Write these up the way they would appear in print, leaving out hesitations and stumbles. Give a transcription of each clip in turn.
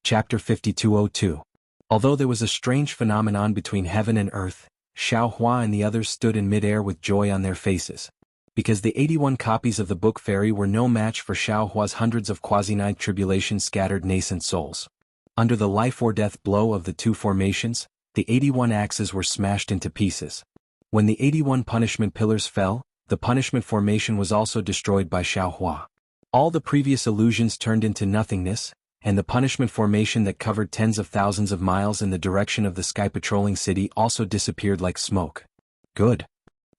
Chapter 5202. Although there was a strange phenomenon between heaven and earth, Xiaohua and the others stood in midair with joy on their faces. Because the 81 copies of the book fairy were no match for Xiaohua's hundreds of quasi-night tribulation scattered nascent souls. Under the life-or-death blow of the two formations, the 81 axes were smashed into pieces. When the 81 punishment pillars fell, the punishment formation was also destroyed by Xiaohua. All the previous illusions turned into nothingness, and the punishment formation that covered tens of thousands of miles in the direction of the sky-patrolling city also disappeared like smoke. Good.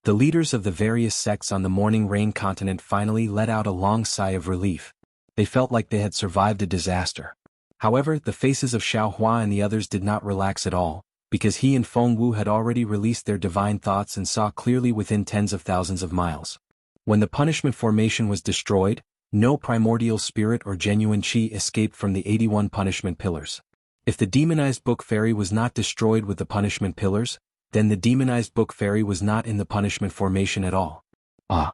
The leaders of the various sects on the Morning Rain continent finally let out a long sigh of relief. They felt like they had survived a disaster. However, the faces of Xiaohua and the others did not relax at all, because he and Fengwu had already released their divine thoughts and saw clearly within tens of thousands of miles. When the punishment formation was destroyed, no primordial spirit or genuine qi escaped from the 81 punishment pillars. If the demonized book fairy was not destroyed with the punishment pillars, then the demonized book fairy was not in the punishment formation at all. Ah!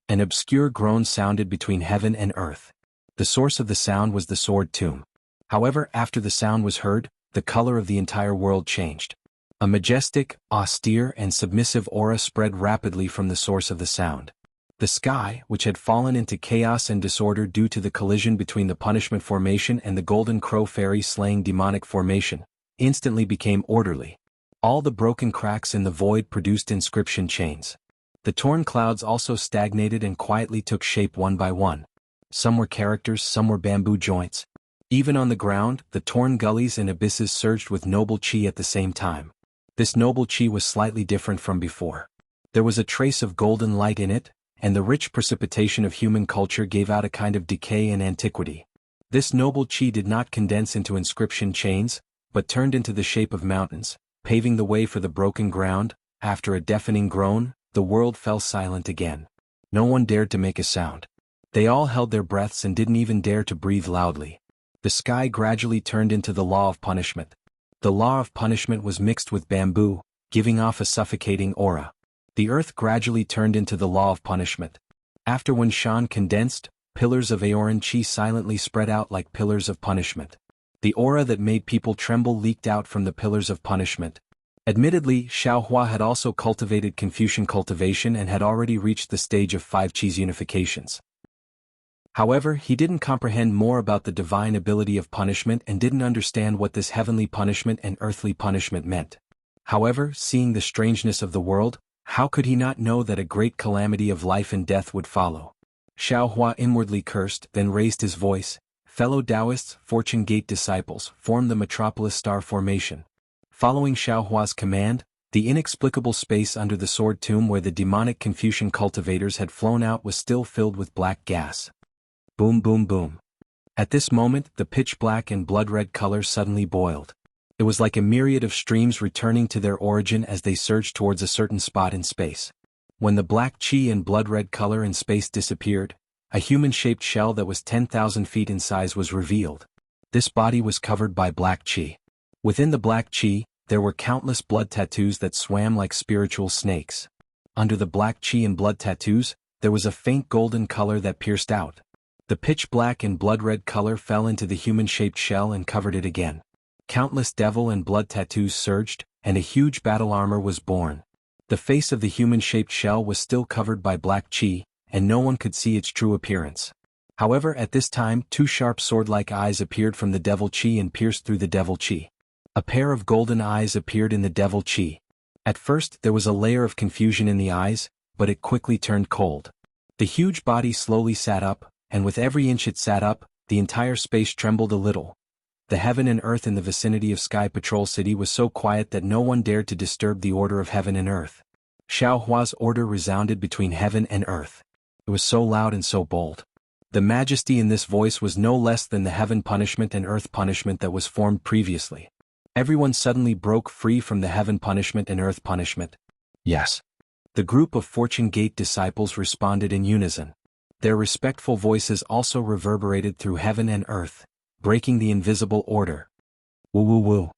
An obscure groan sounded between heaven and earth. The source of the sound was the sword tomb. However, after the sound was heard, the color of the entire world changed. A majestic, austere and submissive aura spread rapidly from the source of the sound. The sky, which had fallen into chaos and disorder due to the collision between the punishment formation and the golden crow fairy slaying demonic formation, instantly became orderly. All the broken cracks in the void produced inscription chains. The torn clouds also stagnated and quietly took shape one by one. Some were characters, some were bamboo joints. Even on the ground, the torn gullies and abysses surged with noble qi at the same time. This noble qi was slightly different from before. There was a trace of golden light in it, and the rich precipitation of human culture gave out a kind of decay and antiquity. This noble qi did not condense into inscription chains, but turned into the shape of mountains, paving the way for the broken ground. After a deafening groan, the world fell silent again. No one dared to make a sound. They all held their breaths and didn't even dare to breathe loudly. The sky gradually turned into the law of punishment. The law of punishment was mixed with bamboo, giving off a suffocating aura. The earth gradually turned into the law of punishment. After when Shan condensed, pillars of Aoran Qi silently spread out like pillars of punishment. The aura that made people tremble leaked out from the pillars of punishment. Admittedly, Xiaohua had also cultivated Confucian cultivation and had already reached the stage of 5 Qi's unifications. However, he didn't comprehend more about the divine ability of punishment and didn't understand what this heavenly punishment and earthly punishment meant. However, seeing the strangeness of the world, how could he not know that a great calamity of life and death would follow? Xiaohua inwardly cursed, then raised his voice. Fellow Taoists, Fortune Gate disciples, formed the Metropolis Star Formation. Following Xiaohua's command, the inexplicable space under the sword tomb where the demonic Confucian cultivators had flown out was still filled with black gas. Boom boom boom. At this moment, the pitch-black and blood-red color suddenly boiled. It was like a myriad of streams returning to their origin as they surged towards a certain spot in space. When the black qi and blood-red color in space disappeared, a human-shaped shell that was 10,000 feet in size was revealed. This body was covered by black qi. Within the black qi, there were countless blood tattoos that swam like spiritual snakes. Under the black qi and blood tattoos, there was a faint golden color that pierced out. The pitch-black and blood-red color fell into the human-shaped shell and covered it again. Countless devil and blood tattoos surged, and a huge battle armor was born. The face of the human-shaped shell was still covered by black qi, and no one could see its true appearance. However, at this time, 2 sharp sword-like eyes appeared from the devil qi and pierced through the devil qi. A pair of golden eyes appeared in the devil qi. At first, there was a layer of confusion in the eyes, but it quickly turned cold. The huge body slowly sat up, and with every inch it sat up, the entire space trembled a little. The heaven and earth in the vicinity of Sky Patrol City was so quiet that no one dared to disturb the order of heaven and earth. Xiaohua's order resounded between heaven and earth. It was so loud and so bold. The majesty in this voice was no less than the heaven punishment and earth punishment that was formed previously. Everyone suddenly broke free from the heaven punishment and earth punishment. Yes. The group of Fortune Gate disciples responded in unison. Their respectful voices also reverberated through heaven and earth, breaking the invisible order. Woo woo woo.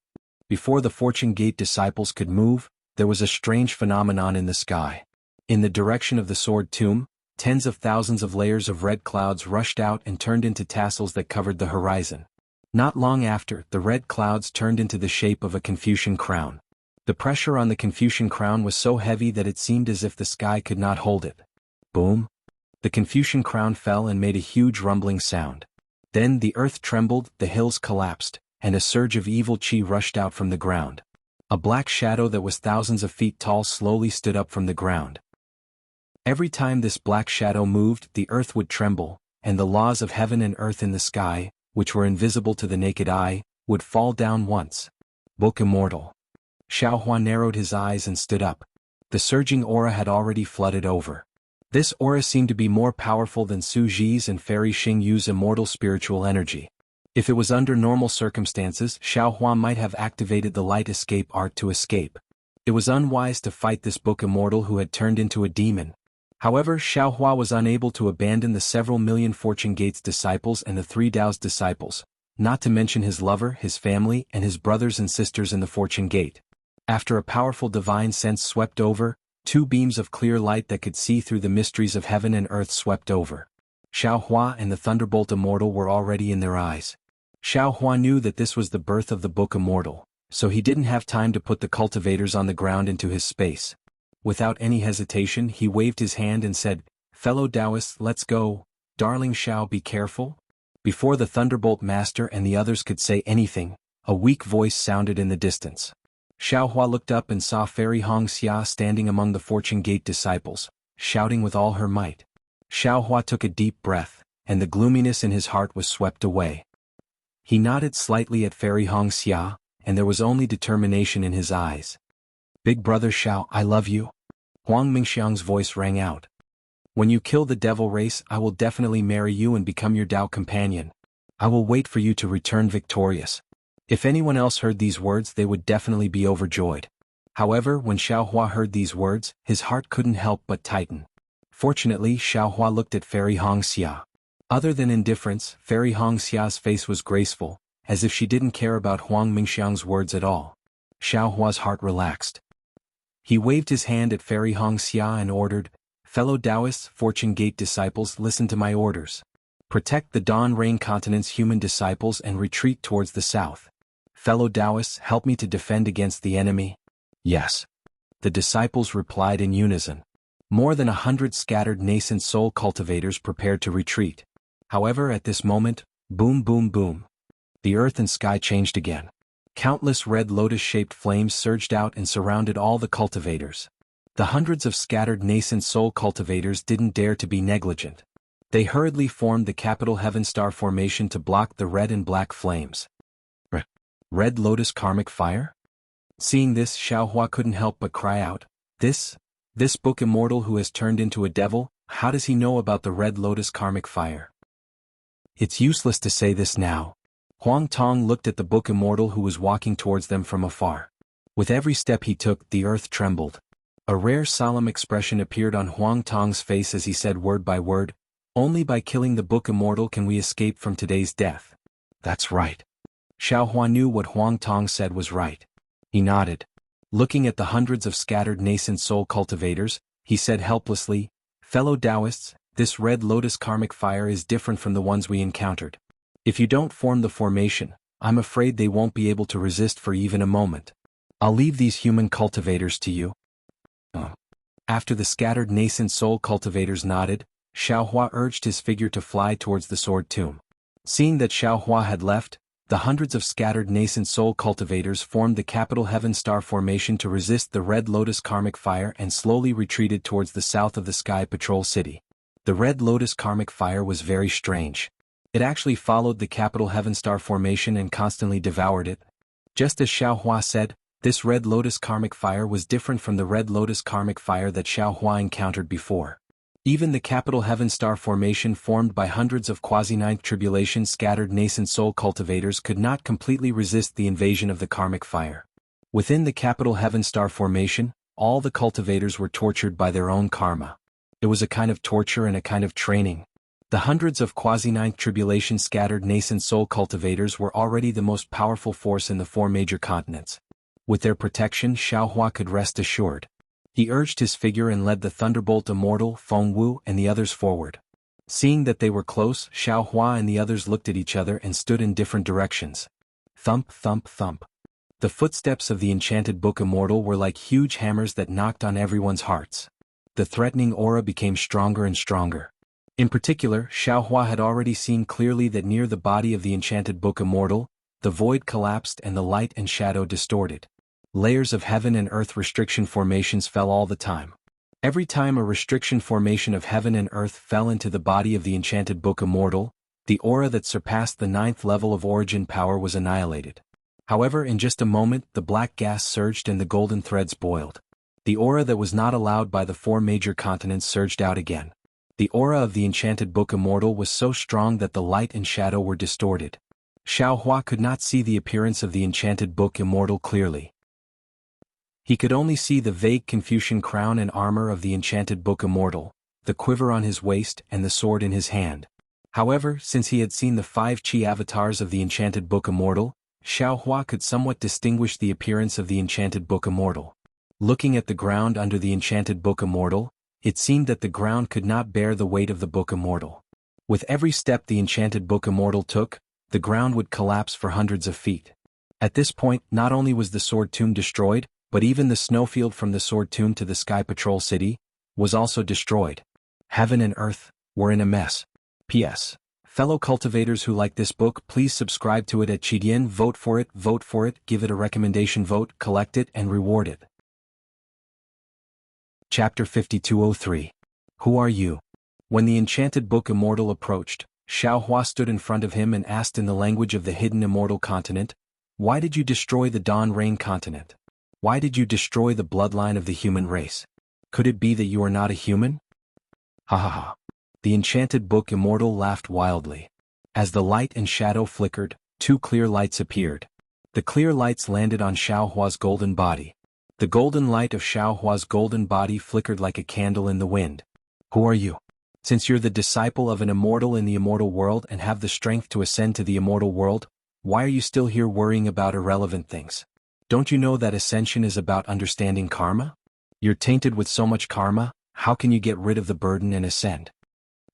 Before the Fortune Gate disciples could move, there was a strange phenomenon in the sky. In the direction of the sword tomb, tens of thousands of layers of red clouds rushed out and turned into tassels that covered the horizon. Not long after, the red clouds turned into the shape of a Confucian crown. The pressure on the Confucian crown was so heavy that it seemed as if the sky could not hold it. Boom! The Confucian crown fell and made a huge rumbling sound. Then the earth trembled, the hills collapsed, and a surge of evil chi rushed out from the ground. A black shadow that was thousands of feet tall slowly stood up from the ground. Every time this black shadow moved, the earth would tremble, and the laws of heaven and earth in the sky, which were invisible to the naked eye, would fall down once. Book Immortal. Xiaohua narrowed his eyes and stood up. The surging aura had already flooded over. This aura seemed to be more powerful than Su Ji's and Fairy Xing Yu's immortal spiritual energy. If it was under normal circumstances, Xiaohua might have activated the light escape art to escape. It was unwise to fight this book immortal who had turned into a demon. However, Xiaohua was unable to abandon the several million Fortune Gate's disciples and the 3 Dao's disciples, not to mention his lover, his family, and his brothers and sisters in the Fortune Gate. After a powerful divine sense swept over, 2 beams of clear light that could see through the mysteries of heaven and earth swept over. Xiaohua and the Thunderbolt Immortal were already in their eyes. Xiaohua knew that this was the birth of the Book Immortal, so he didn't have time to put the cultivators on the ground into his space. Without any hesitation, he waved his hand and said, "Fellow Taoists, let's go. Darling Xiao, be careful." Before the Thunderbolt Master and the others could say anything, a weak voice sounded in the distance. Xiaohua looked up and saw Fairy Hongxia standing among the Fortune Gate disciples, shouting with all her might. Xiaohua took a deep breath, and the gloominess in his heart was swept away. He nodded slightly at Fairy Hongxia, and there was only determination in his eyes. "Big brother Xiao, I love you." Huang Mingxiang's voice rang out. "When you kill the devil race, I will definitely marry you and become your Tao companion. I will wait for you to return victorious." If anyone else heard these words, they would definitely be overjoyed. However, when Xiaohua heard these words, his heart couldn't help but tighten. Fortunately, Xiaohua looked at Fairy Hongxia. Other than indifference, Fairy Hongxia's face was graceful, as if she didn't care about Huang Mingxiang's words at all. Xiaohua's heart relaxed. He waved his hand at Fairy Hongxia and ordered, "Fellow Taoists, Fortune Gate disciples, listen to my orders. Protect the Dawn Rain Continent's human disciples and retreat towards the south. Fellow Taoists, help me to defend against the enemy." "Yes." The disciples replied in unison. More than 100 scattered nascent soul cultivators prepared to retreat. However, at this moment, boom boom boom. The earth and sky changed again. Countless red lotus-shaped flames surged out and surrounded all the cultivators. The hundreds of scattered nascent soul cultivators didn't dare to be negligent. They hurriedly formed the capital Heaven Star formation to block the red and black flames. Red Lotus Karmic Fire? Seeing this, Xiaohua couldn't help but cry out, This book immortal who has turned into a devil, how does he know about the Red Lotus Karmic Fire?" It's useless to say this now. Huang Tong looked at the book immortal who was walking towards them from afar. With every step he took, the earth trembled. A rare solemn expression appeared on Huang Tong's face as he said word by word, "Only by killing the book immortal can we escape from today's death." That's right. Xiaohua knew what Huang Tong said was right. He nodded. Looking at the hundreds of scattered nascent soul cultivators, he said helplessly, "Fellow Taoists, this Red Lotus Karmic Fire is different from the ones we encountered. If you don't form the formation, I'm afraid they won't be able to resist for even a moment. I'll leave these human cultivators to you." After the scattered nascent soul cultivators nodded, Xiaohua urged his figure to fly towards the sword tomb. Seeing that Xiaohua had left, the hundreds of scattered nascent soul cultivators formed the capital Heaven Star formation to resist the Red Lotus Karmic Fire and slowly retreated towards the south of the Sky Patrol City. The Red Lotus Karmic Fire was very strange. It actually followed the capital Heaven Star formation and constantly devoured it. Just as Xiaohua said, this Red Lotus Karmic Fire was different from the Red Lotus Karmic Fire that Xiaohua encountered before. Even the capital Heaven Star formation formed by hundreds of quasi-ninth tribulation scattered nascent soul cultivators could not completely resist the invasion of the Karmic Fire. Within the capital Heaven Star formation, all the cultivators were tortured by their own karma. It was a kind of torture and a kind of training. The hundreds of quasi-ninth tribulation scattered nascent soul cultivators were already the most powerful force in the 4 major continents. With their protection, Xiaohua could rest assured. He urged his figure and led the Thunderbolt Immortal, Feng Wu, and the others forward. Seeing that they were close, Xiao Hua and the others looked at each other and stood in different directions. Thump, thump, thump. The footsteps of the enchanted book Immortal were like huge hammers that knocked on everyone's hearts. The threatening aura became stronger and stronger. In particular, Xiao Hua had already seen clearly that near the body of the enchanted book Immortal, the void collapsed and the light and shadow distorted. Layers of heaven and earth restriction formations fell all the time. Every time a restriction formation of heaven and earth fell into the body of the enchanted book Immortal, the aura that surpassed the 9th level of origin power was annihilated. However, in just a moment, the black gas surged and the golden threads boiled. The aura that was not allowed by the 4 major continents surged out again. The aura of the enchanted book Immortal was so strong that the light and shadow were distorted. Xiao Hua could not see the appearance of the enchanted book Immortal clearly. He could only see the vague Confucian crown and armor of the enchanted book Immortal, the quiver on his waist and the sword in his hand. However, since he had seen the 5 Qi avatars of the enchanted book Immortal, Xiao Hua could somewhat distinguish the appearance of the enchanted book Immortal. Looking at the ground under the enchanted book Immortal, it seemed that the ground could not bear the weight of the book Immortal. With every step the enchanted book Immortal took, the ground would collapse for hundreds of feet. At this point, not only was the sword tomb destroyed, but even the snowfield from the sword tomb to the Sky Patrol City was also destroyed. Heaven and earth were in a mess. P.S. Fellow cultivators who like this book, please subscribe to it at Chidien. Vote for it, give it a recommendation vote, collect it and reward it. Chapter 5203. Who are you? When the enchanted book Immortal approached, Xiao Hua stood in front of him and asked in the language of the hidden immortal continent, "Why did you destroy the Dawn Rain continent? Why did you destroy the bloodline of the human race? Could it be that you are not a human?" Ha ha ha. The enchanted book Immortal laughed wildly. As the light and shadow flickered, 2 clear lights appeared. The clear lights landed on Xiao Hua's golden body. The golden light of Xiao Hua's golden body flickered like a candle in the wind. Who are you? Since you're the disciple of an immortal in the immortal world and have the strength to ascend to the immortal world, why are you still here worrying about irrelevant things? Don't you know that ascension is about understanding karma? You're tainted with so much karma, how can you get rid of the burden and ascend?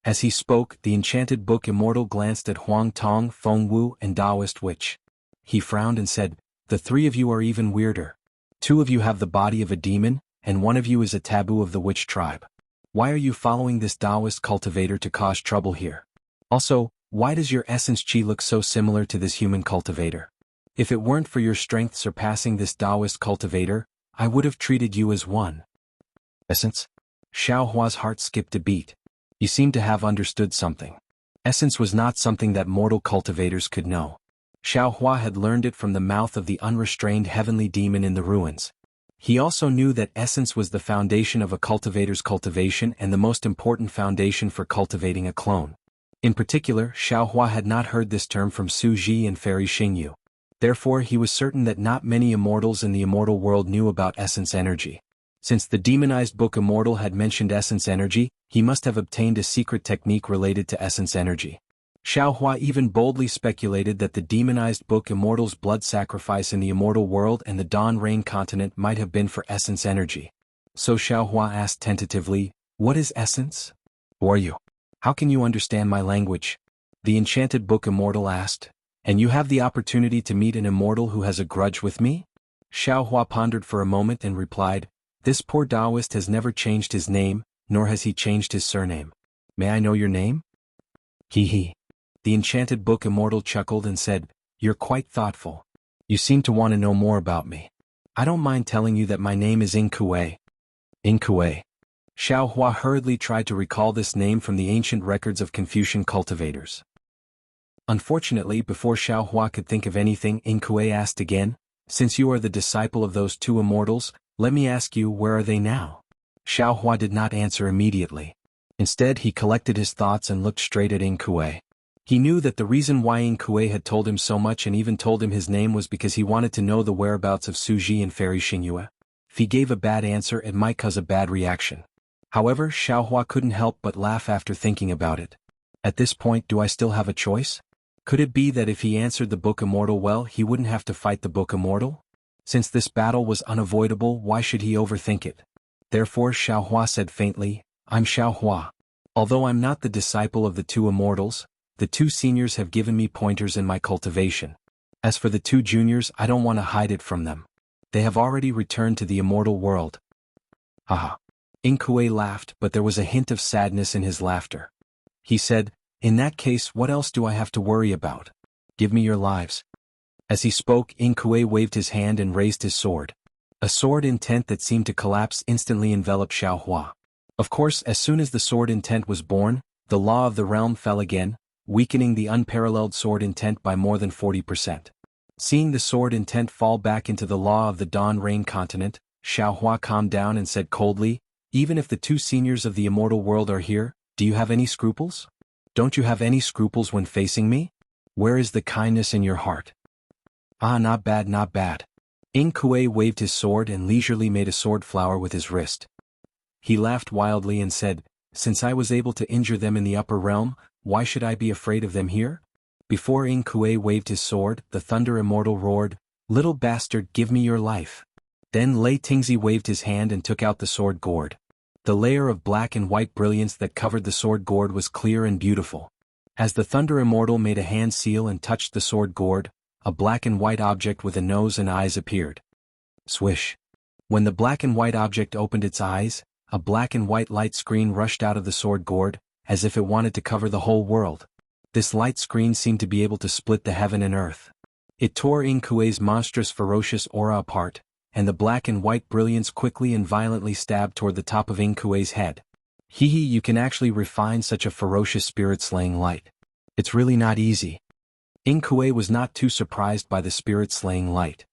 As he spoke, the enchanted book Immortal glanced at Huang Tong, Feng Wu, and Taoist Witch. He frowned and said, "The 3 of you are even weirder. 2 of you have the body of a demon, and 1 of you is a taboo of the witch tribe. Why are you following this Taoist cultivator to cause trouble here? Also, why does your essence chi look so similar to this human cultivator? If it weren't for your strength surpassing this Taoist cultivator, I would have treated you as one." Essence? Xiao Hua's heart skipped a beat. He seemed to have understood something. Essence was not something that mortal cultivators could know. Xiao Hua had learned it from the mouth of the unrestrained heavenly demon in the ruins. He also knew that essence was the foundation of a cultivator's cultivation and the most important foundation for cultivating a clone. In particular, Xiao Hua had not heard this term from Su Ji and Fairy Xingyu. Therefore, he was certain that not many immortals in the immortal world knew about essence energy. Since the demonized book Immortal had mentioned essence energy, he must have obtained a secret technique related to essence energy. Xiao Hua even boldly speculated that the demonized book Immortal's blood sacrifice in the immortal world and the Dawn Rain continent might have been for essence energy. So Xiao Hua asked tentatively, "What is essence? Who are you? How can you understand my language?" The enchanted book Immortal asked, "And you have the opportunity to meet an immortal who has a grudge with me?" Xiao Hua pondered for a moment and replied, "This poor Taoist has never changed his name, nor has he changed his surname. May I know your name?" He he. The enchanted book Immortal chuckled and said, "You're quite thoughtful. You seem to want to know more about me. I don't mind telling you that my name is Inkue." Inkue. Xiao Hua hurriedly tried to recall this name from the ancient records of Confucian cultivators. Unfortunately, before Xiao Hua could think of anything, Inkue asked again, "Since you are the disciple of those 2 immortals, let me ask you, where are they now?" Xiao Hua did not answer immediately. Instead, he collected his thoughts and looked straight at Inkue. He knew that the reason why Inkue had told him so much and even told him his name was because he wanted to know the whereabouts of Suji and Fairy Xingyue. If he gave a bad answer, it might cause a bad reaction. However, Xiao Hua couldn't help but laugh after thinking about it. At this point, do I still have a choice? Could it be that if he answered the book Immortal well, he wouldn't have to fight the book Immortal? Since this battle was unavoidable, why should he overthink it? Therefore Xiao Hua said faintly, "I'm Xiao Hua." Although I'm not the disciple of the two immortals, the two seniors have given me pointers in my cultivation. As for the two juniors, I don't want to hide it from them. They have already returned to the immortal world. Haha. Inkue laughed, but there was a hint of sadness in his laughter. He said, "In that case, what else do I have to worry about? Give me your lives." As he spoke, Inkue waved his hand and raised his sword. A sword intent that seemed to collapse instantly enveloped Xiaohua. Of course, as soon as the sword intent was born, the law of the realm fell again, weakening the unparalleled sword intent by more than 40%. Seeing the sword intent fall back into the law of the Dawn Rain continent, Xiaohua calmed down and said coldly, "Even if the two seniors of the immortal world are here, do you have any scruples? Don't you have any scruples when facing me? Where is the kindness in your heart?" "Ah, not bad, not bad." Inkue waved his sword and leisurely made a sword flower with his wrist. He laughed wildly and said, "Since I was able to injure them in the upper realm, why should I be afraid of them here?" Before Inkue waved his sword, the Thunder Immortal roared, "Little bastard, give me your life." Then Lei Tingzi waved his hand and took out the sword gourd. The layer of black and white brilliance that covered the sword gourd was clear and beautiful. As the Thunder Immortal made a hand seal and touched the sword gourd, a black and white object with a nose and eyes appeared. Swish. When the black and white object opened its eyes, a black and white light screen rushed out of the sword gourd, as if it wanted to cover the whole world. This light screen seemed to be able to split the heaven and earth. It tore Inkue's monstrous ferocious aura apart, and the black and white brilliance quickly and violently stabbed toward the top of Inkue's head. Hee, you can actually refine such a ferocious spirit-slaying light. It's really not easy. Inkue was not too surprised by the spirit-slaying light.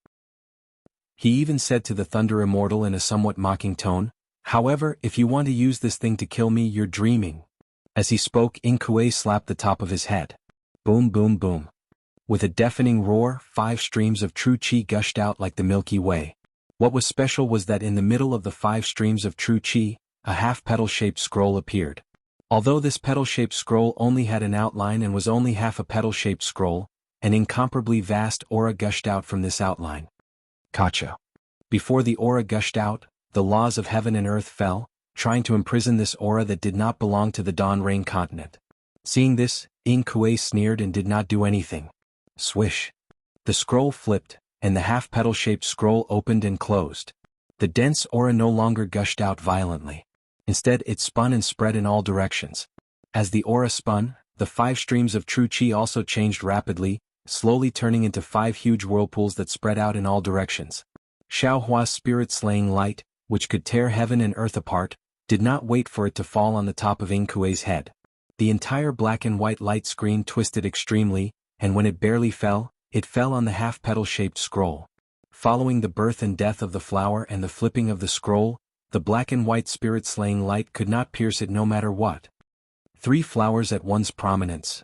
He even said to the Thunder Immortal in a somewhat mocking tone, "However, if you want to use this thing to kill me, you're dreaming." As he spoke, Inkue slapped the top of his head. Boom, boom, boom. With a deafening roar, 5 streams of true qi gushed out like the Milky Way. What was special was that in the middle of the 5 streams of true qi, a half-petal-shaped scroll appeared. Although this petal-shaped scroll only had an outline and was only half a petal-shaped scroll, an incomparably vast aura gushed out from this outline. Gotcha. Before the aura gushed out, the laws of heaven and earth fell, trying to imprison this aura that did not belong to the Dawn Rain continent. Seeing this, Inkue sneered and did not do anything. Swish. The scroll flipped, and the half-petal-shaped scroll opened and closed. The dense aura no longer gushed out violently. Instead, it spun and spread in all directions. As the aura spun, the 5 streams of true qi also changed rapidly, slowly turning into 5 huge whirlpools that spread out in all directions. Xiaohua's spirit-slaying light, which could tear heaven and earth apart, did not wait for it to fall on the top of Inkue's head. The entire black and white light screen twisted extremely, and when it barely fell, it fell on the half-petal-shaped scroll. Following the birth and death of the flower and the flipping of the scroll, the black and white spirit-slaying light could not pierce it no matter what. 3 flowers at once prominence.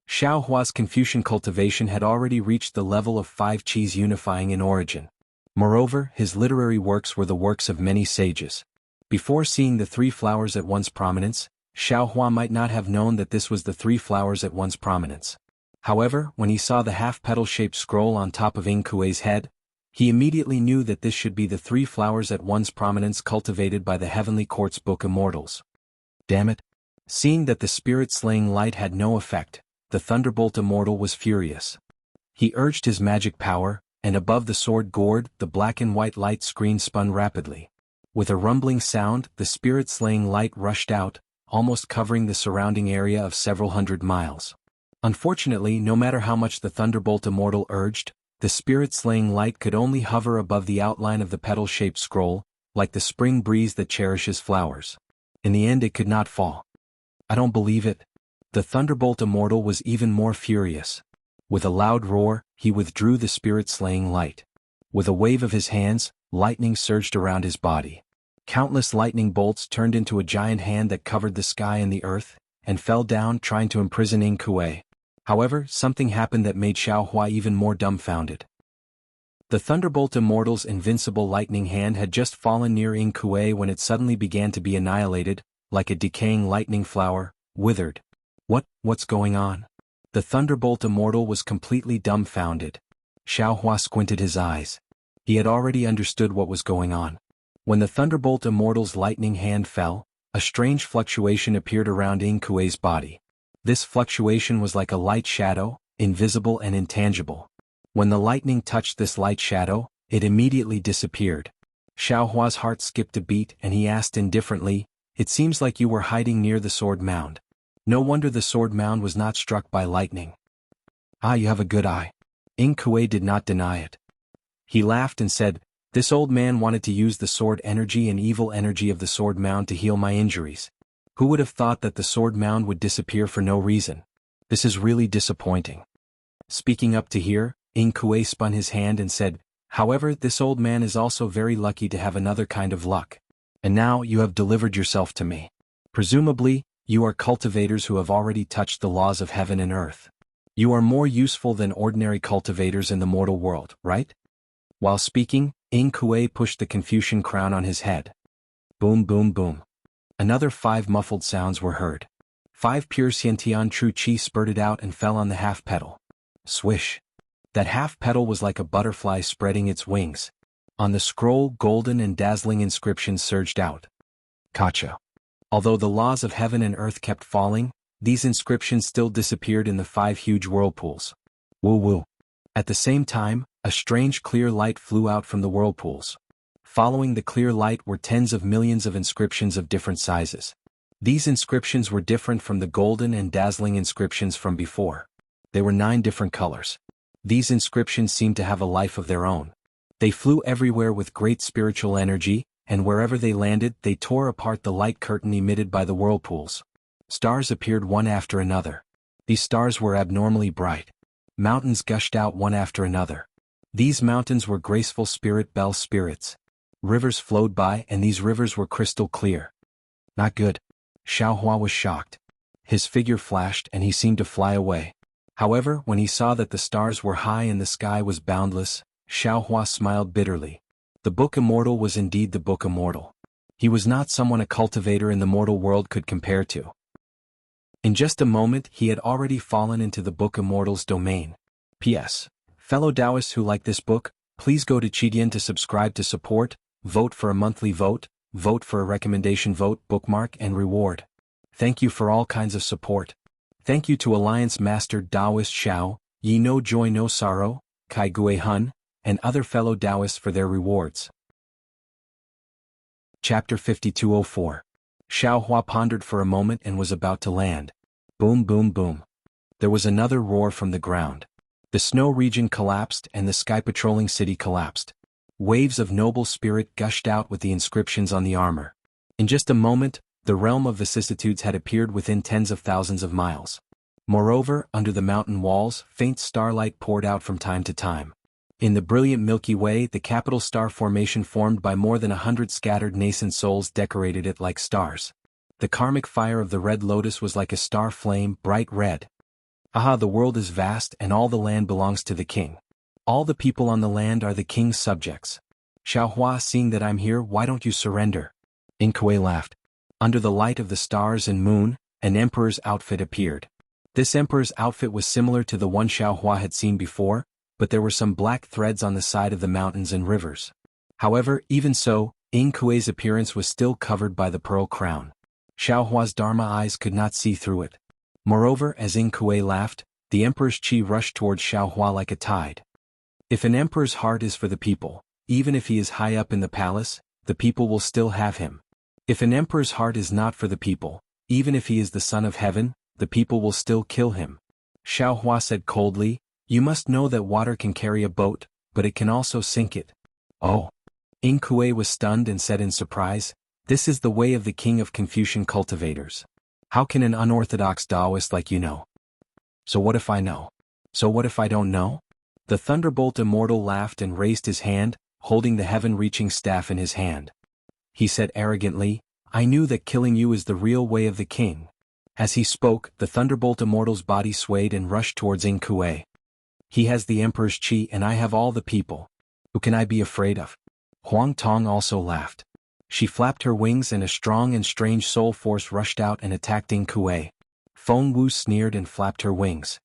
Xiaohua's Confucian cultivation had already reached the level of 5 qis unifying in origin. Moreover, his literary works were the works of many sages. Before seeing the 3 flowers at once prominence, Xiaohua might not have known that this was the 3 flowers at once prominence. However, when he saw the half-petal-shaped scroll on top of Inkue's head, he immediately knew that this should be the 3 flowers at once prominence cultivated by the Heavenly Quartz Book Immortals. Damn it. Seeing that the spirit-slaying light had no effect, the Thunderbolt Immortal was furious. He urged his magic power, and above the sword gourd, the black and white light screen spun rapidly. With a rumbling sound, the spirit-slaying light rushed out, almost covering the surrounding area of several hundred miles. Unfortunately, no matter how much the Thunderbolt Immortal urged, the spirit-slaying light could only hover above the outline of the petal-shaped scroll, like the spring breeze that cherishes flowers. In the end, it could not fall. I don't believe it. The Thunderbolt Immortal was even more furious. With a loud roar, he withdrew the spirit-slaying light. With a wave of his hands, lightning surged around his body. Countless lightning bolts turned into a giant hand that covered the sky and the earth, and fell down trying to imprison Inkue. However, something happened that made Xiaohua even more dumbfounded. The Thunderbolt Immortal's invincible lightning hand had just fallen near Inkue when it suddenly began to be annihilated, like a decaying lightning flower, withered. What's going on? The Thunderbolt Immortal was completely dumbfounded. Xiaohua squinted his eyes. He had already understood what was going on. When the Thunderbolt Immortal's lightning hand fell, A strange fluctuation appeared around Ing Kuei's body. This fluctuation was like a light shadow, invisible and intangible. When the lightning touched this light shadow, it immediately disappeared. Xiao Hua's heart skipped a beat and he asked indifferently, "It seems like you were hiding near the sword mound. No wonder the sword mound was not struck by lightning." "Ah, you have a good eye." Ing Kuei did not deny it. He laughed and said, "This old man wanted to use the sword energy and evil energy of the sword mound to heal my injuries. Who would have thought that the sword mound would disappear for no reason? This is really disappointing." Speaking up to here, Ing Kuei spun his hand and said, "However, this old man is also very lucky to have another kind of luck. And now you have delivered yourself to me. Presumably, you are cultivators who have already touched the laws of heaven and earth. You are more useful than ordinary cultivators in the mortal world, right?" While speaking, Ing Kuei pushed the Confucian crown on his head. Boom boom boom. Another 5 muffled sounds were heard. 5 pure Xiantian true qi spurted out and fell on the half petal. Swish. That half petal was like a butterfly spreading its wings. On the scroll, golden and dazzling inscriptions surged out. Kacha. Although the laws of heaven and earth kept falling, these inscriptions still disappeared in the 5 huge whirlpools. Woo woo. At the same time, a strange clear light flew out from the whirlpools. Following the clear light were tens of millions of inscriptions of different sizes. These inscriptions were different from the golden and dazzling inscriptions from before. They were 9 different colors. These inscriptions seemed to have a life of their own. They flew everywhere with great spiritual energy, and wherever they landed they tore apart the light curtain emitted by the whirlpools. Stars appeared one after another. These stars were abnormally bright. Mountains gushed out one after another. These mountains were graceful spirit bell spirits. Rivers flowed by and these rivers were crystal clear. Not good. Xiao Hua was shocked. His figure flashed and he seemed to fly away. However, when he saw that the stars were high and the sky was boundless, Xiao Hua smiled bitterly. The Book Immortal was indeed the Book Immortal. He was not someone a cultivator in the mortal world could compare to. In just a moment he had already fallen into the Book Immortal's domain. P.S. Fellow Taoists who like this book, please go to Qidian to subscribe to support, vote for a monthly vote, vote for a recommendation vote, bookmark and reward. Thank you for all kinds of support. Thank you to Alliance Master Taoist Xiao, Yi no Joy no Sorrow, Kai Gue Hun, and other fellow Taoists for their rewards. Chapter 5204. Xiao Hua pondered for a moment and was about to land. Boom boom boom. There was another roar from the ground. The snow region collapsed and the sky patrolling city collapsed. Waves of noble spirit gushed out with the inscriptions on the armor. In just a moment, the realm of vicissitudes had appeared within tens of thousands of miles. Moreover, under the mountain walls, faint starlight poured out from time to time. In the brilliant Milky Way, the capital star formation formed by more than 100 scattered nascent souls decorated it like stars. The karmic fire of the red lotus was like a star flame, bright red. Aha, the world is vast and all the land belongs to the king. All the people on the land are the king's subjects. Xiao Hua, seeing that I'm here, why don't you surrender? Ing Kuei laughed. Under the light of the stars and moon, an emperor's outfit appeared. This emperor's outfit was similar to the one Xiao Hua had seen before, but there were some black threads on the side of the mountains and rivers. However, even so, Ing Kuei's appearance was still covered by the pearl crown. Xiao Hua's Dharma eyes could not see through it. Moreover, as Ing Kuei laughed, the emperor's qi rushed towards Xiao Hua like a tide. If an emperor's heart is for the people, even if he is high up in the palace, the people will still have him. If an emperor's heart is not for the people, even if he is the son of heaven, the people will still kill him. Xiao Hua said coldly, "You must know that water can carry a boat, but it can also sink it." Oh. Ing Kuei was stunned and said in surprise, "This is the way of the king of Confucian cultivators. How can an unorthodox Taoist like you know?" "So what if I know? So what if I don't know?" The Thunderbolt Immortal laughed and raised his hand, holding the heaven-reaching staff in his hand. He said arrogantly, "I knew that killing you is the real way of the king." As he spoke, the Thunderbolt Immortal's body swayed and rushed towards Ing Kuei. "He has the Emperor's qi and I have all the people. Who can I be afraid of?" Huang Tong also laughed. She flapped her wings and a strong and strange soul force rushed out and attacked Ing Kuei. Feng Wu sneered and flapped her wings.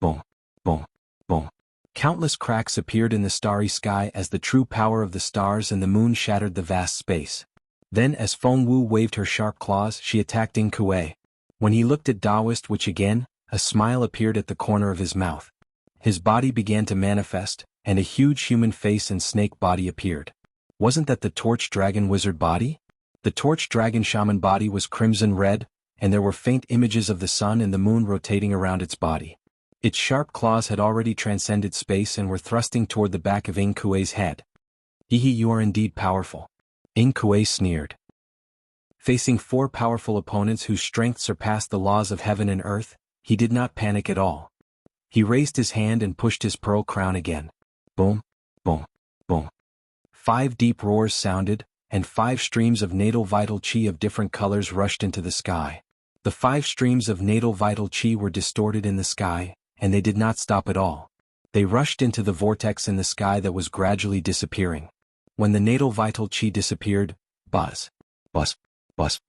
Boom, boom, boom. Countless cracks appeared in the starry sky as the true power of the stars and the moon shattered the vast space. Then as Feng Wu waved her sharp claws, she attacked Yin Kuei. When he looked at Taoist Witch again, a smile appeared at the corner of his mouth. His body began to manifest, and a huge human face and snake body appeared. Wasn't that the Torch Dragon Wizard body? The Torch Dragon Shaman body was crimson red, and there were faint images of the sun and the moon rotating around its body. Its sharp claws had already transcended space and were thrusting toward the back of Yin Kuei's head. Hehe, you are indeed powerful. Yin Kuei sneered. Facing 4 powerful opponents whose strength surpassed the laws of heaven and earth, he did not panic at all. He raised his hand and pushed his pearl crown again. Boom, boom, boom. 5 deep roars sounded, and 5 streams of natal vital qi of different colors rushed into the sky. The 5 streams of natal vital qi were distorted in the sky, and they did not stop at all. They rushed into the vortex in the sky that was gradually disappearing. When the natal vital qi disappeared, buzz, buzz, buzz.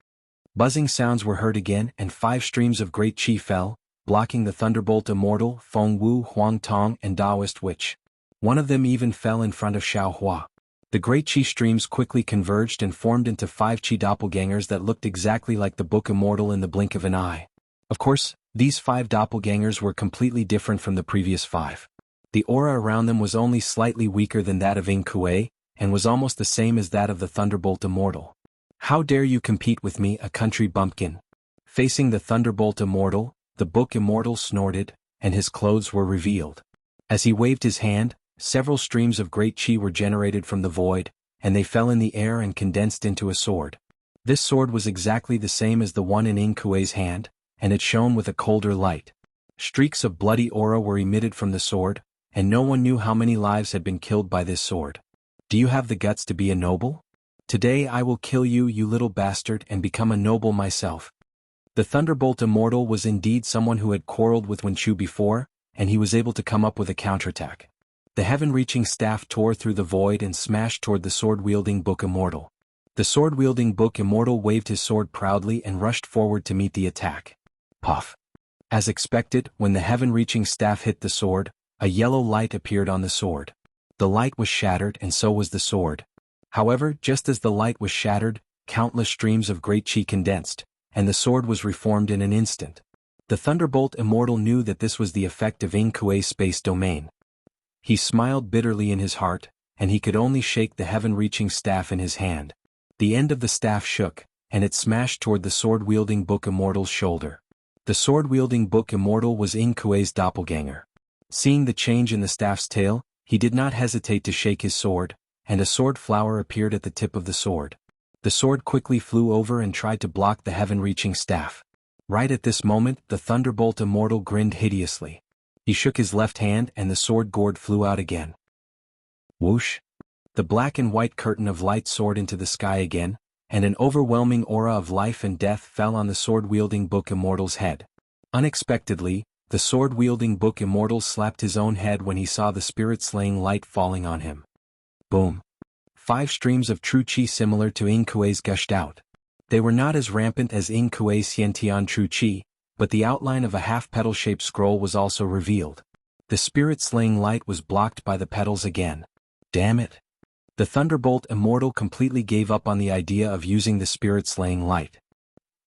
Buzzing sounds were heard again, and 5 streams of great qi fell, blocking the Thunderbolt Immortal, Feng Wu, Huang Tong, and Taoist Witch. One of them even fell in front of Xiao Hua. The great qi streams quickly converged and formed into 5 qi doppelgangers that looked exactly like the Book Immortal in the blink of an eye. Of course, these 5 doppelgangers were completely different from the previous 5. The aura around them was only slightly weaker than that of Yin Kuei, and was almost the same as that of the Thunderbolt Immortal. How dare you compete with me, a country bumpkin? Facing the Thunderbolt Immortal, the Book Immortal snorted, and his clothes were revealed. As he waved his hand, several streams of great qi were generated from the void, and they fell in the air and condensed into a sword. This sword was exactly the same as the one in Yin Kuei's hand, and it shone with a colder light. Streaks of bloody aura were emitted from the sword, and no one knew how many lives had been killed by this sword. Do you have the guts to be a noble? Today I will kill you, you little bastard, and become a noble myself. The Thunderbolt Immortal was indeed someone who had quarreled with Wen Chu before, and he was able to come up with a counterattack. The heaven-reaching staff tore through the void and smashed toward the sword-wielding Book Immortal. The sword-wielding Book Immortal waved his sword proudly and rushed forward to meet the attack. Puff. As expected, when the heaven-reaching staff hit the sword, a yellow light appeared on the sword. The light was shattered and so was the sword. However, just as the light was shattered, countless streams of great qi condensed, and the sword was reformed in an instant. The Thunderbolt Immortal knew that this was the effect of Yin Kuei's space domain. He smiled bitterly in his heart, and he could only shake the heaven-reaching staff in his hand. The end of the staff shook, and it smashed toward the sword-wielding Book Immortal's shoulder. The sword-wielding Book Immortal was Yin Kuei's doppelganger. Seeing the change in the staff's tail, he did not hesitate to shake his sword, and a sword flower appeared at the tip of the sword. The sword quickly flew over and tried to block the heaven-reaching staff. Right at this moment, the Thunderbolt Immortal grinned hideously. He shook his left hand and the sword gourd flew out again. Whoosh! The black and white curtain of light soared into the sky again, and an overwhelming aura of life and death fell on the sword-wielding Book Immortal's head. Unexpectedly, the sword-wielding Book Immortal slapped his own head when he saw the spirit-slaying light falling on him. Boom! 5 streams of true qi similar to Yin Kuei's gushed out. They were not as rampant as Yin Kuei's Xiantian true qi, but the outline of a half-petal-shaped scroll was also revealed. The spirit-slaying light was blocked by the petals again. Damn it! The Thunderbolt Immortal completely gave up on the idea of using the spirit-slaying light.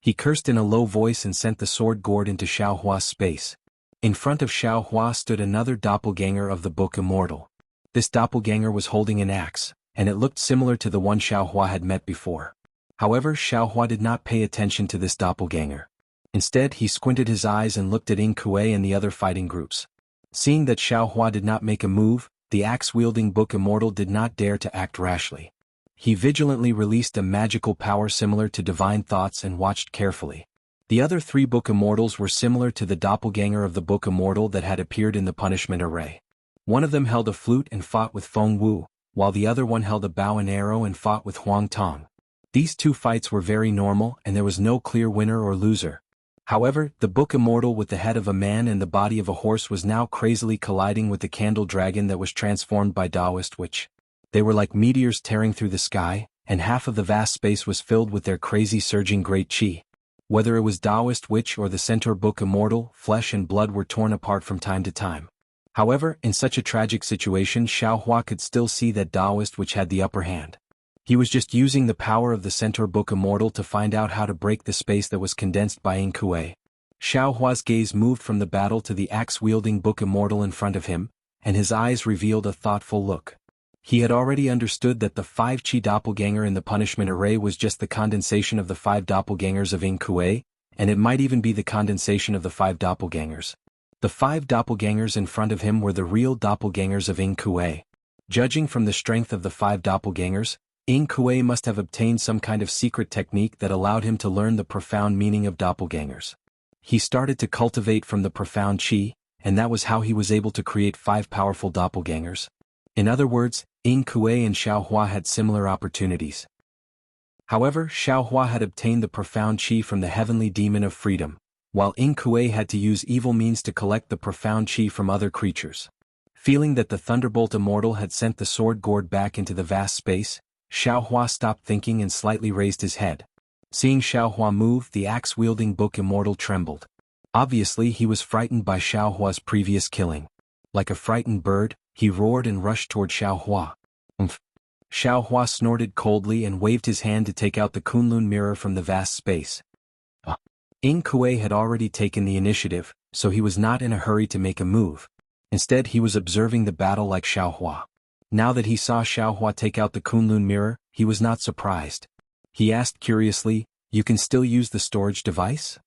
He cursed in a low voice and sent the sword gourd into Xiao Hua's space. In front of Xiao Hua stood another doppelganger of the Book Immortal. This doppelganger was holding an axe, and it looked similar to the one Xiao Hua had met before. However, Xiao Hua did not pay attention to this doppelganger. Instead, he squinted his eyes and looked at Yin Kuei and the other fighting groups. Seeing that Xiao Hua did not make a move, the axe-wielding Book Immortal did not dare to act rashly. He vigilantly released a magical power similar to divine thoughts and watched carefully. The other 3 Book Immortals were similar to the doppelganger of the Book Immortal that had appeared in the punishment array. One of them held a flute and fought with Feng Wu, while the other one held a bow and arrow and fought with Huang Tong. These 2 fights were very normal and there was no clear winner or loser. However, the Book Immortal with the head of a man and the body of a horse was now crazily colliding with the candle dragon that was transformed by Taoist Witch. They were like meteors tearing through the sky, and half of the vast space was filled with their crazy surging great qi. Whether it was Taoist Witch or the Centaur Book Immortal, flesh and blood were torn apart from time to time. However, in such a tragic situation, Xiao Hua could still see that Taoist Witch had the upper hand. He was just using the power of the Centaur Book Immortal to find out how to break the space that was condensed by Ing Kuei. Xiao Hua's gaze moved from the battle to the axe-wielding Book Immortal in front of him, and his eyes revealed a thoughtful look. He had already understood that the 5 Chi doppelganger in the punishment array was just the condensation of the 5 doppelgangers of Ing Kuei, and it might even be the condensation of the 5 doppelgangers. The 5 doppelgangers in front of him were the real doppelgangers of Ing Kuei. Judging from the strength of the 5 doppelgangers, Ing Kuei must have obtained some kind of secret technique that allowed him to learn the profound meaning of doppelgangers. He started to cultivate from the profound Qi, and that was how he was able to create 5 powerful doppelgangers. In other words, Ing Kuei and Xiao Hua had similar opportunities. However, Xiao Hua had obtained the profound Qi from the heavenly demon of freedom, while Ing Kuei had to use evil means to collect the profound Qi from other creatures. Feeling that the Thunderbolt Immortal had sent the sword gourd back into the vast space, Xiao Hua stopped thinking and slightly raised his head. Seeing Xiao Hua move, the axe-wielding Book Immortal trembled. Obviously he was frightened by Xiao Hua's previous killing. Like a frightened bird, he roared and rushed toward Xiao Hua. Umph. Xiao Hua snorted coldly and waved his hand to take out the Kunlun mirror from the vast space. Ing Kuei had already taken the initiative, so he was not in a hurry to make a move. Instead he was observing the battle like Xiao Hua. Now that he saw Xiao Hua take out the Kunlun mirror, he was not surprised. He asked curiously, "You can still use the storage device?"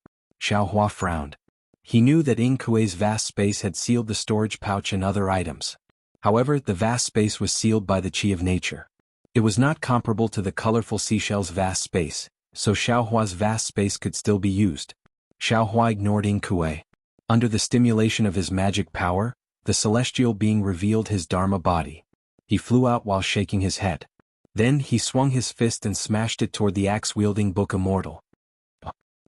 Xiao Hua frowned. He knew that Ing Kuei's vast space had sealed the storage pouch and other items. However, the vast space was sealed by the Qi of nature. It was not comparable to the colorful seashell's vast space, so Xiao Hua's vast space could still be used. Xiao Hua ignored Ing Kuei. Under the stimulation of his magic power, the celestial being revealed his Dharma body. He flew out while shaking his head. Then he swung his fist and smashed it toward the axe-wielding Book Immortal.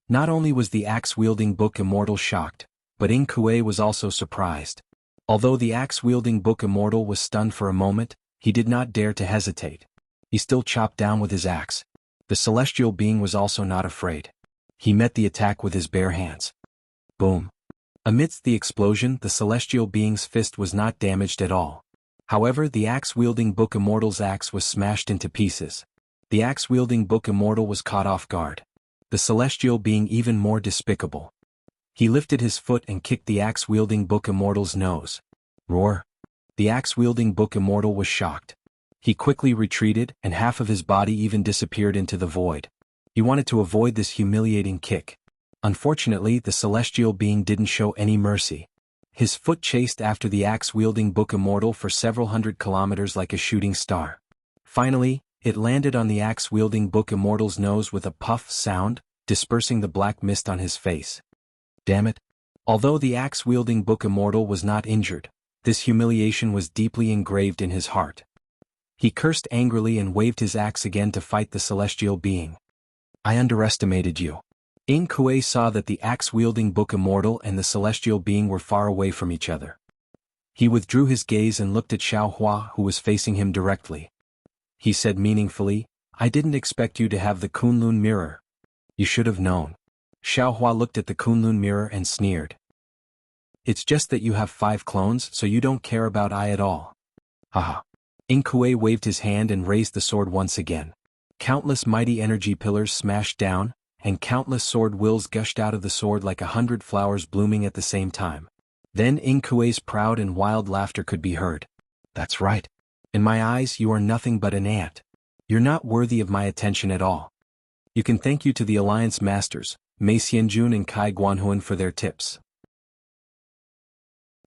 Not only was the axe-wielding Book Immortal shocked, but Ing Kuei was also surprised. Although the axe-wielding Book Immortal was stunned for a moment, he did not dare to hesitate. He still chopped down with his axe. The celestial being was also not afraid. He met the attack with his bare hands. Boom. Amidst the explosion, the celestial being's fist was not damaged at all. However, the axe-wielding Book Immortal's axe was smashed into pieces. The axe-wielding Book Immortal was caught off guard. The celestial being even more despicable. He lifted his foot and kicked the axe-wielding Book Immortal's nose. Roar. The axe-wielding Book Immortal was shocked. He quickly retreated, and half of his body even disappeared into the void. He wanted to avoid this humiliating kick. Unfortunately, the celestial being didn't show any mercy. His foot chased after the axe-wielding Book Immortal for several hundred kilometers like a shooting star. Finally, it landed on the axe-wielding Book Immortal's nose with a puff sound, dispersing the black mist on his face. Damn it. Although the axe-wielding Book Immortal was not injured, this humiliation was deeply engraved in his heart. He cursed angrily and waved his axe again to fight the celestial being. I underestimated you. Ing Kuei saw that the axe-wielding Book Immortal and the celestial being were far away from each other. He withdrew his gaze and looked at Xiao Hua, who was facing him directly. He said meaningfully, I didn't expect you to have the Kunlun mirror. You should have known. Xiao Hua looked at the Kunlun mirror and sneered. It's just that you have 5 clones, so you don't care about I at all. Haha. Ing Kuei waved his hand and raised the sword once again. Countless mighty energy pillars smashed down, and countless sword wills gushed out of the sword like 100 flowers blooming at the same time. Then Ing Kuei's proud and wild laughter could be heard. That's right. In my eyes you are nothing but an ant. You're not worthy of my attention at all. You can thank you to the Alliance Masters, Mei Xianjun and Kai Guanhuan for their tips.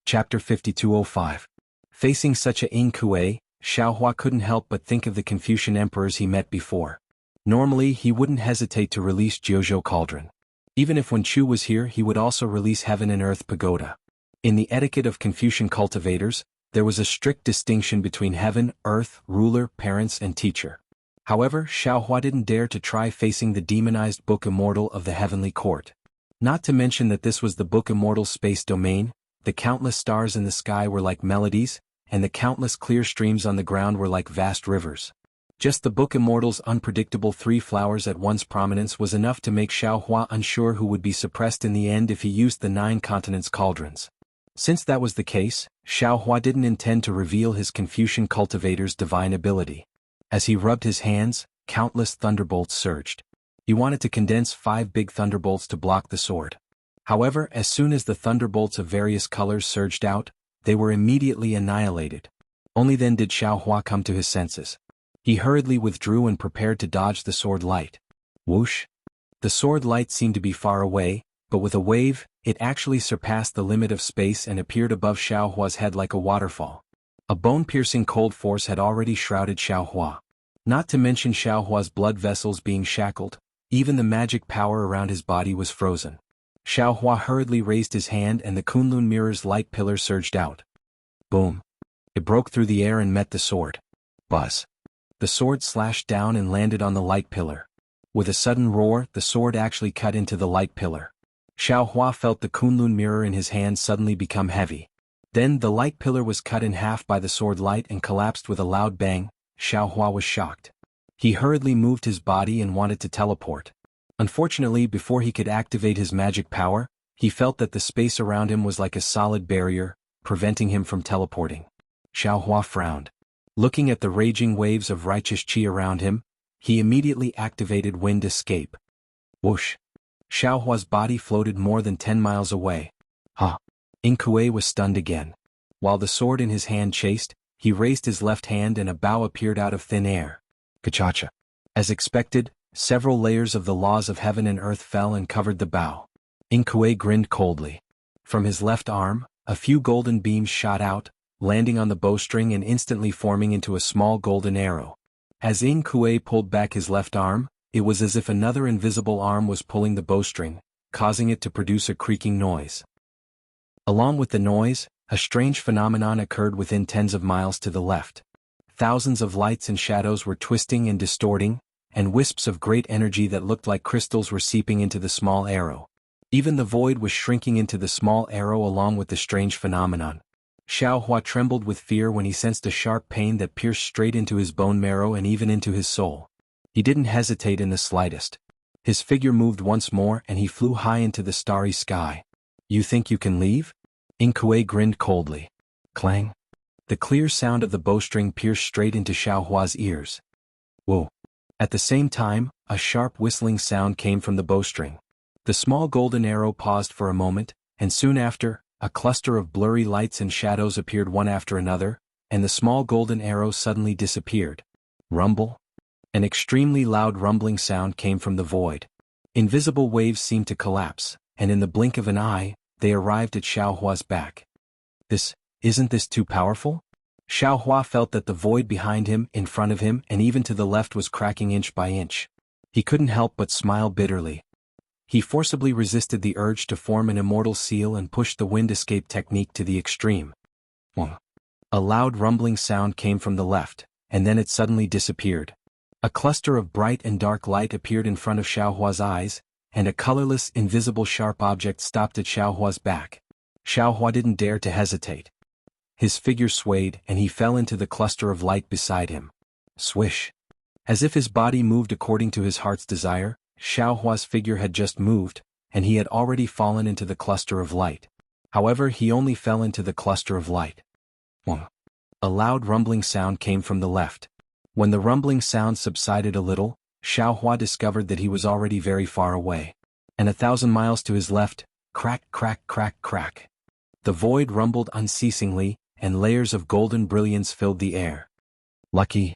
Chapter 5205. Facing such a Ing Kuei, Xiao Hua couldn't help but think of the Confucian emperors he met before. Normally he wouldn't hesitate to release Jiuzhou Cauldron. Even if when Chu was here he would also release Heaven and Earth Pagoda. In the etiquette of Confucian cultivators, there was a strict distinction between heaven, earth, ruler, parents and teacher. However, Xiao Hua didn't dare to try facing the demonized Book Immortal of the Heavenly Court. Not to mention that this was the Book Immortal's space domain, the countless stars in the sky were like melodies, and the countless clear streams on the ground were like vast rivers. Just the Book Immortal's unpredictable 3 flowers at once prominence was enough to make Xiao Hua unsure who would be suppressed in the end if he used the 9 continents cauldrons. Since that was the case, Xiao Hua didn't intend to reveal his Confucian cultivator's divine ability. As he rubbed his hands, countless thunderbolts surged. He wanted to condense 5 big thunderbolts to block the sword. However, as soon as the thunderbolts of various colors surged out, they were immediately annihilated. Only then did Xiaohua come to his senses. He hurriedly withdrew and prepared to dodge the sword light. Whoosh! The sword light seemed to be far away, but with a wave, it actually surpassed the limit of space and appeared above Xiaohua's head like a waterfall. A bone-piercing cold force had already shrouded Xiaohua. Not to mention Xiaohua's blood vessels being shackled, even the magic power around his body was frozen. Xiaohua hurriedly raised his hand and the Kunlun mirror's light pillar surged out. Boom! It broke through the air and met the sword. Buzz! The sword slashed down and landed on the light pillar. With a sudden roar, the sword actually cut into the light pillar. Xiaohua felt the Kunlun mirror in his hand suddenly become heavy. Then the light pillar was cut in half by the sword light and collapsed with a loud bang. Xiaohua was shocked. He hurriedly moved his body and wanted to teleport. Unfortunately, before he could activate his magic power, he felt that the space around him was like a solid barrier, preventing him from teleporting. Xiaohua frowned. Looking at the raging waves of righteous qi around him, he immediately activated Wind Escape. Whoosh! Xiaohua's body floated more than 10 miles away. Huh! Inkue was stunned again. While the sword in his hand chased, he raised his left hand and a bow appeared out of thin air. Kachacha! As expected, several layers of the laws of heaven and earth fell and covered the bow. Inkue grinned coldly. From his left arm, a few golden beams shot out, landing on the bowstring and instantly forming into a small golden arrow. As Inkue pulled back his left arm, it was as if another invisible arm was pulling the bowstring, causing it to produce a creaking noise. Along with the noise, a strange phenomenon occurred within tens of miles to the left. Thousands of lights and shadows were twisting and distorting, and wisps of great energy that looked like crystals were seeping into the small arrow. Even the void was shrinking into the small arrow along with the strange phenomenon. Xiaohua trembled with fear when he sensed a sharp pain that pierced straight into his bone marrow and even into his soul. He didn't hesitate in the slightest. His figure moved once more and he flew high into the starry sky. You think you can leave? Inkue grinned coldly. Clang! The clear sound of the bowstring pierced straight into Xiaohua's ears. Whoa! At the same time, a sharp whistling sound came from the bowstring. The small golden arrow paused for a moment, and soon after, a cluster of blurry lights and shadows appeared one after another, and the small golden arrow suddenly disappeared. Rumble! An extremely loud rumbling sound came from the void. Invisible waves seemed to collapse, and in the blink of an eye, they arrived at Xiaohua's back. Isn't this too powerful? Xiaohua felt that the void behind him, in front of him, and even to the left was cracking inch by inch. He couldn't help but smile bitterly. He forcibly resisted the urge to form an immortal seal and pushed the wind escape technique to the extreme. A loud rumbling sound came from the left, and then it suddenly disappeared. A cluster of bright and dark light appeared in front of Xiaohua's eyes, and a colorless, invisible sharp object stopped at Xiaohua's back. Xiaohua didn't dare to hesitate. His figure swayed and he fell into the cluster of light beside him. Swish! As if his body moved according to his heart's desire, Xiaohua's figure had just moved, and he had already fallen into the cluster of light. However, he only fell into the cluster of light. A loud rumbling sound came from the left. When the rumbling sound subsided a little, Xiaohua discovered that he was already very far away. And 1,000 miles to his left, crack, crack, crack, crack. The void rumbled unceasingly, and layers of golden brilliance filled the air. Lucky!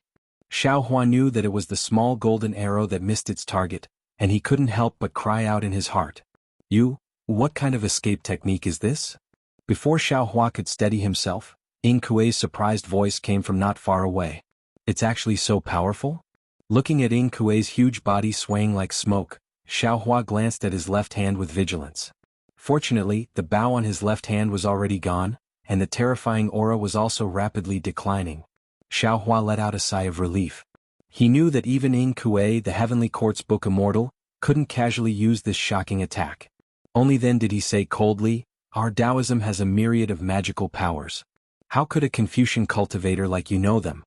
Xiaohua knew that it was the small golden arrow that missed its target, and he couldn't help but cry out in his heart. What kind of escape technique is this? Before Xiaohua could steady himself, Inkue's surprised voice came from not far away. It's actually so powerful? Looking at Inkue's huge body swaying like smoke, Xiaohua glanced at his left hand with vigilance. Fortunately, the bow on his left hand was already gone, and the terrifying aura was also rapidly declining. Xiaohua let out a sigh of relief. He knew that even Inkue, the Heavenly Court's Book Immortal, couldn't casually use this shocking attack. Only then did he say coldly, "Our Taoism has a myriad of magical powers. How could a Confucian cultivator like you know them?"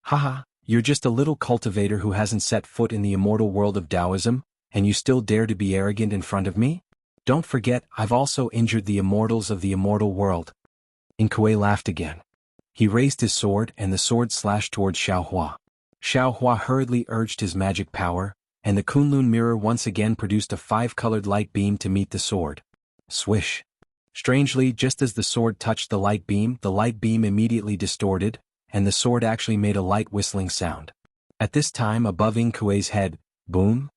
Haha, you're just a little cultivator who hasn't set foot in the immortal world of Taoism, and you still dare to be arrogant in front of me? Don't forget, I've also injured the immortals of the immortal world. Inkue laughed again. He raised his sword and the sword slashed towards Xiaohua. Xiaohua hurriedly urged his magic power, and the Kunlun mirror once again produced a 5-colored light beam to meet the sword. Swish. Strangely, just as the sword touched the light beam immediately distorted, and the sword actually made a light whistling sound. At this time above Ing Kuei's head, boom!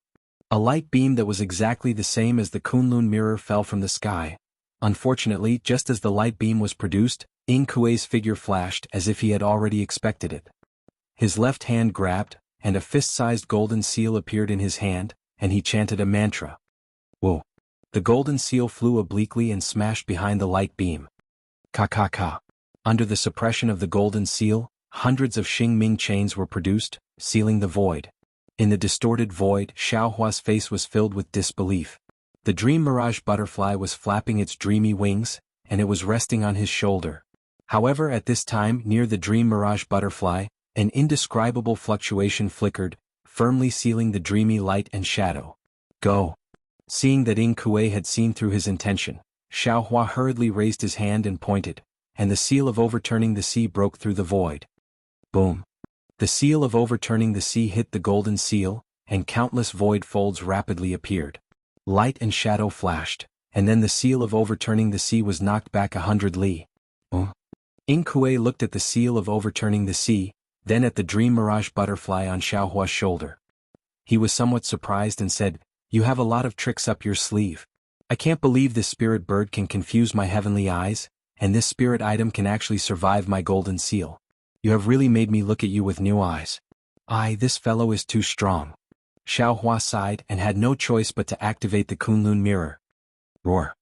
A light beam that was exactly the same as the Kunlun mirror fell from the sky. Unfortunately, just as the light beam was produced, Ing Kuei's figure flashed as if he had already expected it. His left hand grabbed, and a fist-sized golden seal appeared in his hand, and he chanted a mantra. Whoa! The golden seal flew obliquely and smashed behind the light beam. Ka. Under the suppression of the golden seal, hundreds of Xingming chains were produced, sealing the void. In the distorted void, Xiaohua's face was filled with disbelief. The dream mirage butterfly was flapping its dreamy wings, and it was resting on his shoulder. However, at this time, near the dream mirage butterfly, an indescribable fluctuation flickered, firmly sealing the dreamy light and shadow. Go! Seeing that Ing Kuei had seen through his intention, Xiaohua hurriedly raised his hand and pointed, and the seal of overturning the sea broke through the void. Boom! The seal of overturning the sea hit the golden seal, and countless void folds rapidly appeared. Light and shadow flashed, and then the seal of overturning the sea was knocked back 100 li. Ing Kuei looked at the seal of overturning the sea, then at the dream mirage butterfly on Xiaohua's shoulder. He was somewhat surprised and said, "You have a lot of tricks up your sleeve. I can't believe this spirit bird can confuse my heavenly eyes, and this spirit item can actually survive my golden seal. You have really made me look at you with new eyes. This fellow is too strong." Xiaohua sighed and had no choice but to activate the Kunlun mirror. Roar!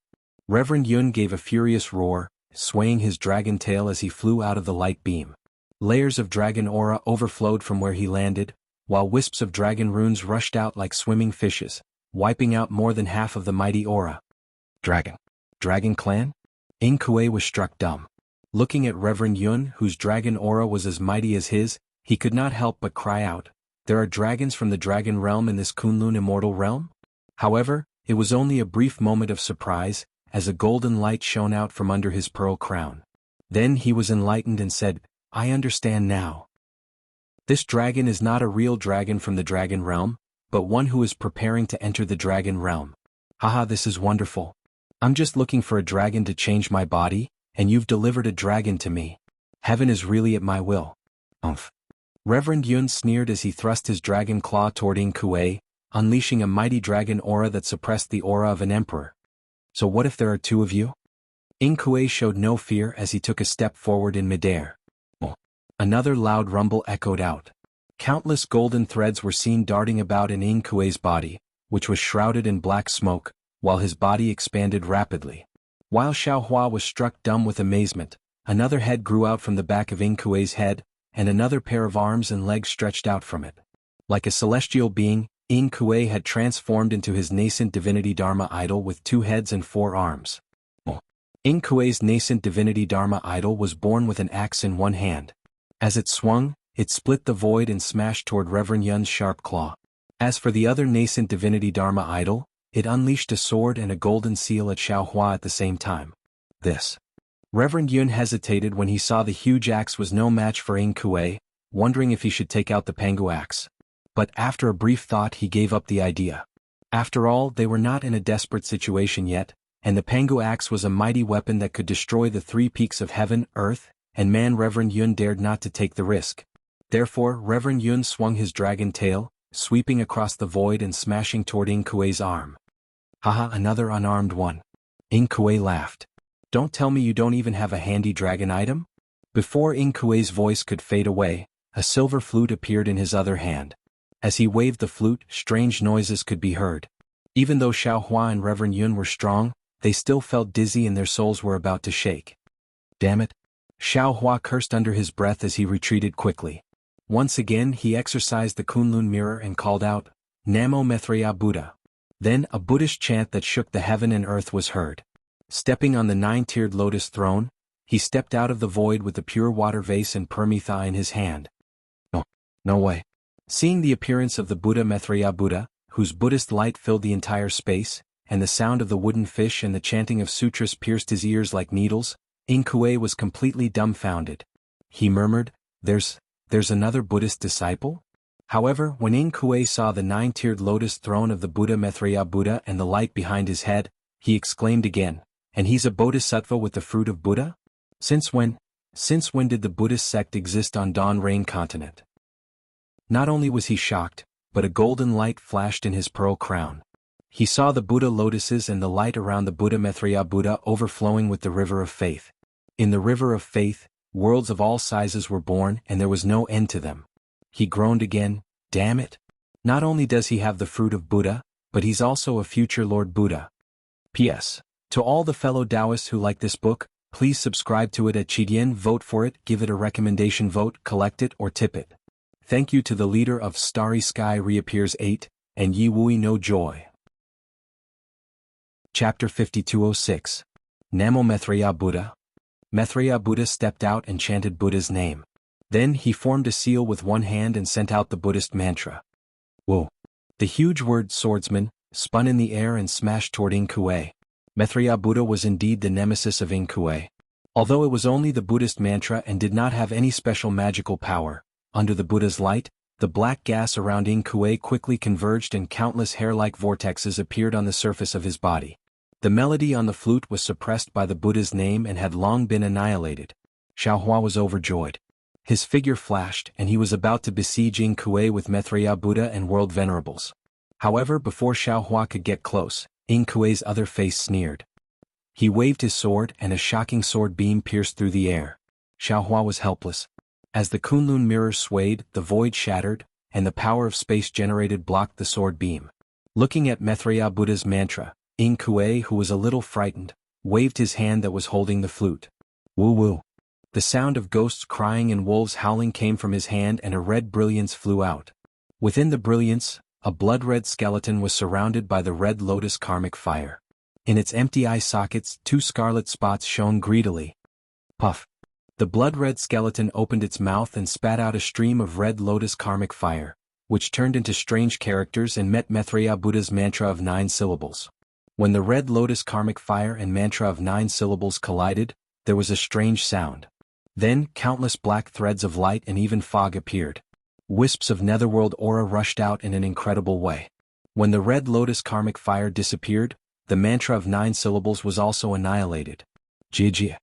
Reverend Yun gave a furious roar, swaying his dragon tail as he flew out of the light beam. Layers of dragon aura overflowed from where he landed, while wisps of dragon runes rushed out like swimming fishes, wiping out more than half of the mighty aura. Dragon clan? Ing Kuei was struck dumb. Looking at Reverend Yun, whose dragon aura was as mighty as his, he could not help but cry out, "There are dragons from the dragon realm in this Kunlun immortal realm?" However, it was only a brief moment of surprise, as a golden light shone out from under his pearl crown. Then he was enlightened and said, "I understand now. This dragon is not a real dragon from the dragon realm, but one who is preparing to enter the dragon realm. Haha, this is wonderful. I'm just looking for a dragon to change my body, and you've delivered a dragon to me. Heaven is really at my will." Reverend Yun sneered as he thrust his dragon claw toward Ing Kuei, unleashing a mighty dragon aura that suppressed the aura of an emperor. "So what if there are two of you?" Ing Kuei showed no fear as he took a step forward in midair. Another loud rumble echoed out. Countless golden threads were seen darting about in Ing Kuei's body, which was shrouded in black smoke, while his body expanded rapidly. While Xiaohua was struck dumb with amazement, another head grew out from the back of Ing Kuei's head, and another pair of arms and legs stretched out from it. Like a celestial being, Ing Kuei had transformed into his nascent divinity Dharma idol with 2 heads and 4 arms. Ing Kuei's nascent divinity Dharma idol was born with an axe in one hand. As it swung, it split the void and smashed toward Reverend Yun's sharp claw. As for the other nascent divinity Dharma idol, it unleashed a sword and a golden seal at Xiaohua at the same time. Reverend Yun hesitated when he saw the huge axe was no match for Ing Kuei, wondering if he should take out the Pangu axe. But after a brief thought he gave up the idea. After all, they were not in a desperate situation yet, and the Pangu axe was a mighty weapon that could destroy the 3 peaks of heaven, earth, and man. Reverend Yun dared not to take the risk. Therefore, Reverend Yun swung his dragon tail, sweeping across the void and smashing toward Ing Kuei's arm. "Haha, another unarmed one." Ing Kuei laughed. "Don't tell me you don't even have a handy dragon item?" Before Ing Kuei's voice could fade away, a silver flute appeared in his other hand. As he waved the flute, strange noises could be heard. Even though Xiaohua and Reverend Yun were strong, they still felt dizzy and their souls were about to shake. "Damn it!" Xiaohua cursed under his breath as he retreated quickly. Once again he exercised the Kunlun mirror and called out, "Namo Maitreya Buddha." Then a Buddhist chant that shook the heaven and earth was heard. Stepping on the 9-tiered lotus throne, he stepped out of the void with the pure water vase and Permitha in his hand. No way. Seeing the appearance of the Buddha Maitreya Buddha, whose Buddhist light filled the entire space, and the sound of the wooden fish and the chanting of sutras pierced his ears like needles, Ing Kuei was completely dumbfounded. he murmured, there's another Buddhist disciple? However, when In Kuei saw the nine-tiered lotus throne of the Buddha Maitreya Buddha and the light behind his head, he exclaimed again, and he's a bodhisattva with the fruit of Buddha? Since when did the Buddhist sect exist on Dawn Rain continent? Not only was he shocked, but a golden light flashed in his pearl crown. He saw the Buddha lotuses and the light around the Buddha Maitreya Buddha overflowing with the river of faith. In the river of faith, worlds of all sizes were born and there was no end to them. He groaned again, damn it. Not only does he have the fruit of Buddha, but he's also a future Lord Buddha. P.S. To all the fellow Taoists who like this book, please subscribe to it at Qidian, vote for it, give it a recommendation vote, collect it or tip it. Thank you to the leader of Starry Sky reappears 8, and Yi Wui no joy. Chapter 5206. Namo Maitreya Buddha. Maitreya Buddha stepped out and chanted Buddha's name. Then he formed a seal with one hand and sent out the Buddhist mantra. Whoa! The huge word swordsman spun in the air and smashed toward In Kuei. Maitreya Buddha was indeed the nemesis of In Kuei. Although it was only the Buddhist mantra and did not have any special magical power, under the Buddha's light, the black gas around In Kuei quickly converged and countless hair-like vortexes appeared on the surface of his body. The melody on the flute was suppressed by the Buddha's name and had long been annihilated. Xiaohua was overjoyed. His figure flashed and he was about to besiege In Kuei with Maitreya Buddha and world venerables. However, before Xiaohua could get close, In Kuei's other face sneered. He waved his sword and a shocking sword beam pierced through the air. Xiaohua was helpless. As the Kunlun mirror swayed, the void shattered, and the power of space generated blocked the sword beam. Looking at Maitreya Buddha's mantra, In Kuei, who was a little frightened, waved his hand that was holding the flute. Woo-woo. The sound of ghosts crying and wolves howling came from his hand and a red brilliance flew out. Within the brilliance, a blood-red skeleton was surrounded by the red lotus karmic fire. In its empty eye sockets, 2 scarlet spots shone greedily. Puff! The blood-red skeleton opened its mouth and spat out a stream of red lotus karmic fire, which turned into strange characters and met Maitreya Buddha's mantra of 9 syllables. When the red lotus karmic fire and mantra of 9 syllables collided, there was a strange sound. Then, countless black threads of light and even fog appeared. Wisps of netherworld aura rushed out in an incredible way. When the red lotus karmic fire disappeared, the mantra of 9 syllables was also annihilated. Jijia.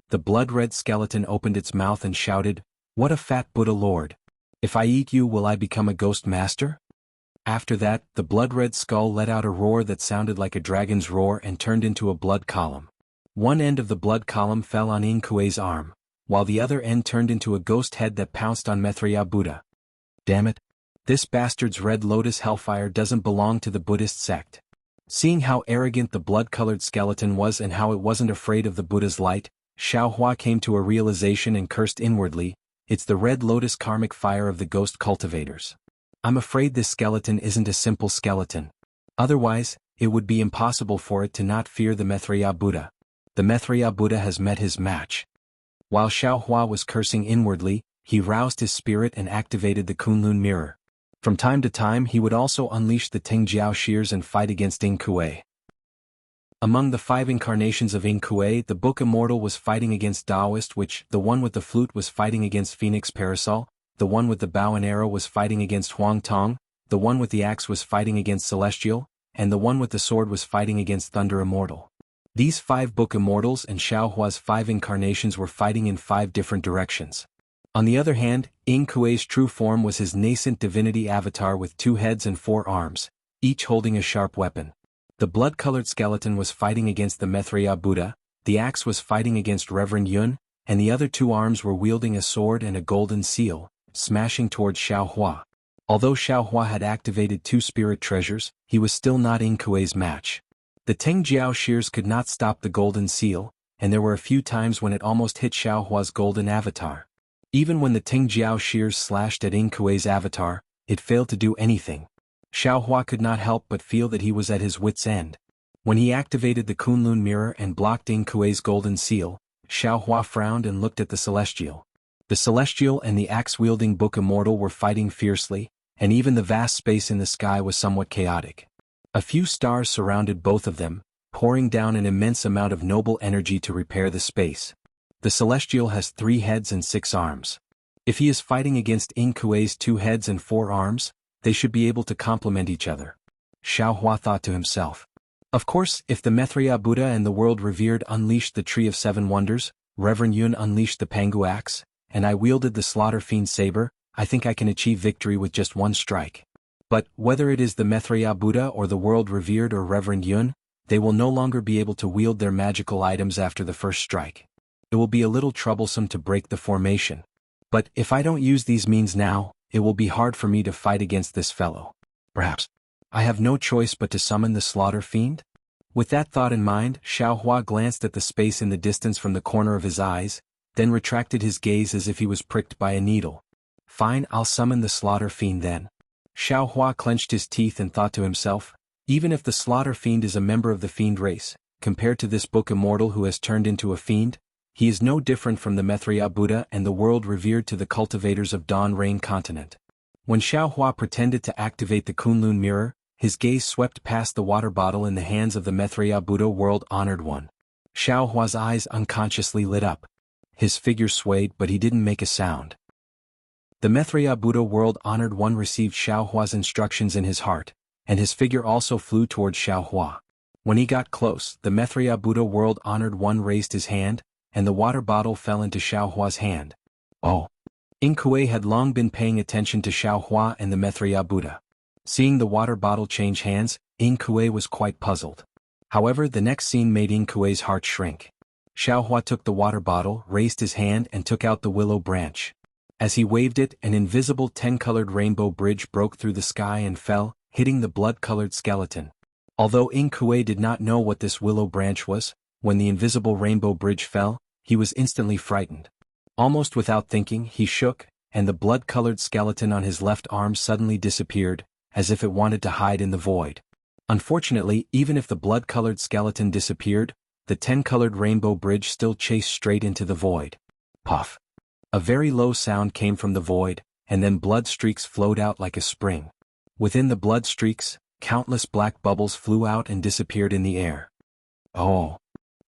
The blood-red skeleton opened its mouth and shouted, "What a fat Buddha Lord! If I eat you, will I become a ghost master?" After that, the blood-red skull let out a roar that sounded like a dragon's roar and turned into a blood column. One end of the blood column fell on In Kuei's arm, while the other end turned into a ghost head that pounced on Maitreya Buddha. Damn it! This bastard's red lotus hellfire doesn't belong to the Buddhist sect. Seeing how arrogant the blood-colored skeleton was and how it wasn't afraid of the Buddha's light, Xiaohua came to a realization and cursed inwardly, "It's the red lotus karmic fire of the ghost cultivators. I'm afraid this skeleton isn't a simple skeleton. Otherwise, it would be impossible for it to not fear the Maitreya Buddha. The Maitreya Buddha has met his match." While Xiaohua was cursing inwardly, he roused his spirit and activated the Kunlun mirror. From time to time he would also unleash the Tingjiao shears and fight against In Kuei. Among the 5 incarnations of In Kuei, the Book Immortal was fighting against Taoist, which, the one with the flute was fighting against Phoenix Parasol, the one with the bow and arrow was fighting against Huang Tong, the one with the axe was fighting against Celestial, and the one with the sword was fighting against Thunder Immortal. These 5 Book Immortals and Xiaohua's 5 incarnations were fighting in 5 different directions. On the other hand, In Kuei's true form was his nascent divinity avatar with 2 heads and 4 arms, each holding a sharp weapon. The blood-colored skeleton was fighting against the Maitreya Buddha, the axe was fighting against Reverend Yun, and the other 2 arms were wielding a sword and a golden seal, smashing towards Xiaohua. Although Xiaohua had activated 2 spirit treasures, he was still not In Kuei's match. The Tingjiao shears could not stop the golden seal, and there were a few times when it almost hit Xiaohua's golden avatar. Even when the Tingjiao shears slashed at In Kuei's avatar, it failed to do anything. Xiaohua could not help but feel that he was at his wit's end. When he activated the Kunlun mirror and blocked In Kuei's golden seal, Xiaohua frowned and looked at the Celestial. The Celestial and the axe-wielding Book Immortal were fighting fiercely, and even the vast space in the sky was somewhat chaotic. A few stars surrounded both of them, pouring down an immense amount of noble energy to repair the space. The celestial has 3 heads and 6 arms. If he is fighting against Ing Kuei's 2 heads and 4 arms, they should be able to complement each other. Xiao Hua thought to himself. Of course, if the Maitreya Buddha and the world revered unleashed the Tree of 7 Wonders, Reverend Yun unleashed the Pangu axe, and I wielded the Slaughter Fiend saber, I think I can achieve victory with just one strike. But, whether it is the Maitreya Buddha or the world revered or Reverend Yun, they will no longer be able to wield their magical items after the first strike. It will be a little troublesome to break the formation. But if I don't use these means now, it will be hard for me to fight against this fellow. Perhaps I have no choice but to summon the Slaughter Fiend? With that thought in mind, Xiao Hua glanced at the space in the distance from the corner of his eyes, then retracted his gaze as if he was pricked by a needle. Fine, I'll summon the Slaughter Fiend then. Xiao Hua clenched his teeth and thought to himself, even if the Slaughter Fiend is a member of the Fiend race, compared to this book immortal who has turned into a fiend, he is no different from the Maitreya Buddha and the world revered to the cultivators of Dawn Rain Continent. When Xiao Hua pretended to activate the Kunlun mirror, his gaze swept past the water bottle in the hands of the Maitreya Buddha world-honored one. Xiao Hua's eyes unconsciously lit up. His figure swayed but he didn't make a sound. The Maitreya Buddha world-honored one received Xiao Hua's instructions in his heart, and his figure also flew towards Xiao Hua. When he got close, the Maitreya Buddha world-honored one raised his hand, and the water bottle fell into Xiao Hua's hand. Oh! Ing Kuei had long been paying attention to Xiao Hua and the Maitreya Buddha. Seeing the water bottle change hands, Ing Kuei was quite puzzled. However, the next scene made Ing Kuei's heart shrink. Xiao Hua took the water bottle, raised his hand and took out the willow branch. As he waved it, an invisible 10-colored rainbow bridge broke through the sky and fell, hitting the blood-colored skeleton. Although Ing Kuei did not know what this willow branch was, when the invisible rainbow bridge fell, he was instantly frightened. Almost without thinking, he shook, and the blood-colored skeleton on his left arm suddenly disappeared, as if it wanted to hide in the void. Unfortunately, even if the blood-colored skeleton disappeared, the 10-colored rainbow bridge still chased straight into the void. Puff! A very low sound came from the void, and then blood streaks flowed out like a spring. Within the blood streaks, countless black bubbles flew out and disappeared in the air. Oh!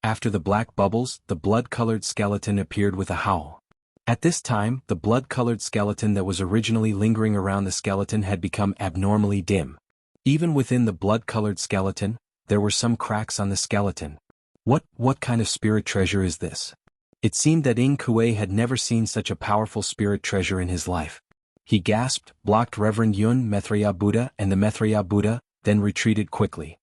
After the black bubbles, the blood-colored skeleton appeared with a howl. At this time, the blood-colored skeleton that was originally lingering around the skeleton had become abnormally dim. Even within the blood-colored skeleton, there were some cracks on the skeleton. What kind of spirit treasure is this? It seemed that Ing Kuei had never seen such a powerful spirit treasure in his life. He gasped, blocked Reverend Yun, Maitreya Buddha, and the Maitreya Buddha, then retreated quickly.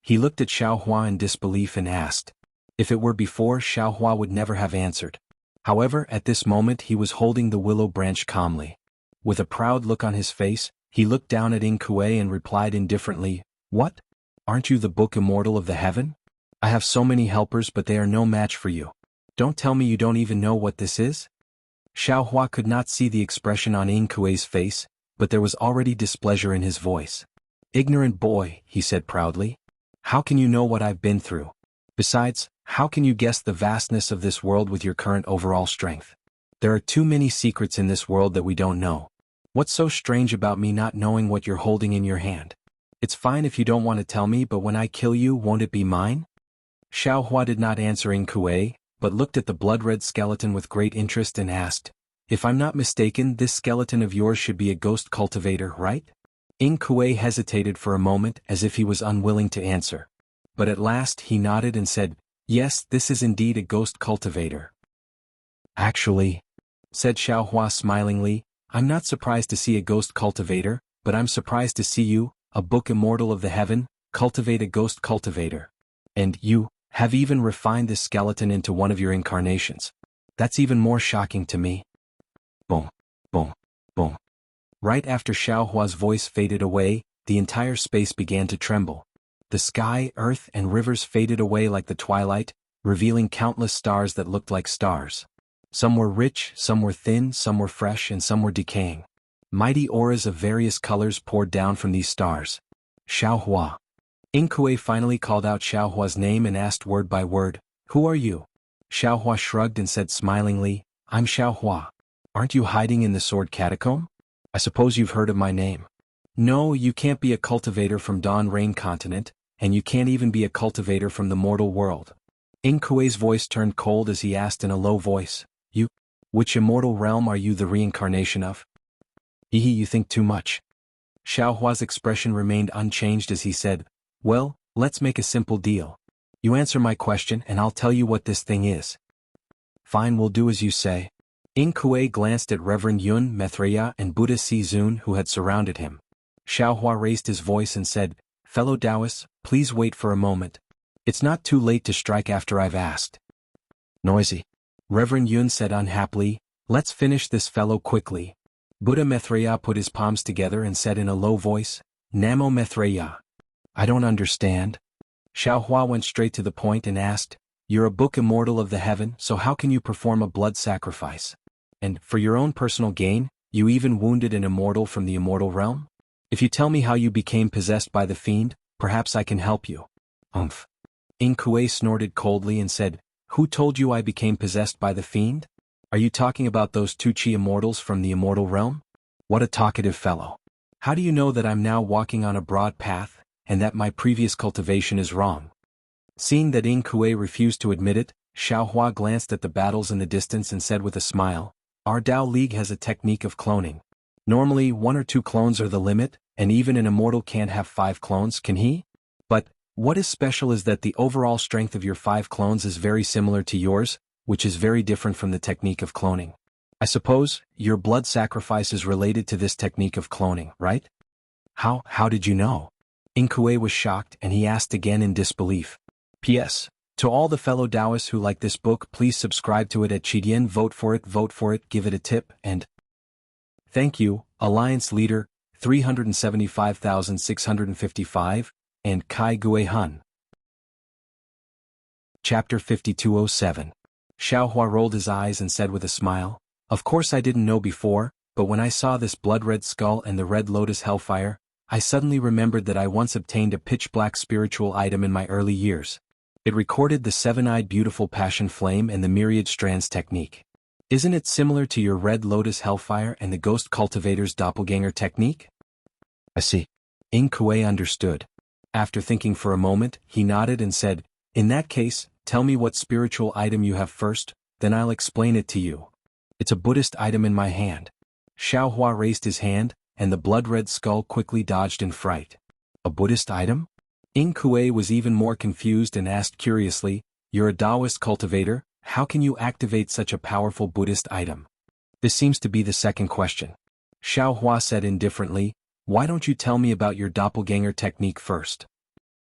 He looked at Xiao Hua in disbelief and asked. If it were before, Xiao Hua would never have answered. However, at this moment he was holding the willow branch calmly. With a proud look on his face, he looked down at Ing Kuei and replied indifferently, "What? Aren't you the book immortal of the heaven? I have so many helpers but they are no match for you. Don't tell me you don't even know what this is?" Xiao Hua could not see the expression on Ing Kuei's face, but there was already displeasure in his voice. "Ignorant boy," he said proudly. "How can you know what I've been through? Besides, how can you guess the vastness of this world with your current overall strength? There are too many secrets in this world that we don't know. What's so strange about me not knowing what you're holding in your hand? It's fine if you don't want to tell me, but when I kill you, won't it be mine?" Xiao Hua did not answer Ing Kuei, but looked at the blood-red skeleton with great interest and asked, "If I'm not mistaken, this skeleton of yours should be a ghost cultivator, right?" Ing Kuei hesitated for a moment as if he was unwilling to answer. But at last he nodded and said, "Yes, this is indeed a ghost cultivator." "Actually," said Xiao Hua smilingly, "I'm not surprised to see a ghost cultivator, but I'm surprised to see you, a book immortal of the heaven, cultivate a ghost cultivator. And you have even refined this skeleton into one of your incarnations. That's even more shocking to me." Boom, boom, boom. Right after Xiao Hua's voice faded away, the entire space began to tremble. The sky, earth, and rivers faded away like the twilight, revealing countless stars that looked like stars. Some were rich, some were thin, some were fresh, and some were decaying. Mighty auras of various colors poured down from these stars. "Xiao Hua." Ing Kuei finally called out Xiao Hua's name and asked word by word, "Who are you?" Xiao Hua shrugged and said smilingly, "I'm Xiao Hua. Aren't you hiding in the sword catacomb? I suppose you've heard of my name." "No, you can't be a cultivator from Dawn Rain Continent, and you can't even be a cultivator from the mortal world. Ing Kuei's voice turned cold as he asked in a low voice, "You? Which immortal realm are you the reincarnation of?" "Hehe, you think too much." Xiaohua's expression remained unchanged as he said, "Well, let's make a simple deal. You answer my question and I'll tell you what this thing is." "Fine, we'll do as you say." Ing Kuei glanced at Reverend Yun Methreya and Buddha Si Zun who had surrounded him. Xiaohua raised his voice and said, "Fellow Taoists, please wait for a moment. It's not too late to strike after I've asked." "Noisy." Reverend Yun said unhappily, "Let's finish this fellow quickly." Buddha Methreya put his palms together and said in a low voice, "Namo Methreya." "I don't understand." Xiaohua went straight to the point and asked, "You're a book immortal of the heaven, so how can you perform a blood sacrifice? And, for your own personal gain, you even wounded an immortal from the immortal realm? If you tell me how you became possessed by the fiend, perhaps I can help you." "Umph." Ing Kuei snorted coldly and said, "Who told you I became possessed by the fiend? Are you talking about those two chi immortals from the immortal realm? What a talkative fellow. How do you know that I'm now walking on a broad path, and that my previous cultivation is wrong?" Seeing that Ing Kuei refused to admit it, Xiaohua glanced at the battles in the distance and said with a smile, "Our Tao League has a technique of cloning. Normally 1 or 2 clones are the limit, and even an immortal can't have 5 clones, can he? But, what is special is that the overall strength of your 5 clones is very similar to yours, which is very different from the technique of cloning. I suppose, your blood sacrifice is related to this technique of cloning, right?" How did you know?" Ing Kuei was shocked and he asked again in disbelief. "P.S. To all the fellow Taoists who like this book, please subscribe to it at Qidian, vote for it, give it a tip, and thank you, Alliance Leader, 375,655, and Kai Gue Han. Chapter 5207. Xiaohua rolled his eyes and said with a smile, "Of course I didn't know before, but when I saw this blood-red skull and the red lotus hellfire, I suddenly remembered that I once obtained a pitch-black spiritual item in my early years. It recorded the 7-eyed beautiful passion flame and the myriad strands technique. Isn't it similar to your red lotus hellfire and the ghost cultivator's doppelganger technique?" "I see." Ing Kuei understood. After thinking for a moment, he nodded and said, "In that case, tell me what spiritual item you have first, then I'll explain it to you." "It's a Buddhist item in my hand." Xiaohua raised his hand, and the blood-red skull quickly dodged in fright. "A Buddhist item?" Ing Kuei was even more confused and asked curiously, "You're a Taoist cultivator, how can you activate such a powerful Buddhist item?" "This seems to be the second question." Xiaohua said indifferently, "Why don't you tell me about your doppelganger technique first?"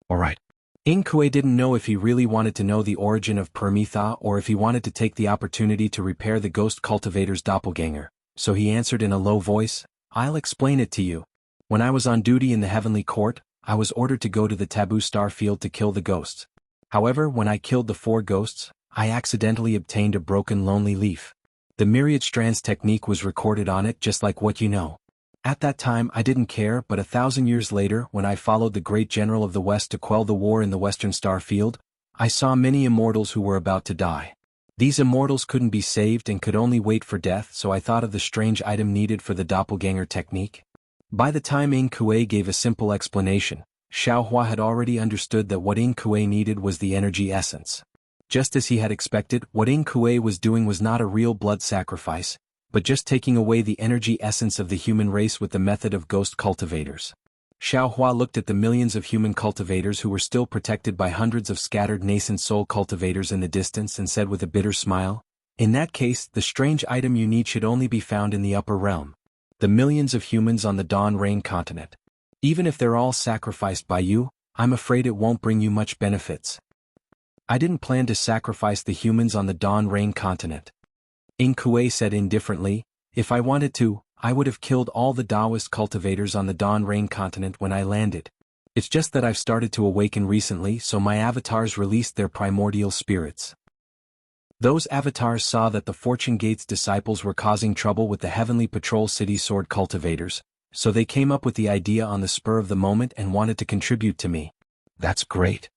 "All right." Ing Kuei didn't know if he really wanted to know the origin of Permitha or if he wanted to take the opportunity to repair the ghost cultivator's doppelganger, so he answered in a low voice, "I'll explain it to you. When I was on duty in the Heavenly Court, I was ordered to go to the Taboo Star Field to kill the ghosts. However, when I killed the 4 ghosts, I accidentally obtained a broken lonely leaf. The myriad strands technique was recorded on it just like what you know. At that time I didn't care, but 1,000 years later when I followed the great general of the West to quell the war in the Western Star Field, I saw many immortals who were about to die. These immortals couldn't be saved and could only wait for death, so I thought of the strange item needed for the doppelganger technique." By the time Ing Kuei gave a simple explanation, Xiaohua had already understood that what Ing Kuei needed was the energy essence. Just as he had expected, what Ing Kuei was doing was not a real blood sacrifice, but just taking away the energy essence of the human race with the method of ghost cultivators. Xiaohua looked at the millions of human cultivators who were still protected by hundreds of scattered nascent soul cultivators in the distance and said with a bitter smile, "In that case, the strange item you need should only be found in the upper realm. The millions of humans on the Dawn Rain continent. Even if they're all sacrificed by you, I'm afraid it won't bring you much benefits." "I didn't plan to sacrifice the humans on the Dawn Rain continent." Ing Kuei said indifferently, "If I wanted to, I would have killed all the Taoist cultivators on the Dawn Rain continent when I landed. It's just that I've started to awaken recently, so my avatars released their primordial spirits. Those avatars saw that the Fortune Gate's disciples were causing trouble with the Heavenly Patrol City Sword cultivators, so they came up with the idea on the spur of the moment and wanted to contribute to me." "That's great."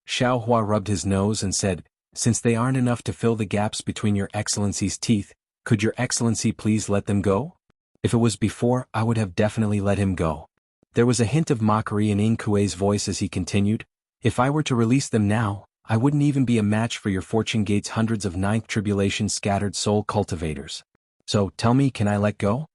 Xiaohua rubbed his nose and said, "Since they aren't enough to fill the gaps between your Excellency's teeth, could your Excellency please let them go?" If it was before, I would have definitely let him go. There was a hint of mockery in Ing Kuei's voice as he continued, "If I were to release them now, I wouldn't even be a match for your fortune gate's hundreds of ninth tribulation scattered soul cultivators. So, tell me, can I let go?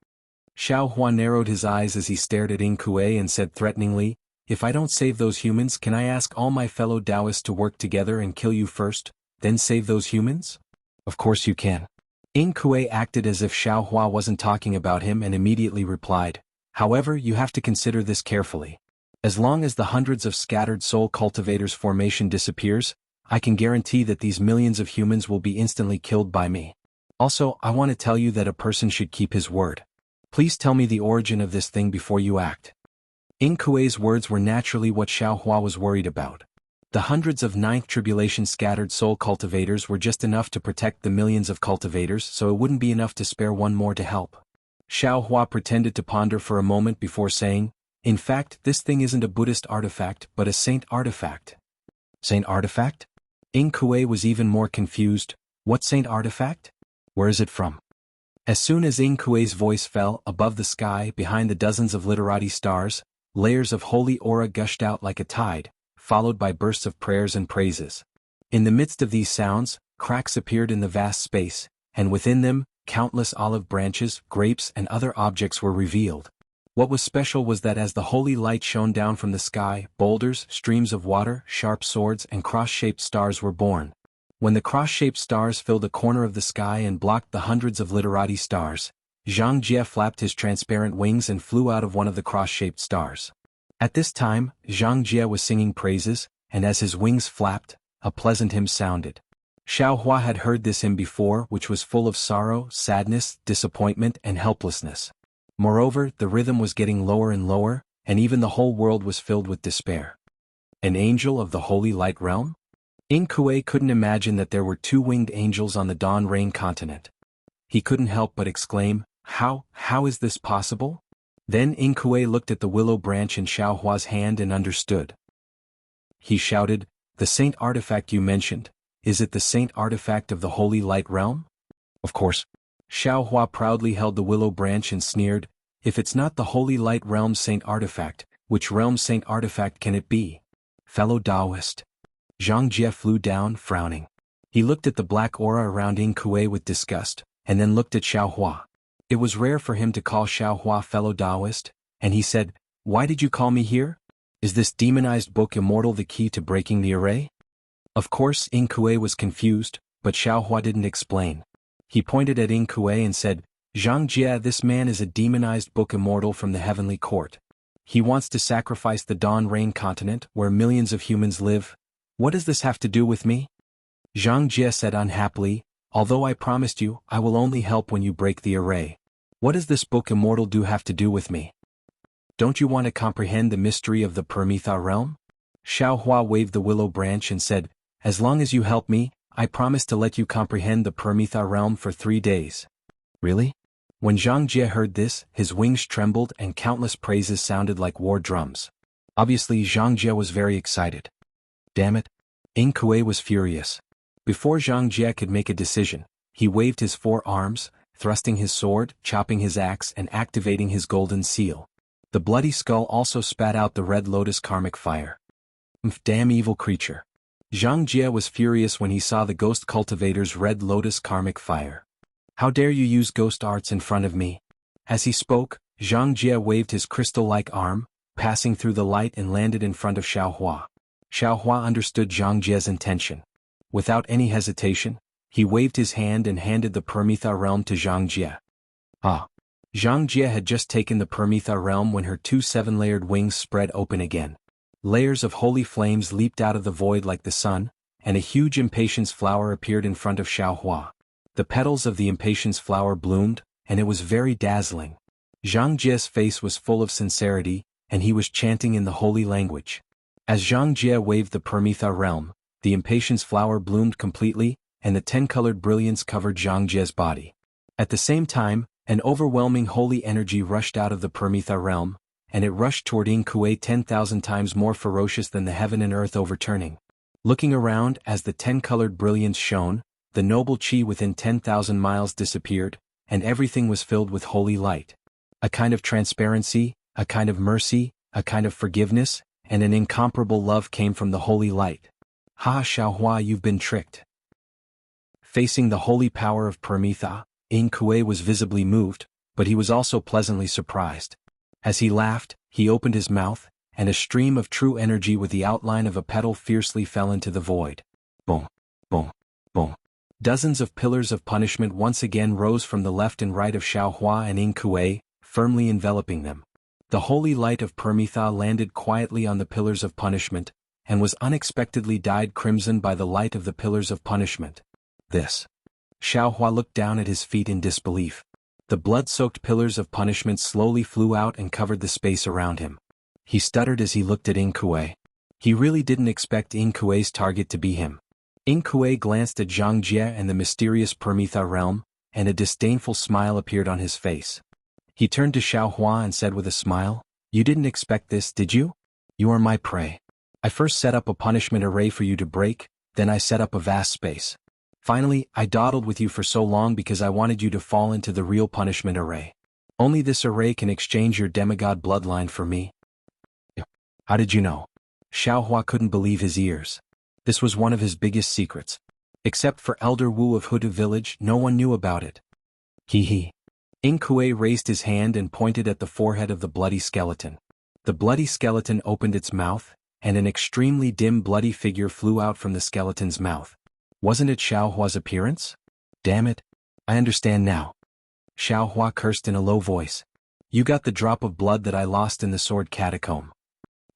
Xiao Hua narrowed his eyes as he stared at Ing Kuei and said threateningly, if I don't save those humans, can I ask all my fellow Taoists to work together and kill you first, then save those humans? Of course you can. Ing Kuei acted as if Xiao Hua wasn't talking about him and immediately replied, however, you have to consider this carefully. As long as the hundreds of scattered soul cultivators formation disappears, I can guarantee that these millions of humans will be instantly killed by me. Also, I want to tell you that a person should keep his word. Please tell me the origin of this thing before you act. Ing Kuei's words were naturally what Xiao Hua was worried about. The hundreds of ninth tribulation scattered soul cultivators were just enough to protect the millions of cultivators, so it wouldn't be enough to spare one more to help. Xiao Hua pretended to ponder for a moment before saying, in fact, this thing isn't a Buddhist artifact but a saint artifact. Saint artifact? Ing Kuei was even more confused. What saint artifact? Where is it from? As soon as Ing Kuei's voice fell above the sky behind the dozens of literati stars, layers of holy aura gushed out like a tide, followed by bursts of prayers and praises. In the midst of these sounds, cracks appeared in the vast space, and within them, countless olive branches, grapes and other objects were revealed. What was special was that as the holy light shone down from the sky, boulders, streams of water, sharp swords and cross-shaped stars were born. When the cross-shaped stars filled a corner of the sky and blocked the hundreds of literati stars, Zhang Jie flapped his transparent wings and flew out of one of the cross-shaped stars. At this time, Zhang Jie was singing praises, and as his wings flapped, a pleasant hymn sounded. Xiao Hua had heard this hymn before, which was full of sorrow, sadness, disappointment and helplessness. Moreover, the rhythm was getting lower and lower, and even the whole world was filled with despair. An angel of the holy light realm? Ing Kuei couldn't imagine that there were two winged angels on the Dawn Rain continent. He couldn't help but exclaim, how is this possible? Then Ing Kuei looked at the willow branch in Xiao Hua's hand and understood. He shouted, the saint artifact you mentioned, is it the saint artifact of the holy light realm? Of course. Xiao Hua proudly held the willow branch and sneered, if it's not the holy light realm's saint artifact, which realm's saint artifact can it be? Fellow Taoist. Zhang Jie flew down, frowning. He looked at the black aura around Ing Kuei with disgust, and then looked at Xiao Hua. It was rare for him to call Xiao Hua fellow Taoist, and he said, why did you call me here? Is this demonized book Immortal the key to breaking the array? Of course, Ing Kuei was confused, but Xiao Hua didn't explain. He pointed at Ing Kuei and said, Zhang Jie, this man is a demonized book immortal from the heavenly court. He wants to sacrifice the Dawn Rain continent, where millions of humans live. What does this have to do with me? Zhang Jie said unhappily, although I promised you, I will only help when you break the array. What does this book immortal have to do with me? Don't you want to comprehend the mystery of the Paramitha realm? Xiao Hua waved the willow branch and said, as long as you help me, I promise to let you comprehend the Paramitha realm for 3 days. Really? When Zhang Jie heard this, his wings trembled and countless praises sounded like war drums. Obviously Zhang Jie was very excited. Damn it. Ing Kuei was furious. Before Zhang Jie could make a decision, he waved his 4 arms, thrusting his sword, chopping his axe and activating his golden seal. The bloody skull also spat out the red lotus karmic fire. Damn evil creature. Zhang Jie was furious when he saw the ghost cultivator's red lotus karmic fire. How dare you use ghost arts in front of me? As he spoke, Zhang Jie waved his crystal-like arm, passing through the light and landed in front of Xiao Hua. Xiao Hua understood Zhang Jie's intention. Without any hesitation, he waved his hand and handed the Paramitha realm to Zhang Jie. Zhang Jie had just taken the Paramitha realm when her 2 7-layered wings spread open again. Layers of holy flames leaped out of the void like the sun, and a huge impatience flower appeared in front of Xiao Hua. The petals of the impatience flower bloomed, and it was very dazzling. Zhang Jie's face was full of sincerity, and he was chanting in the holy language. As Zhang Jie waved the Paramitha realm, the impatience flower bloomed completely, and the 10-colored brilliance covered Zhang Jie's body. At the same time, an overwhelming holy energy rushed out of the Paramitha realm, and it rushed toward Ing Kuei 10,000 times more ferocious than the heaven and earth overturning. Looking around as the 10-colored brilliance shone, the noble chi within 10,000 miles disappeared, and everything was filled with holy light. A kind of transparency, a kind of mercy, a kind of forgiveness, and an incomparable love came from the holy light. Ha Xiaohua, you've been tricked. Facing the holy power of Permitha, Ing Kue was visibly moved, but he was also pleasantly surprised. As he laughed, he opened his mouth, and a stream of true energy with the outline of a petal fiercely fell into the void. Boom, boom, boom. Dozens of pillars of punishment once again rose from the left and right of Xiaohua and Ing Kue, firmly enveloping them. The holy light of Permitha landed quietly on the pillars of punishment, and was unexpectedly dyed crimson by the light of the pillars of punishment. This. Xiaohua looked down at his feet in disbelief. The blood-soaked pillars of punishment slowly flew out and covered the space around him. He stuttered as he looked at Ing Kue. He really didn't expect Ing Kue's target to be him. Ing Kue glanced at Jianghu and the mysterious Permitha realm, and a disdainful smile appeared on his face. He turned to Xiaohua and said with a smile, "You didn't expect this, did you? You are my prey. I first set up a punishment array for you to break, then I set up a vast space. Finally, I dawdled with you for so long because I wanted you to fall into the real punishment array. Only this array can exchange your demigod bloodline for me." How did you know? Xiaohua couldn't believe his ears. This was one of his biggest secrets. Except for Elder Wu of Huda village, no one knew about it. Hee. Ing Kue raised his hand and pointed at the forehead of the bloody skeleton. The bloody skeleton opened its mouth, and an extremely dim bloody figure flew out from the skeleton's mouth. Wasn't it Xiaohua's appearance? Damn it. I understand now. Xiaohua cursed in a low voice. You got the drop of blood that I lost in the sword catacomb.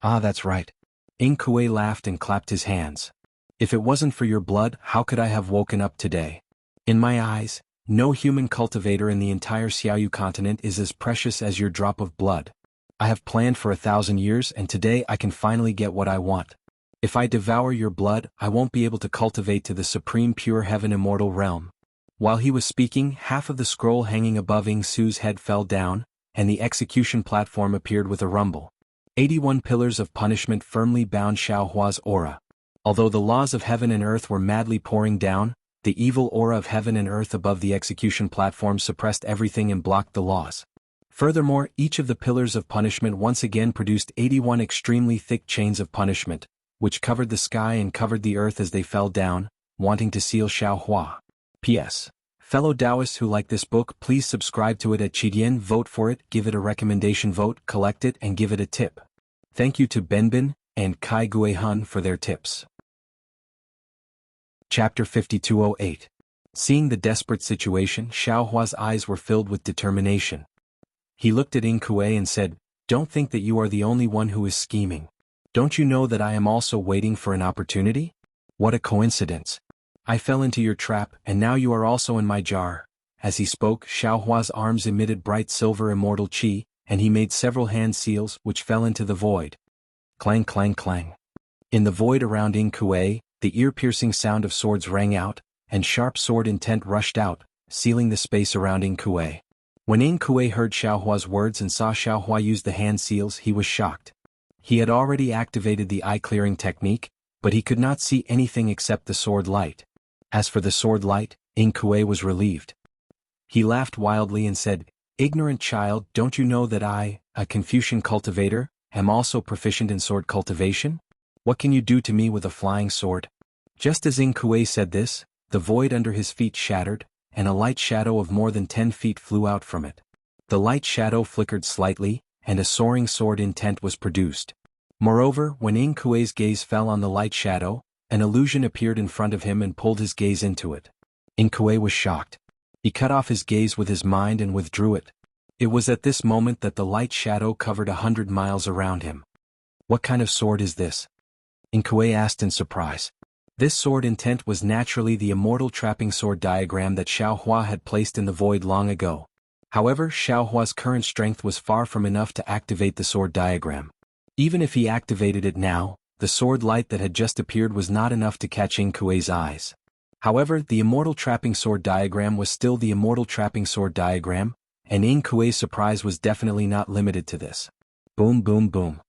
Ah, that's right. Ing Kue laughed and clapped his hands. If it wasn't for your blood, how could I have woken up today? In my eyes, no human cultivator in the entire Xiaoyu continent is as precious as your drop of blood. I have planned for 1,000 years and today I can finally get what I want. If I devour your blood, I won't be able to cultivate to the supreme pure heaven immortal realm. While he was speaking, half of the scroll hanging above Ing Su's head fell down, and the execution platform appeared with a rumble. 81 pillars of punishment firmly bound Xiaohua's aura. Although the laws of heaven and earth were madly pouring down, the evil aura of heaven and earth above the execution platform suppressed everything and blocked the laws. Furthermore, each of the pillars of punishment once again produced 81 extremely thick chains of punishment, which covered the sky and covered the earth as they fell down, wanting to seal Xiaohua. P.S. Fellow Taoists who like this book, please subscribe to it at Qidian, vote for it, give it a recommendation vote, collect it and give it a tip. Thank you to Benbin and Kai Guihun for their tips. Chapter 5208. Seeing the desperate situation, Xiaohua's eyes were filled with determination. He looked at Ing Kue and said, "Don't think that you are the only one who is scheming. Don't you know that I am also waiting for an opportunity? What a coincidence. I fell into your trap and now you are also in my jar." As he spoke, Xiaohua's arms emitted bright silver immortal qi, and he made several hand seals which fell into the void. Clang clang clang. In the void around Ing Kue, the ear-piercing sound of swords rang out, and sharp sword intent rushed out, sealing the space around Ing Kue. When Ing Kue heard Xiaohua's words and saw Xiaohua use the hand seals, he was shocked. He had already activated the eye-clearing technique, but he could not see anything except the sword light. As for the sword light, Ing Kue was relieved. He laughed wildly and said, "Ignorant child, don't you know that I, a Confucian cultivator, am also proficient in sword cultivation? What can you do to me with a flying sword?" Just as Ing Kue said this, the void under his feet shattered, and a light shadow of more than 10 feet flew out from it. The light shadow flickered slightly, and a soaring sword intent was produced. Moreover, when Ing Kue's gaze fell on the light shadow, an illusion appeared in front of him and pulled his gaze into it. Ing Kue was shocked. He cut off his gaze with his mind and withdrew it. It was at this moment that the light shadow covered 100 miles around him. "What kind of sword is this?" Ing Kue asked in surprise. This sword intent was naturally the immortal trapping sword diagram that Xiaohua had placed in the void long ago. However, Xiaohua's current strength was far from enough to activate the sword diagram. Even if he activated it now, the sword light that had just appeared was not enough to catch Ing Kue's eyes. However, the immortal trapping sword diagram was still the immortal trapping sword diagram, and Ing Kue's surprise was definitely not limited to this. Boom boom boom.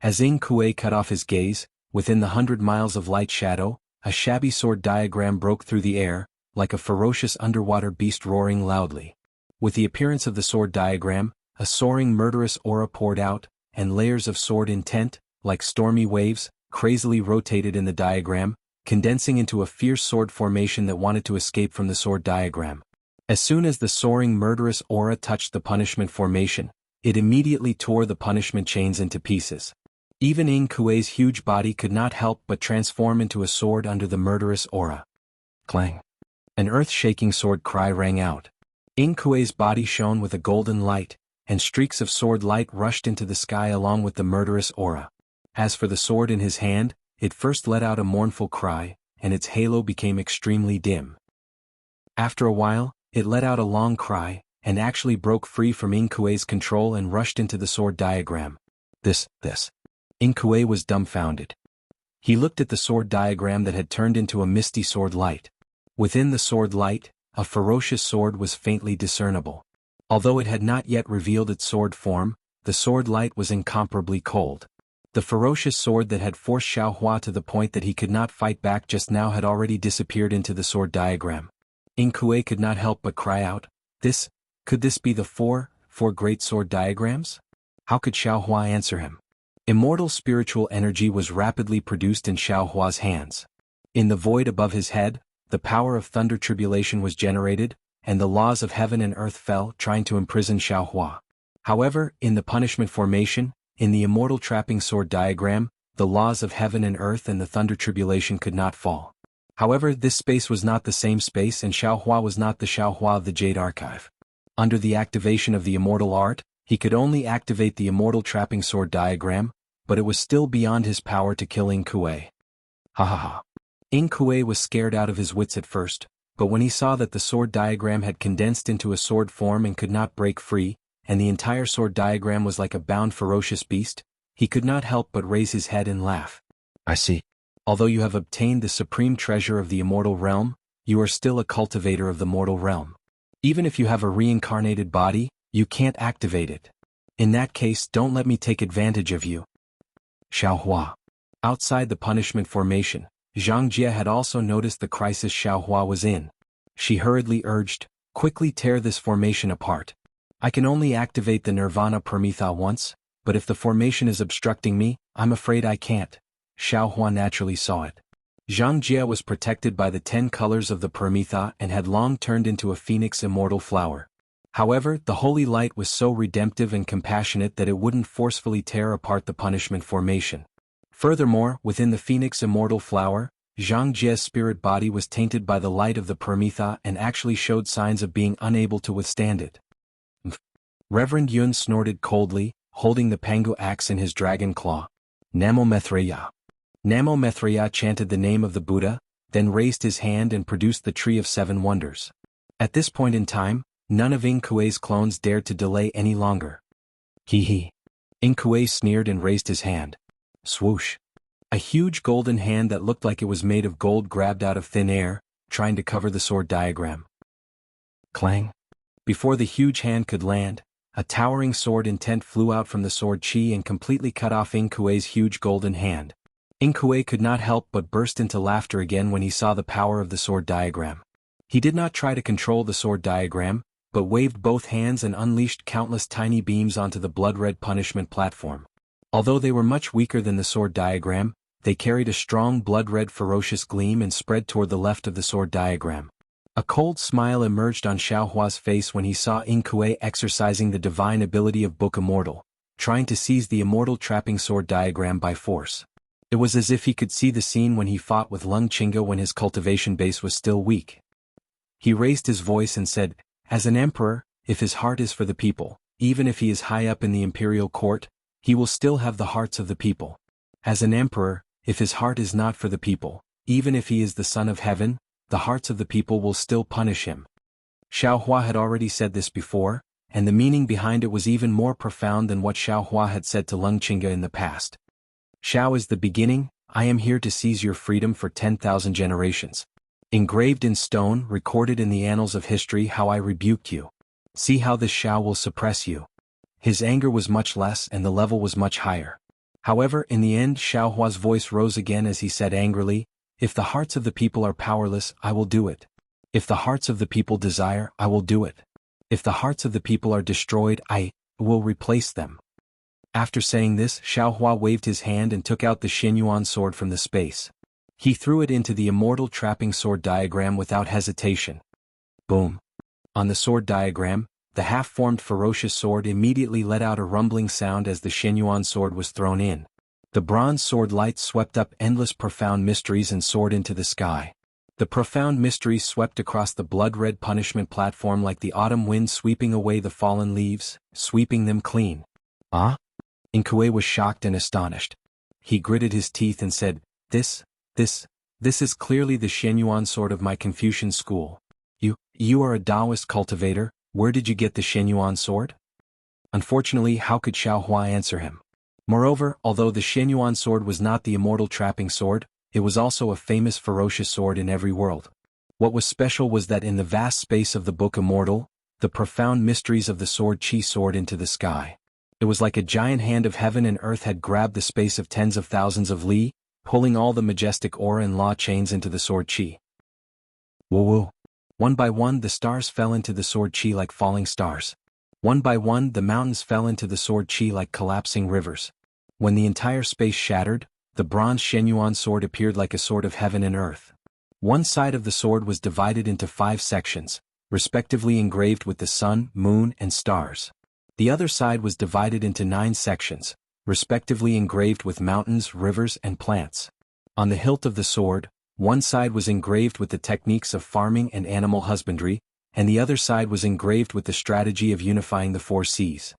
As Ing Kue cut off his gaze, within the 100 miles of light shadow, a shabby sword diagram broke through the air, like a ferocious underwater beast roaring loudly. With the appearance of the sword diagram, a soaring murderous aura poured out, and layers of sword intent, like stormy waves, crazily rotated in the diagram, condensing into a fierce sword formation that wanted to escape from the sword diagram. As soon as the soaring murderous aura touched the punishment formation, it immediately tore the punishment chains into pieces. Even Ing Kuei's huge body could not help but transform into a sword under the murderous aura. Clang! An earth-shaking sword cry rang out. Ing Kuei's body shone with a golden light, and streaks of sword light rushed into the sky along with the murderous aura. As for the sword in his hand, it first let out a mournful cry, and its halo became extremely dim. After a while, it let out a long cry, and actually broke free from Ing Kuei's control and rushed into the sword diagram. This. Ing Kuei was dumbfounded. He looked at the sword diagram that had turned into a misty sword light. Within the sword light, a ferocious sword was faintly discernible. Although it had not yet revealed its sword form, the sword light was incomparably cold. The ferocious sword that had forced Xiaohua to the point that he could not fight back just now had already disappeared into the sword diagram. Ing Kuei could not help but cry out, Could this be the four great sword diagrams? How could Xiaohua answer him? Immortal spiritual energy was rapidly produced in Xiaohua's hands. In the void above his head, the power of thunder tribulation was generated, and the laws of heaven and earth fell, trying to imprison Xiaohua. However, in the punishment formation, in the immortal trapping sword diagram, the laws of heaven and earth and the thunder tribulation could not fall. However, this space was not the same space, and Xiaohua was not the Xiaohua of the Jade Archive. Under the activation of the immortal art, he could only activate the immortal trapping sword diagram, but it was still beyond his power to kill Ing Kuei. Ha ha ha. Ing Kuei was scared out of his wits at first, but when he saw that the sword diagram had condensed into a sword form and could not break free, and the entire sword diagram was like a bound ferocious beast, he could not help but raise his head and laugh. I see. Although you have obtained the supreme treasure of the immortal realm, you are still a cultivator of the mortal realm. Even if you have a reincarnated body, you can't activate it. In that case, don't let me take advantage of you. Xiaohua. Outside the punishment formation, Zhang Jie had also noticed the crisis Xiaohua was in. She hurriedly urged, Quickly tear this formation apart. I can only activate the Nirvana Paramitha once, but if the formation is obstructing me, I'm afraid I can't. Xiaohua naturally saw it. Zhang Jie was protected by the 10 colors of the Paramitha and had long turned into a phoenix immortal flower. However, the holy light was so redemptive and compassionate that it wouldn't forcefully tear apart the punishment formation. Furthermore, within the phoenix immortal flower, Zhang Jie's spirit body was tainted by the light of the Paramitha and actually showed signs of being unable to withstand it. Reverend Yun snorted coldly, holding the Pangu axe in his dragon claw. Namo Mithreya. Namo Mithreya chanted the name of the Buddha, then raised his hand and produced the Tree of Seven Wonders. At this point in time, none of Ing Kuei's clones dared to delay any longer. Hee. Ing Kuei sneered and raised his hand. Swoosh. A huge golden hand that looked like it was made of gold grabbed out of thin air, trying to cover the sword diagram. Clang. Before the huge hand could land, a towering sword intent flew out from the sword chi and completely cut off Ing Kuei's huge golden hand. Ing Kuei could not help but burst into laughter again when he saw the power of the sword diagram. He did not try to control the sword diagram, but waved both hands and unleashed countless tiny beams onto the blood-red punishment platform. Although they were much weaker than the sword diagram, they carried a strong blood-red ferocious gleam and spread toward the left of the sword diagram. A cold smile emerged on Xiaohua's face when he saw Ing Kuei exercising the divine ability of Book Immortal, trying to seize the immortal trapping sword diagram by force. It was as if he could see the scene when he fought with Lung Chinga when his cultivation base was still weak. He raised his voice and said, As an emperor, if his heart is for the people, even if he is high up in the imperial court, he will still have the hearts of the people. As an emperor, if his heart is not for the people, even if he is the son of heaven, the hearts of the people will still punish him. Xiaohua had already said this before, and the meaning behind it was even more profound than what Xiaohua had said to Lung Chinga in the past. Xiao is the beginning, I am here to seize your freedom for 10,000 generations. Engraved in stone, recorded in the annals of history how I rebuked you. See how this Xiao will suppress you. His anger was much less and the level was much higher. However, in the end Xiaohua's voice rose again as he said angrily, If the hearts of the people are powerless, I will do it. If the hearts of the people desire, I will do it. If the hearts of the people are destroyed, I will replace them. After saying this, Xiaohua waved his hand and took out the Xinyuan sword from the space. He threw it into the immortal trapping sword diagram without hesitation. Boom. On the sword diagram, the half-formed ferocious sword immediately let out a rumbling sound as the Shenyuan sword was thrown in. The bronze sword light swept up endless profound mysteries and soared into the sky. The profound mysteries swept across the blood-red punishment platform like the autumn wind sweeping away the fallen leaves, sweeping them clean. Ah? Inkue was shocked and astonished. He gritted his teeth and said, This is clearly the Shenyuan sword of my Confucian school. You are a Taoist cultivator, where did you get the Shenyuan sword? Unfortunately, how could Xiaohua answer him? Moreover, although the Shenyuan sword was not the immortal trapping sword, it was also a famous ferocious sword in every world. What was special was that in the vast space of the book Immortal, the profound mysteries of the sword Qi soared into the sky. It was like a giant hand of heaven and earth had grabbed the space of tens of thousands of li, pulling all the majestic aura and law chains into the sword Qi. Woo-woo. One by one the stars fell into the sword Qi like falling stars. One by one the mountains fell into the sword Qi like collapsing rivers. When the entire space shattered, the bronze Shenyuan sword appeared like a sword of heaven and earth. One side of the sword was divided into 5 sections, respectively engraved with the sun, moon, and stars. The other side was divided into 9 sections, respectively engraved with mountains, rivers, and plants. On the hilt of the sword, one side was engraved with the techniques of farming and animal husbandry, and the other side was engraved with the strategy of unifying the 4 seas.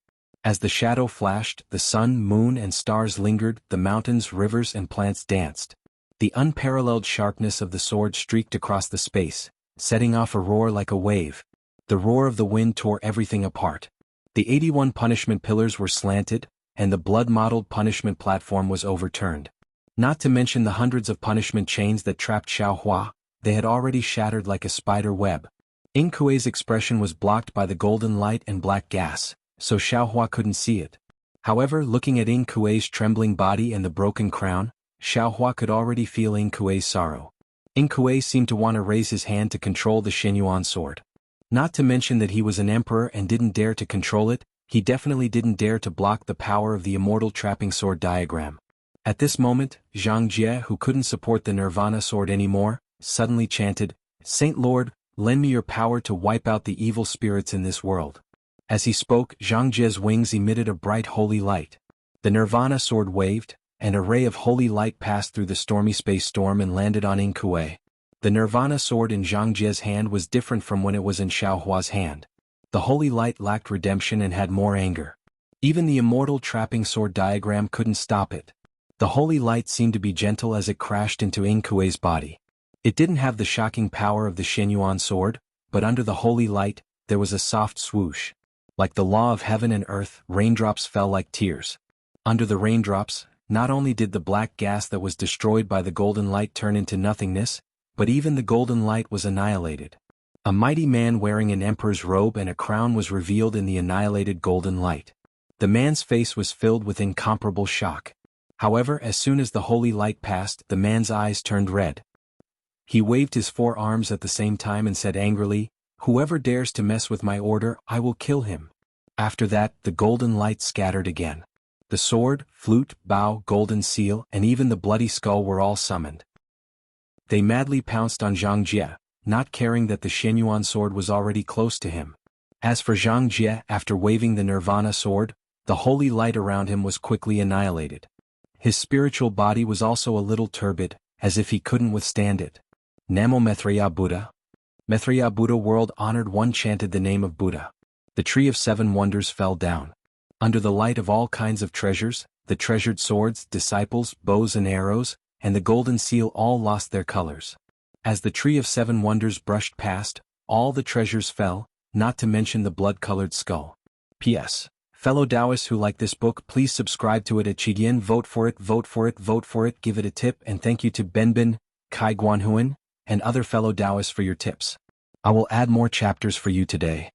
As the shadow flashed, the sun, moon, and stars lingered, the mountains, rivers, and plants danced. The unparalleled sharpness of the sword streaked across the space, setting off a roar like a wave. The roar of the wind tore everything apart. The 81 punishment pillars were slanted, and the blood-mottled punishment platform was overturned. Not to mention the hundreds of punishment chains that trapped Xiaohua, they had already shattered like a spider web. Inkue's expression was blocked by the golden light and black gas, so Xiaohua couldn't see it. However, looking at Inkue's trembling body and the broken crown, Xiaohua could already feel Inkue's sorrow. Inkue seemed to want to raise his hand to control the Shenyuan sword. Not to mention that he was an emperor and didn't dare to control it, he definitely didn't dare to block the power of the immortal trapping sword diagram. At this moment, Zhang Jie, who couldn't support the Nirvana sword anymore, suddenly chanted, Saint Lord, lend me your power to wipe out the evil spirits in this world. As he spoke, Zhang Jie's wings emitted a bright holy light. The Nirvana sword waved, and a ray of holy light passed through the stormy space storm and landed on Inkue. The Nirvana sword in Zhang Jie's hand was different from when it was in Xiaohua's hand. The holy light lacked redemption and had more anger. Even the immortal trapping sword diagram couldn't stop it. The holy light seemed to be gentle as it crashed into Inkue's body. It didn't have the shocking power of the Shenyuan sword, but under the holy light, there was a soft swoosh. Like the law of heaven and earth, raindrops fell like tears. Under the raindrops, not only did the black gas that was destroyed by the golden light turn into nothingness, but even the golden light was annihilated. A mighty man wearing an emperor's robe and a crown was revealed in the annihilated golden light. The man's face was filled with incomparable shock. However, as soon as the holy light passed, the man's eyes turned red. He waved his 4 arms at the same time and said angrily, Whoever dares to mess with my order, I will kill him. After that, the golden light scattered again. The sword, flute, bow, golden seal, and even the bloody skull were all summoned. They madly pounced on Zhang Jie, not caring that the Shenyuan sword was already close to him. As for Zhang Jie, after waving the Nirvana sword, the holy light around him was quickly annihilated. His spiritual body was also a little turbid, as if he couldn't withstand it. Namo Maitreya Buddha. Maitreya Buddha world honored one chanted the name of Buddha. The tree of 7 wonders fell down. Under the light of all kinds of treasures, the treasured swords, disciples, bows and arrows, and the golden seal all lost their colors. As the tree of 7 wonders brushed past, all the treasures fell, not to mention the blood-colored skull. P.S. Fellow Taoists who like this book, please subscribe to it at Qigyan, vote for it, vote for it, vote for it, give it a tip, and thank you to Benbin, Kai Guanhuan, and other fellow Taoists for your tips. I will add more chapters for you today.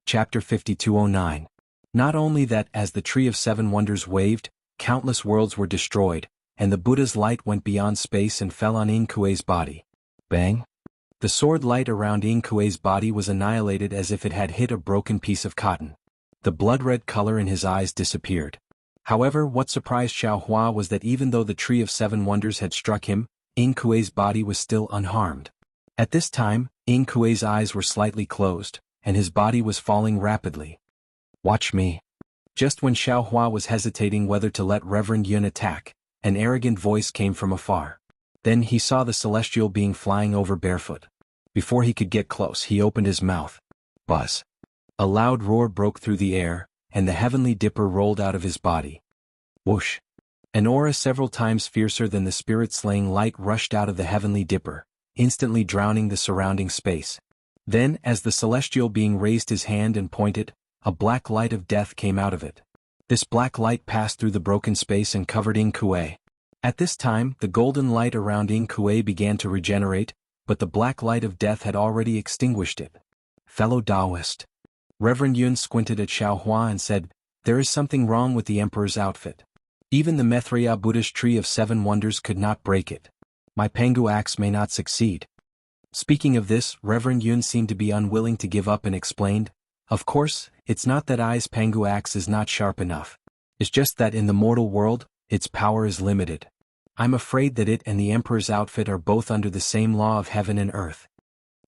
Chapter 5209. Not only that, as the tree of 7 wonders waved, countless worlds were destroyed, and the Buddha's light went beyond space and fell on Inkue's body. Bang! The sword light around Inkue's body was annihilated as if it had hit a broken piece of cotton. The blood-red color in his eyes disappeared. However, what surprised Xiaohua was that even though the Tree of Seven Wonders had struck him, Ying Kuei's body was still unharmed. At this time, Ying Kuei's eyes were slightly closed, and his body was falling rapidly. "Watch me." Just when Xiaohua was hesitating whether to let Reverend Yun attack, an arrogant voice came from afar. Then he saw the celestial being flying over barefoot. Before he could get close, he opened his mouth. Buzz. A loud roar broke through the air, and the heavenly dipper rolled out of his body. Whoosh. An aura several times fiercer than the spirit-slaying light rushed out of the heavenly dipper, instantly drowning the surrounding space. Then, as the celestial being raised his hand and pointed, a black light of death came out of it. This black light passed through the broken space and covered Ying Kuei. At this time, the golden light around Ying Kuei began to regenerate, but the black light of death had already extinguished it. Fellow Taoist. Reverend Yun squinted at Xiaohua and said, "There is something wrong with the emperor's outfit. Even the Maitreya Buddhist Tree of Seven Wonders could not break it. My Pangu axe may not succeed." Speaking of this, Reverend Yun seemed to be unwilling to give up and explained, "Of course, it's not that I's Pangu axe is not sharp enough. It's just that in the mortal world, its power is limited. I'm afraid that it and the emperor's outfit are both under the same law of heaven and earth."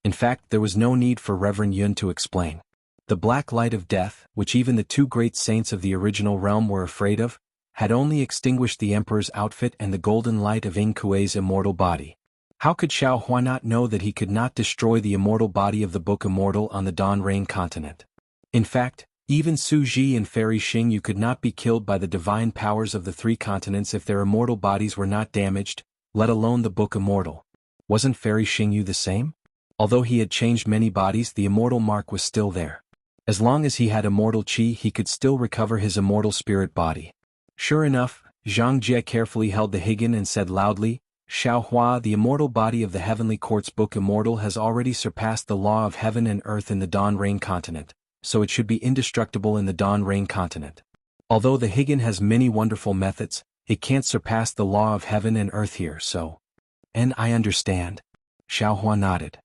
In fact, there was no need for Reverend Yun to explain. The black light of death, which even the two great saints of the original realm were afraid of, had only extinguished the emperor's outfit and the golden light of Ying Kuei's immortal body. How could Xiaohua not know that he could not destroy the immortal body of the Book Immortal on the Dawn Rain continent? In fact, even Su Ji and Fairy Xingyu could not be killed by the divine powers of the three continents if their immortal bodies were not damaged, let alone the Book Immortal. Wasn't Fairy Xingyu the same? Although he had changed many bodies, the immortal mark was still there. As long as he had immortal qi, he could still recover his immortal spirit body. Sure enough, Zhang Jie carefully held the Higan and said loudly, "Xiaohua, the immortal body of the Heavenly Court's Book Immortal has already surpassed the law of heaven and earth in the Dawn Rain continent, so it should be indestructible in the Dawn Rain continent. Although the Higan has many wonderful methods, it can't surpass the law of heaven and earth here, so." "And I understand." Xiaohua nodded.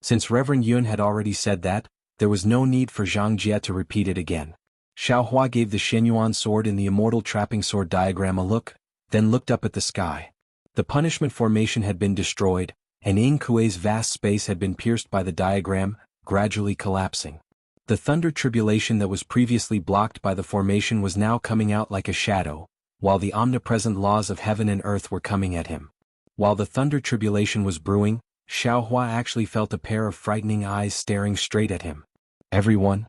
Since Reverend Yun had already said that, there was no need for Zhang Jie to repeat it again. Xiaohua gave the Shenyuan sword in the immortal trapping sword diagram a look, then looked up at the sky. The punishment formation had been destroyed, and Ying Kuei's vast space had been pierced by the diagram, gradually collapsing. The thunder tribulation that was previously blocked by the formation was now coming out like a shadow, while the omnipresent laws of heaven and earth were coming at him. While the thunder tribulation was brewing, Xiaohua actually felt a pair of frightening eyes staring straight at him. "Everyone,"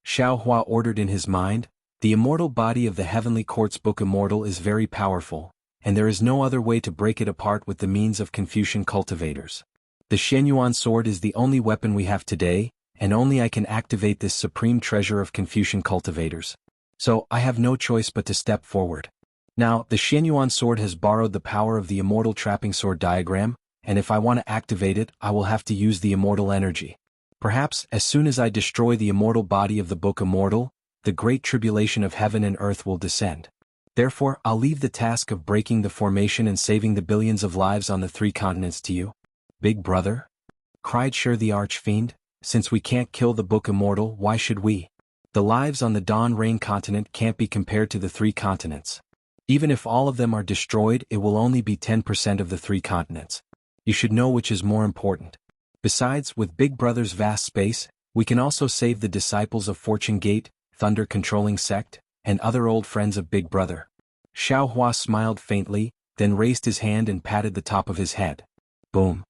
Xiaohua ordered in his mind, "the immortal body of the Heavenly Court's Book Immortal is very powerful, and there is no other way to break it apart with the means of Confucian cultivators. The Shenyuan sword is the only weapon we have today, and only I can activate this supreme treasure of Confucian cultivators. So I have no choice but to step forward. Now, the Shenyuan sword has borrowed the power of the immortal trapping sword diagram, and if I want to activate it, I will have to use the immortal energy. Perhaps, as soon as I destroy the immortal body of the Book Immortal, the great tribulation of heaven and earth will descend. Therefore, I'll leave the task of breaking the formation and saving the billions of lives on the three continents to you." "Big brother?" cried Shur the Archfiend, "since we can't kill the Book Immortal, why should we? The lives on the Dawn Rain continent can't be compared to the three continents. Even if all of them are destroyed, it will only be 10% of the three continents. You should know which is more important. Besides, with Big Brother's vast space, we can also save the disciples of Fortune Gate, Thunder-controlling sect, and other old friends of Big Brother." Xiaohua smiled faintly, then raised his hand and patted the top of his head. Boom.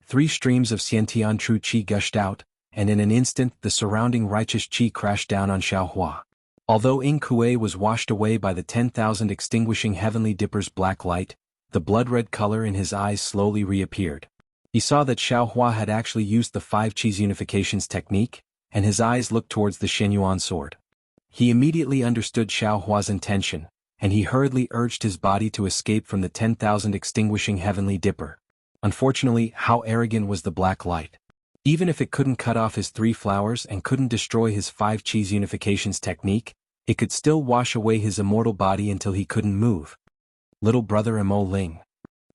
3 streams of Xiantian true qi gushed out, and in an instant the surrounding righteous qi crashed down on Xiaohua. Although Ying Kuei was washed away by the 10,000 extinguishing heavenly dipper's black light, the blood-red color in his eyes slowly reappeared. He saw that Xiaohua had actually used the 5 Qis unifications technique, and his eyes looked towards the Shenyuan sword. He immediately understood Xiaohua's intention, and he hurriedly urged his body to escape from the 10,000 extinguishing heavenly dipper. Unfortunately, how arrogant was the black light. Even if it couldn't cut off his 3 flowers and couldn't destroy his 5 Qis unifications technique, it could still wash away his immortal body until he couldn't move. Little brother Mo Ling.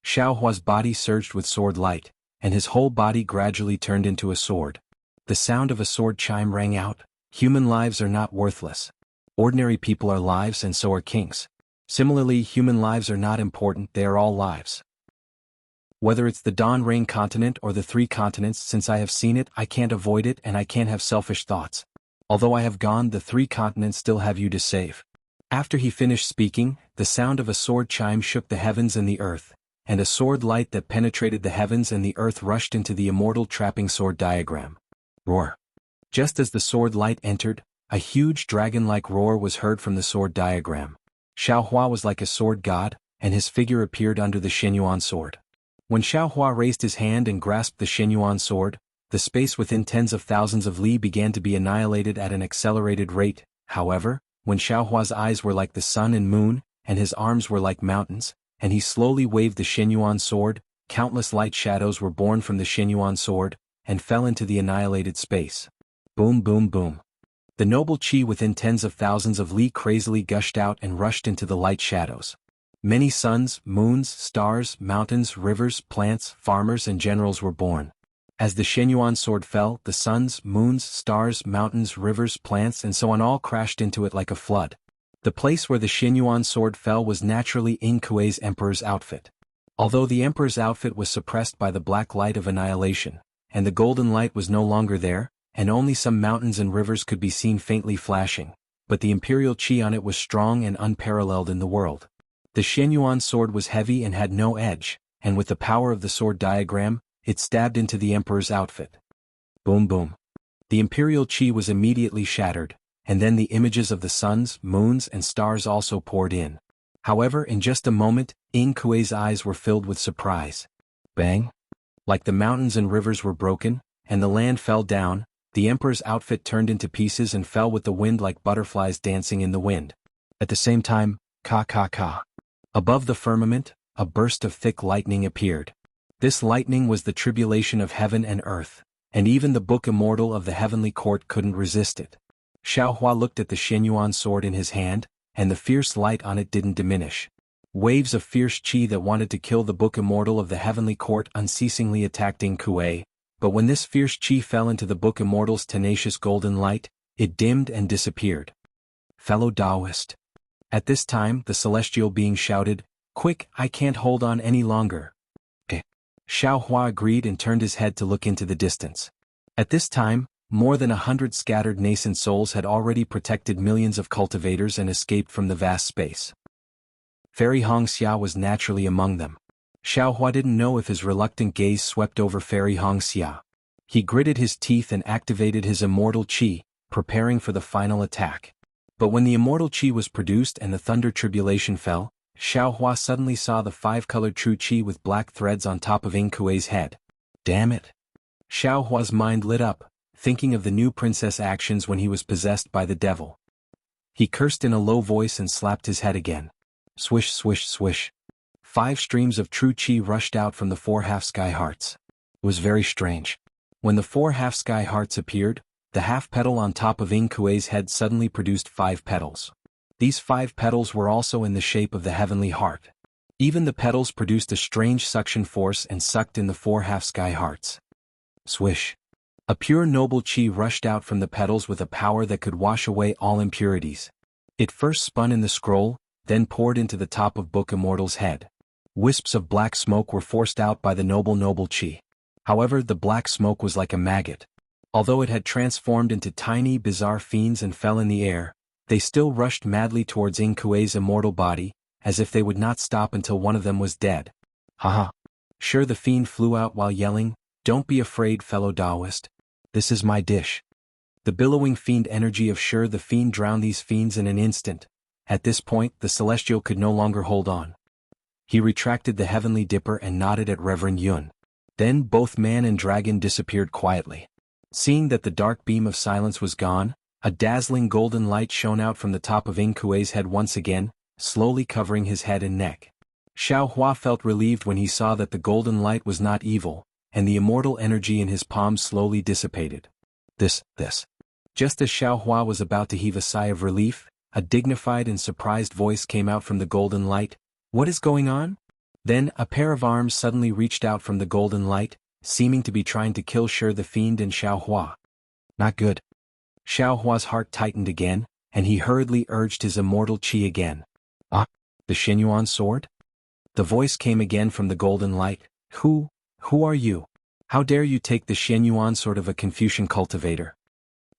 Xiaohua's body surged with sword light, and his whole body gradually turned into a sword. The sound of a sword chime rang out. Human lives are not worthless. Ordinary people are lives and so are kings. Similarly, human lives are not important, they are all lives. Whether it's the Dawn Rain continent or the three continents, since I have seen it, I can't avoid it and I can't have selfish thoughts. Although I have gone, the three continents still have you to save. After he finished speaking, the sound of a sword chime shook the heavens and the earth, and a sword light that penetrated the heavens and the earth rushed into the immortal trapping sword diagram. Roar. Just as the sword light entered, a huge dragon-like roar was heard from the sword diagram. Xiaohua was like a sword god, and his figure appeared under the Shenyuan sword. When Xiaohua raised his hand and grasped the Shenyuan sword, the space within tens of thousands of li began to be annihilated at an accelerated rate. However, when Xiaohua's eyes were like the sun and moon, and his arms were like mountains, and he slowly waved the Shenyuan sword, countless light shadows were born from the Shenyuan sword, and fell into the annihilated space. Boom boom boom. The noble qi within tens of thousands of li crazily gushed out and rushed into the light shadows. Many suns, moons, stars, mountains, rivers, plants, farmers and generals were born. As the Shenyuan sword fell, the suns, moons, stars, mountains, rivers, plants and so on all crashed into it like a flood. The place where the Shenyuan sword fell was naturally Ing Kuei's emperor's outfit. Although the emperor's outfit was suppressed by the black light of annihilation, and the golden light was no longer there, and only some mountains and rivers could be seen faintly flashing, but the imperial qi on it was strong and unparalleled in the world. The Shenyuan sword was heavy and had no edge, and with the power of the sword diagram, it stabbed into the emperor's outfit. Boom boom. The imperial qi was immediately shattered, and then the images of the suns, moons and stars also poured in. However, in just a moment, Ing Kuei's eyes were filled with surprise. Bang! Like the mountains and rivers were broken, and the land fell down, the emperor's outfit turned into pieces and fell with the wind like butterflies dancing in the wind. At the same time, ka ka ka. Above the firmament, a burst of thick lightning appeared. This lightning was the tribulation of heaven and earth, and even the book immortal of the heavenly court couldn't resist it. Xiaohua looked at the Shenyuan sword in his hand, and the fierce light on it didn't diminish. Waves of fierce qi that wanted to kill the book immortal of the heavenly court unceasingly attacked Ing Kuei, but when this fierce qi fell into the book immortal's tenacious golden light, it dimmed and disappeared. Fellow Taoist. At this time, the celestial being shouted, "Quick, I can't hold on any longer." Xiaohua agreed and turned his head to look into the distance. At this time, more than 100 scattered nascent souls had already protected millions of cultivators and escaped from the vast space. Fairy Hongxia was naturally among them. Xiaohua didn't know if his reluctant gaze swept over Fairy Hongxia. He gritted his teeth and activated his immortal qi, preparing for the final attack. But when the immortal qi was produced and the thunder tribulation fell, Xiaohua suddenly saw the five-colored true qi with black threads on top of Ing Kuei's head. Damn it! Xiaohua's mind lit up, thinking of the new princess actions when he was possessed by the devil. He cursed in a low voice and slapped his head again. Swish swish swish. 5 streams of true qi rushed out from the 4 half-sky hearts. It was very strange. When the 4 half-sky hearts appeared, the half-petal on top of Ing Kuei's head suddenly produced 5 petals. These 5 petals were also in the shape of the heavenly heart. Even the petals produced a strange suction force and sucked in the 4 half-sky hearts. Swish. A pure noble qi rushed out from the petals with a power that could wash away all impurities. It first spun in the scroll, then poured into the top of Book Immortal's head. Wisps of black smoke were forced out by the noble qi. However, the black smoke was like a maggot. Although it had transformed into tiny bizarre fiends and fell in the air, they still rushed madly towards Ing Kuei's immortal body, as if they would not stop until one of them was dead. Haha. Sure, the fiend flew out while yelling, "Don't be afraid, fellow Taoist. This is my dish." The billowing fiend energy of Sure the fiend drowned these fiends in an instant. At this point, the celestial could no longer hold on. He retracted the heavenly dipper and nodded at Reverend Yun. Then both man and dragon disappeared quietly. Seeing that the dark beam of silence was gone, a dazzling golden light shone out from the top of Ing Kuei's head once again, slowly covering his head and neck. Xiaohua felt relieved when he saw that the golden light was not evil, and the immortal energy in his palms slowly dissipated. This. Just as Xiaohua was about to heave a sigh of relief, a dignified and surprised voice came out from the golden light. "What is going on?" Then a pair of arms suddenly reached out from the golden light, seeming to be trying to kill Sure the fiend and Xiaohua. Not good. Xiaohua's heart tightened again, and he hurriedly urged his immortal qi again. Ah, the Xinyuan sword? The voice came again from the golden light. Who are you? How dare you take the Xinyuan sword of a Confucian cultivator?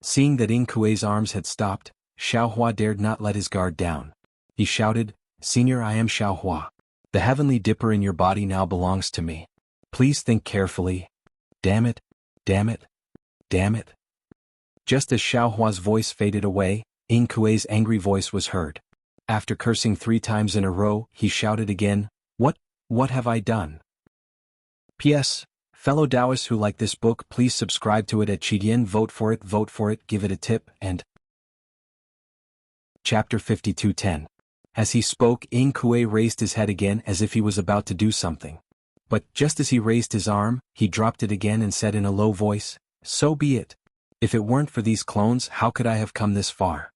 Seeing that Ing Kuei's arms had stopped, Xiaohua dared not let his guard down. He shouted, Senior, I am Xiaohua. The heavenly dipper in your body now belongs to me. Please think carefully. Damn it, damn it, damn it. Just as Xiaohua's voice faded away, Ing Kuei's angry voice was heard. After cursing 3 times in a row, he shouted again, What have I done? P.S. Fellow Taoists who like this book, please subscribe to it at Qidian, vote for it, give it a tip, and... Chapter 52:10. As he spoke, Ing Kuei raised his head again as if he was about to do something. But, just as he raised his arm, he dropped it again and said in a low voice, So be it. If it weren't for these clones, how could I have come this far?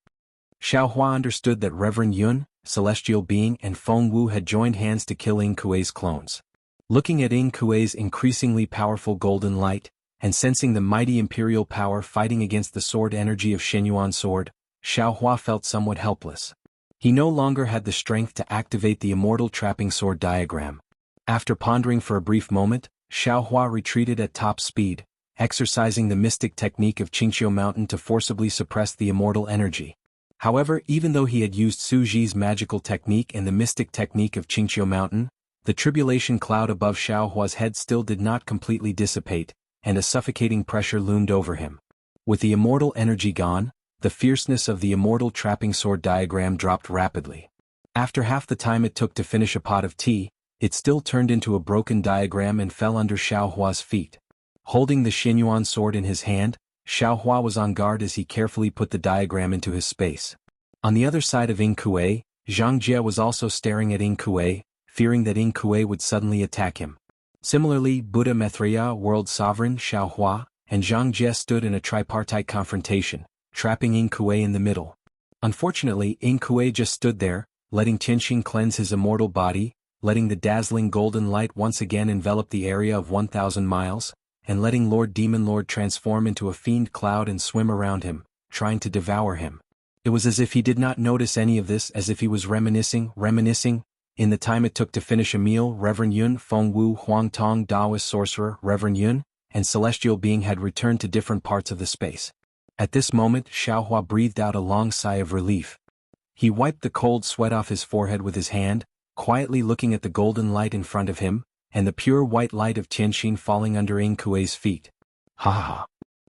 Xiaohua understood that Reverend Yun, celestial being, and Feng Wu had joined hands to kill Ing Kuei's clones. Looking at Ing Kuei's increasingly powerful golden light, and sensing the mighty imperial power fighting against the sword energy of Xinyuan sword, Xiaohua felt somewhat helpless. He no longer had the strength to activate the immortal trapping sword diagram. After pondering for a brief moment, Xiaohua retreated at top speed, exercising the mystic technique of Qingqiu Mountain to forcibly suppress the immortal energy. However, even though he had used Su Ji's magical technique and the mystic technique of Qingqiu Mountain, the tribulation cloud above Xiaohua's head still did not completely dissipate, and a suffocating pressure loomed over him. With the immortal energy gone, the fierceness of the immortal trapping sword diagram dropped rapidly. After half the time it took to finish a pot of tea, it still turned into a broken diagram and fell under Xiaohua's feet. Holding the Xinyuan sword in his hand, Xiaohua was on guard as he carefully put the diagram into his space. On the other side of Ing Kuei, Zhang Jie was also staring at Ing Kuei, fearing that Ing Kuei would suddenly attack him. Similarly, Buddha Maitreya, world sovereign, Xiaohua, and Zhang Jie stood in a tripartite confrontation, trapping Ing Kuei in the middle. Unfortunately, Ing Kuei just stood there, letting Tianxing cleanse his immortal body, letting the dazzling golden light once again envelop the area of 1,000 miles, and letting Lord Demon Lord transform into a fiend cloud and swim around him, trying to devour him. It was as if he did not notice any of this, as if he was reminiscing. In the time it took to finish a meal, Reverend Yun, Feng Wu, Huang Tong, Taoist sorcerer, Reverend Yun, and celestial being had returned to different parts of the space. At this moment, Xiaohua breathed out a long sigh of relief. He wiped the cold sweat off his forehead with his hand, quietly looking at the golden light in front of him, and the pure white light of Tianxing falling under Ing Kuei's feet. Ha ha!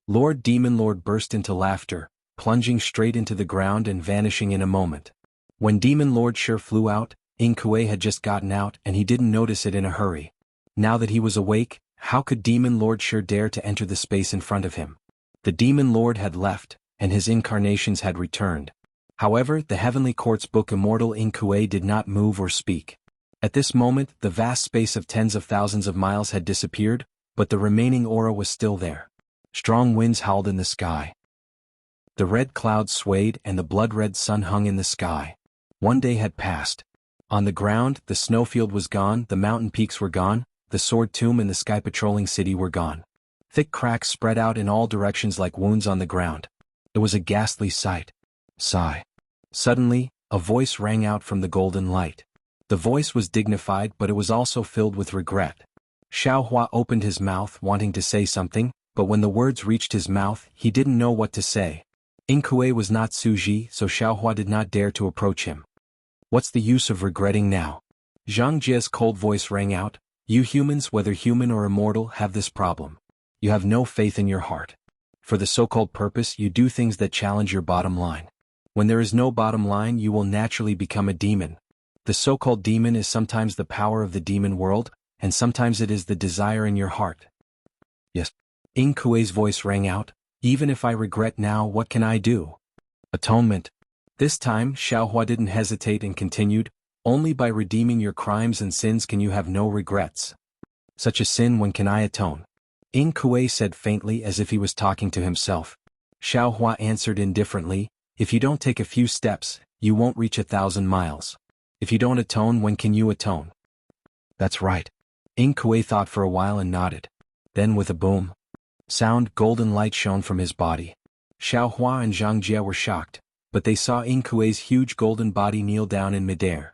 Lord Demon Lord burst into laughter, plunging straight into the ground and vanishing in a moment. When Demon Lord sure flew out, Ing Kuei had just gotten out and he didn't notice it in a hurry. Now that he was awake, how could Demon Lord sure dare to enter the space in front of him? The Demon Lord had left, and his incarnations had returned. However, the Heavenly Court's book immortal Ing Kuei did not move or speak. At this moment, the vast space of tens of thousands of miles had disappeared, but the remaining aura was still there. Strong winds howled in the sky. The red clouds swayed and the blood-red sun hung in the sky. One day had passed. On the ground, the snowfield was gone, the mountain peaks were gone, the sword tomb and the sky-patrolling city were gone. Thick cracks spread out in all directions like wounds on the ground. It was a ghastly sight. Sigh. Suddenly, a voice rang out from the golden light. The voice was dignified, but it was also filled with regret. Xiaohua opened his mouth wanting to say something, but when the words reached his mouth, he didn't know what to say. Ing Kuei was not Su Ji, so Xiaohua did not dare to approach him. What's the use of regretting now? Zhang Jie's cold voice rang out. You humans, whether human or immortal, have this problem. You have no faith in your heart. For the so-called purpose, you do things that challenge your bottom line. When there is no bottom line, you will naturally become a demon. The so-called demon is sometimes the power of the demon world, and sometimes it is the desire in your heart. Yes. Ing Kuei's voice rang out. Even if I regret now, what can I do? Atonement. This time, Xiaohua didn't hesitate and continued, only by redeeming your crimes and sins can you have no regrets. Such a sin, when can I atone? Ing Kuei said faintly as if he was talking to himself. Xiaohua answered indifferently, if you don't take a few steps, you won't reach 1,000 miles. If you don't atone, when can you atone? That's right. Ing Kuei thought for a while and nodded. Then with a boom sound, golden light shone from his body. Xiaohua and Zhang Jie were shocked. but they saw Inkue's huge golden body kneel down in midair.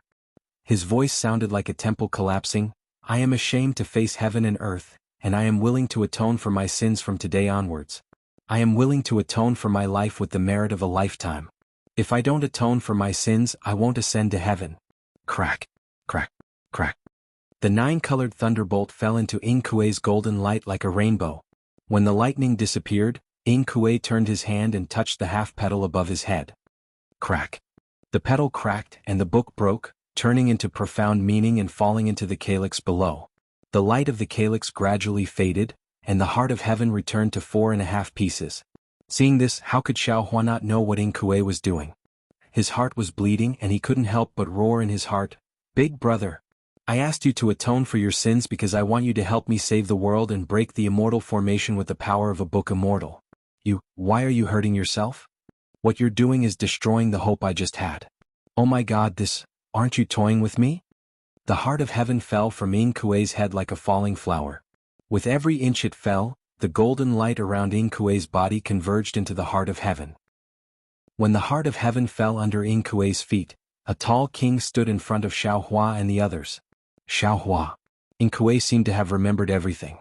His voice sounded like a temple collapsing. I am ashamed to face heaven and earth, and I am willing to atone for my sins from today onwards. I am willing to atone for my life with the merit of a lifetime. If I don't atone for my sins, I won't ascend to heaven. Crack, crack, crack. The 9-colored thunderbolt fell into Inkue's golden light like a rainbow. When the lightning disappeared, Inkue turned his hand and touched the half-petal above his head. Crack. The petal cracked and the book broke, turning into profound meaning and falling into the calyx below. The light of the calyx gradually faded, and the heart of heaven returned to 4.5 pieces. Seeing this, how could Xiaohua not know what Inkue was doing? His heart was bleeding and he couldn't help but roar in his heart, "Big brother! I asked you to atone for your sins because I want you to help me save the world and break the immortal formation with the power of a book immortal. Why are you hurting yourself? What you're doing is destroying the hope I just had. Oh my God, aren't you toying with me?" The heart of heaven fell from Inkue's head like a falling flower. With every inch it fell, the golden light around Inkue's body converged into the heart of heaven. When the heart of heaven fell under Inkue's feet, a tall king stood in front of Xiaohua and the others. Xiaohua. Inkue seemed to have remembered everything.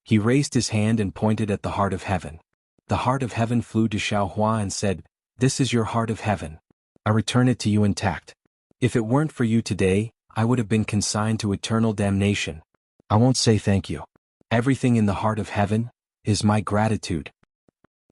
He raised his hand and pointed at the heart of heaven. The heart of heaven flew to Xiaohua and said, "This is your heart of heaven. I return it to you intact. If it weren't for you today, I would have been consigned to eternal damnation. I won't say thank you. Everything in the heart of heaven is my gratitude."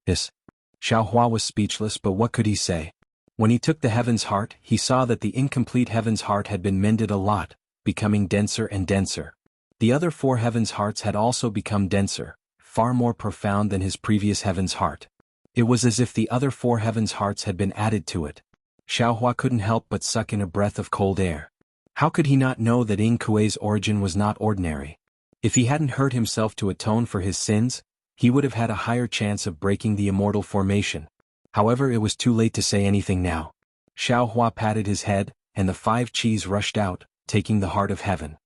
Xiaohua was speechless, but what could he say? When he took the heaven's heart, he saw that the incomplete heaven's heart had been mended a lot, becoming denser and denser. The other 4 heavens' hearts had also become denser, far more profound than his previous heaven's heart. It was as if the other 4 heavens' hearts had been added to it. Xiaohua couldn't help but suck in a breath of cold air. How could he not know that Inkue's origin was not ordinary? If he hadn't hurt himself to atone for his sins, he would have had a higher chance of breaking the immortal formation. However, it was too late to say anything now. Xiaohua patted his head, and the 5 Qis rushed out, taking the heart of heaven.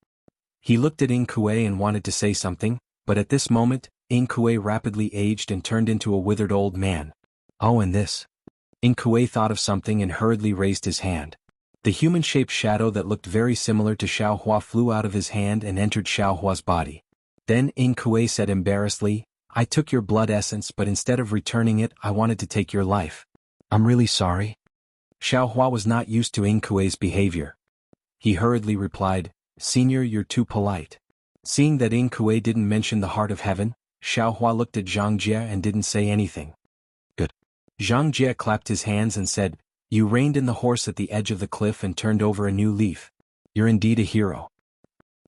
He looked at Inkue and wanted to say something, but at this moment, Inkue rapidly aged and turned into a withered old man. Oh, and this. Inkue thought of something and hurriedly raised his hand. The human-shaped shadow that looked very similar to Xiaohua flew out of his hand and entered Xiaohua's body. Then Inkue said embarrassedly, "I took your blood essence, but instead of returning it, I wanted to take your life. I'm really sorry." Xiaohua was not used to Inkue's behavior. He hurriedly replied, "Senior, you're too polite." Seeing that Inkue didn't mention the heart of heaven, Xiaohua looked at Zhang Jie and didn't say anything. Good. Zhang Jie clapped his hands and said, "You reined in the horse at the edge of the cliff and turned over a new leaf. You're indeed a hero.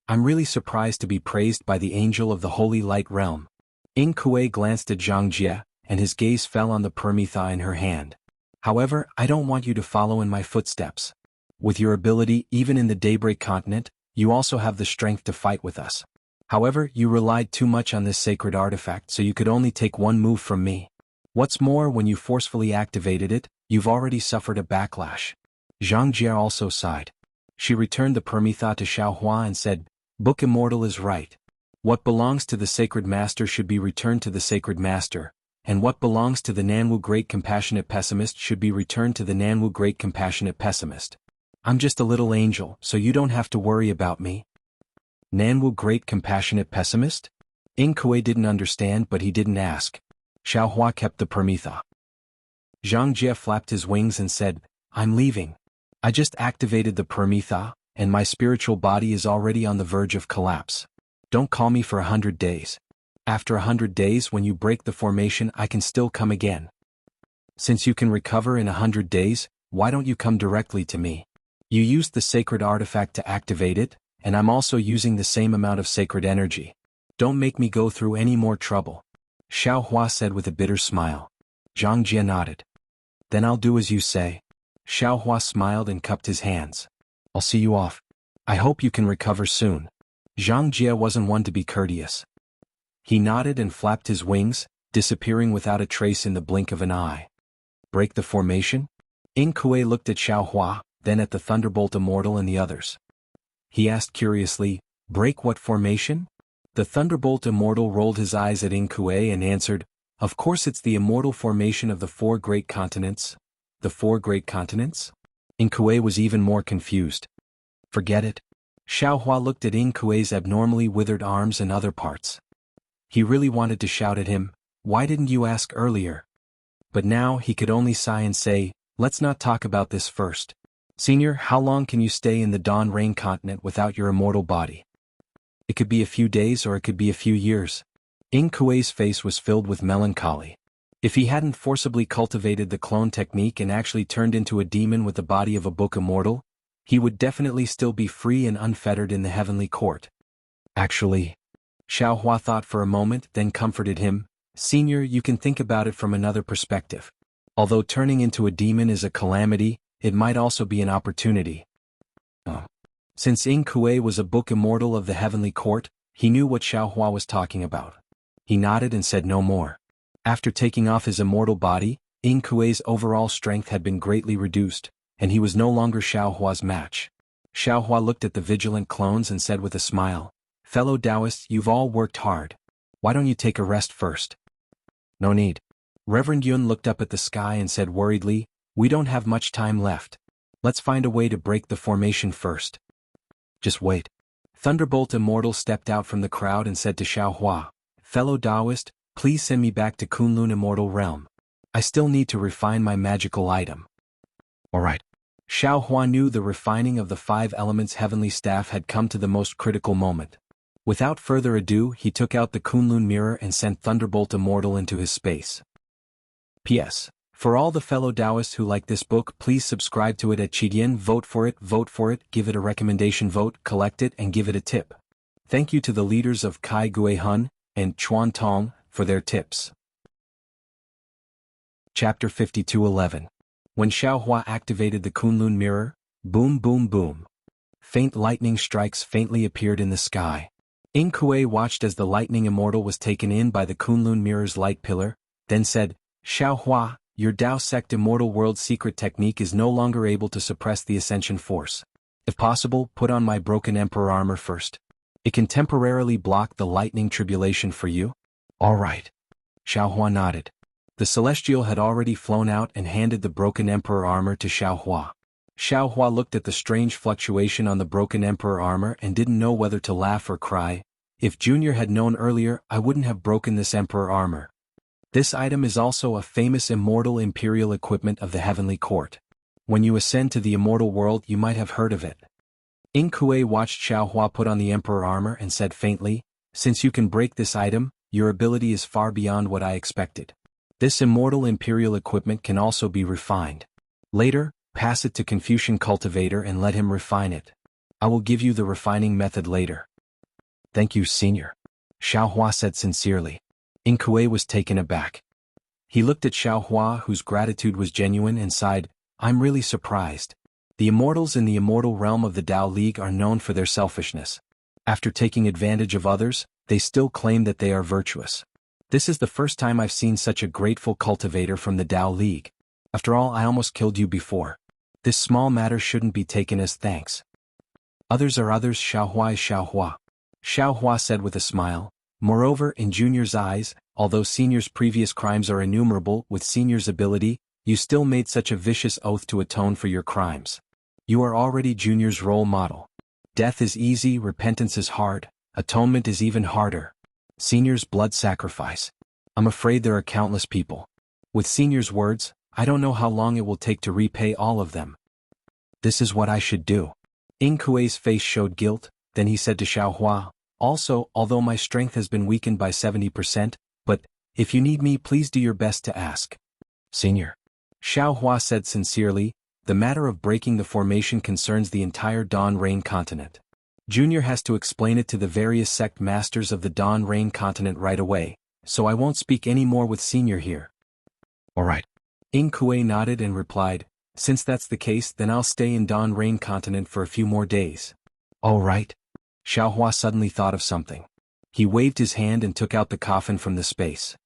I'm really surprised to be praised by the angel of the Holy Light Realm." Inkue glanced at Zhang Jie, and his gaze fell on the Permitha in her hand. "However, I don't want you to follow in my footsteps. With your ability, even in the Daybreak continent, you also have the strength to fight with us. However, you relied too much on this sacred artifact, so you could only take one move from me. What's more, when you forcefully activated it, you've already suffered a backlash." Zhang Jie also sighed. She returned the Permitha to Xiaohua and said, "Book Immortal is right. What belongs to the Sacred Master should be returned to the Sacred Master, and what belongs to the Nanwu Great Compassionate Pessimist should be returned to the Nanwu Great Compassionate Pessimist. I'm just a little angel, so you don't have to worry about me." Nanwu Great Compassionate Pessimist? Inkue didn't understand, but he didn't ask. Xiaohua kept the Permitha. Zhang Jie flapped his wings and said, "I'm leaving. I just activated the Permitha, and my spiritual body is already on the verge of collapse. Don't call me for 100 days. After 100 days, when you break the formation, I can still come again. Since you can recover in 100 days, why don't you come directly to me? You used the sacred artifact to activate it, and I'm also using the same amount of sacred energy. Don't make me go through any more trouble," Xiaohua said with a bitter smile. Zhang Jie nodded. "Then I'll do as you say." Xiaohua smiled and cupped his hands. "I'll see you off. I hope you can recover soon." Zhang Jie wasn't one to be courteous. He nodded and flapped his wings, disappearing without a trace in the blink of an eye. Break the formation? Inkue looked at Xiaohua, then at the Thunderbolt Immortal and the others. He asked curiously, "Break what formation?" The Thunderbolt Immortal rolled his eyes at Inkue and answered, "Of course it's the immortal formation of the 4 great continents. the 4 great continents? Ing Kuei was even more confused. Forget it. Xiao Hua looked at Ing Kuei's abnormally withered arms and other parts. He really wanted to shout at him, "Why didn't you ask earlier?" But now he could only sigh and say, "Let's not talk about this first. Senior, how long can you stay in the Dawn Rain continent without your immortal body?" It could be a few days or it could be a few years. Ing Kuei's face was filled with melancholy. If he hadn't forcibly cultivated the clone technique and actually turned into a demon with the body of a book immortal, he would definitely still be free and unfettered in the heavenly court. Actually, Xiao Hua thought for a moment, then comforted him, "Senior, you can think about it from another perspective. Although turning into a demon is a calamity, it might also be an opportunity." Since Ing Kuei was a book immortal of the heavenly court, he knew what Xiao Hua was talking about. He nodded and said no more. After taking off his immortal body, Ing Kuei's overall strength had been greatly reduced, and he was no longer Xiao Hua's match. Xiao Hua looked at the vigilant clones and said with a smile, "Fellow Taoists, you've all worked hard. Why don't you take a rest first?" "No need." Reverend Yun looked up at the sky and said worriedly, "We don't have much time left. Let's find a way to break the formation first." "Just wait." Thunderbolt Immortal stepped out from the crowd and said to Xiao Hua, "Fellow Taoist, please send me back to Kunlun Immortal Realm. I still need to refine my magical item." "All right." Xiao Hua knew the refining of the 5 elements heavenly staff had come to the most critical moment. Without further ado, he took out the Kunlun mirror and sent Thunderbolt Immortal into his space. P.S. For all the fellow Taoists who like this book, please subscribe to it at Qidian, vote for it, give it a recommendation vote, collect it and give it a tip. Thank you to the leaders of Kai Gue Hun and Chuan Tong for their tips. Chapter 52:11. When Xiao Hua activated the Kunlun mirror, boom boom boom. Faint lightning strikes faintly appeared in the sky. Ing Kuei watched as the lightning immortal was taken in by the Kunlun mirror's light pillar, then said, "Xiao Hua, your Dao Sect Immortal World secret technique is no longer able to suppress the ascension force. If possible, put on my broken emperor armor first. It can temporarily block the lightning tribulation for you." "All right." Xiao Hua nodded. The Celestial had already flown out and handed the broken emperor armor to Xiao Hua. Xiao Hua looked at the strange fluctuation on the broken emperor armor and didn't know whether to laugh or cry. "If Junior had known earlier, I wouldn't have broken this emperor armor. This item is also a famous immortal imperial equipment of the heavenly court. When you ascend to the immortal world, you might have heard of it." Ing Kuei watched Xiao Hua put on the emperor armor and said faintly, "Since you can break this item, your ability is far beyond what I expected. This immortal imperial equipment can also be refined. Later, pass it to Confucian Cultivator and let him refine it. I will give you the refining method later." "Thank you, Senior," Xiao Hua said sincerely. Ing Kuei was taken aback. He looked at Xiao Hua, whose gratitude was genuine, and sighed, "I'm really surprised. The immortals in the immortal realm of the Dao League are known for their selfishness. After taking advantage of others, they still claim that they are virtuous. This is the first time I've seen such a grateful cultivator from the Dao League. After all, I almost killed you before. This small matter shouldn't be taken as thanks." "Others are others, Xiao Hua is Xiao Hua," Xiao Hua said with a smile. "Moreover, in Junior's eyes, although Senior's previous crimes are innumerable, with Senior's ability, you still made such a vicious oath to atone for your crimes. You are already Junior's role model. Death is easy, repentance is hard, atonement is even harder. Senior's blood sacrifice. I'm afraid there are countless people. With Senior's words, I don't know how long it will take to repay all of them. This is what I should do." Ing Kuei's face showed guilt, then he said to Xiao Hua, "Also, although my strength has been weakened by 70%, but, if you need me, please do your best to ask." "Senior," Xiao Hua said sincerely, "the matter of breaking the formation concerns the entire Dawn Rain continent. Junior has to explain it to the various sect masters of the Dawn Rain continent right away, so I won't speak any more with Senior here." "All right." Ing Kuei nodded and replied, "Since that's the case, then I'll stay in Dawn Rain continent for a few more days." "All right." Xiao Hua suddenly thought of something. He waved his hand and took out the coffin from the space.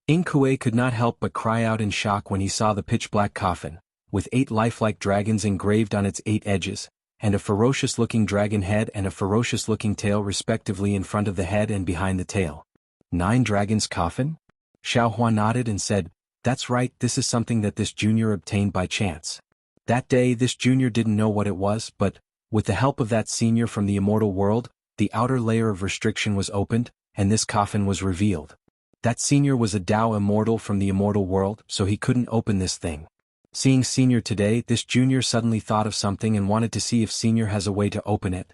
Ing Kuei could not help but cry out in shock when he saw the pitch-black coffin, with 8 lifelike dragons engraved on its 8 edges, and a ferocious-looking dragon head and a ferocious-looking tail respectively in front of the head and behind the tail. 9 dragons' coffin? Xiao Hua nodded and said, That's right, this is something that this junior obtained by chance. That day this junior didn't know what it was, but, with the help of that senior from the immortal world, the outer layer of restriction was opened, and this coffin was revealed. That senior was a Tao immortal from the immortal world, so he couldn't open this thing. Seeing senior today, this junior suddenly thought of something and wanted to see if senior has a way to open it.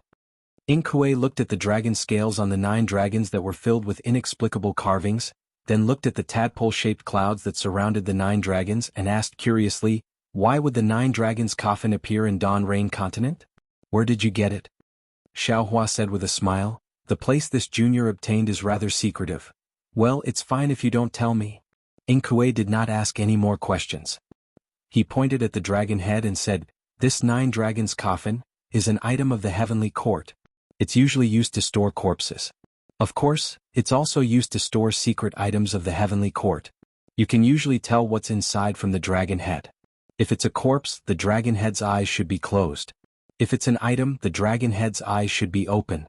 Inkue looked at the dragon scales on the 9 dragons that were filled with inexplicable carvings, then looked at the tadpole-shaped clouds that surrounded the 9 dragons and asked curiously, why would the 9 dragons' coffin appear in Dawn Rain Continent? Where did you get it? Xiaohua said with a smile, the place this junior obtained is rather secretive. Well, it's fine if you don't tell me. Inkue did not ask any more questions. He pointed at the dragon head and said, this 9 dragons' coffin is an item of the heavenly court. It's usually used to store corpses. Of course, it's also used to store secret items of the heavenly court. You can usually tell what's inside from the dragon head. If it's a corpse, the dragon head's eyes should be closed. If it's an item, the dragon head's eyes should be open.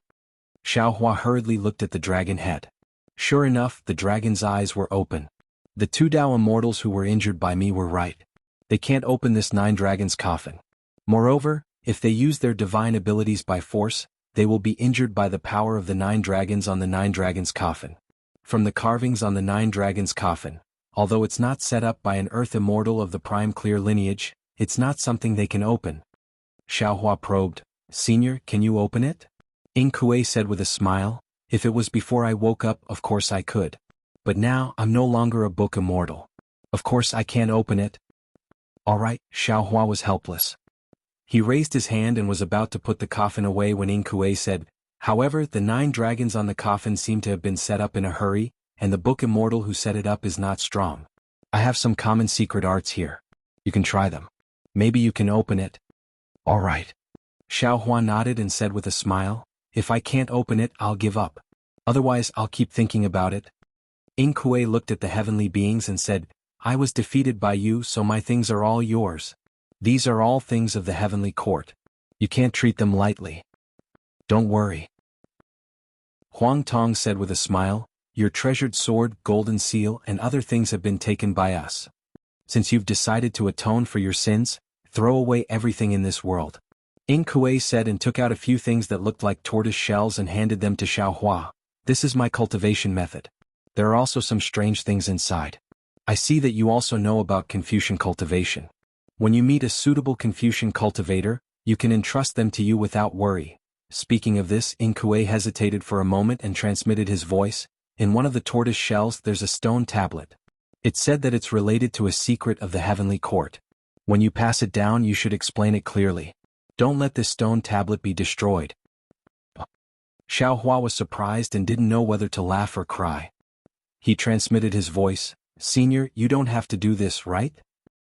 Xiaohua hurriedly looked at the dragon head. Sure enough, the dragon's eyes were open. The 2 Tao immortals who were injured by me were right. They can't open this 9 dragons' coffin. Moreover, if they use their divine abilities by force, they will be injured by the power of the 9 dragons on the 9 dragons' coffin. From the carvings on the 9 dragons' coffin, although it's not set up by an earth immortal of the prime clear lineage, it's not something they can open. Xiaohua probed, Senior, can you open it? Inkue said with a smile, if it was before I woke up, of course I could. But now, I'm no longer a book immortal. Of course I can't open it. Alright, Xiaohua was helpless. He raised his hand and was about to put the coffin away when Inkue said, however, the 9 dragons on the coffin seem to have been set up in a hurry, and the book immortal who set it up is not strong. I have some common secret arts here. You can try them. Maybe you can open it. Alright. Xiaohua nodded and said with a smile, if I can't open it, I'll give up. Otherwise, I'll keep thinking about it. Inkue looked at the heavenly beings and said, I was defeated by you, so my things are all yours. These are all things of the heavenly court. You can't treat them lightly. Don't worry. Huang Tong said with a smile, your treasured sword, golden seal, and other things have been taken by us. Since you've decided to atone for your sins, throw away everything in this world. Inkue said and took out a few things that looked like tortoise shells and handed them to Xiaohua. This is my cultivation method. There are also some strange things inside. I see that you also know about Confucian cultivation. When you meet a suitable Confucian cultivator, you can entrust them to you without worry. Speaking of this, Inkue hesitated for a moment and transmitted his voice. In one of the tortoise shells there's a stone tablet. It's said that it's related to a secret of the heavenly court. When you pass it down you should explain it clearly. Don't let this stone tablet be destroyed. Xiaohua was surprised and didn't know whether to laugh or cry. He transmitted his voice, Senior, you don't have to do this, right?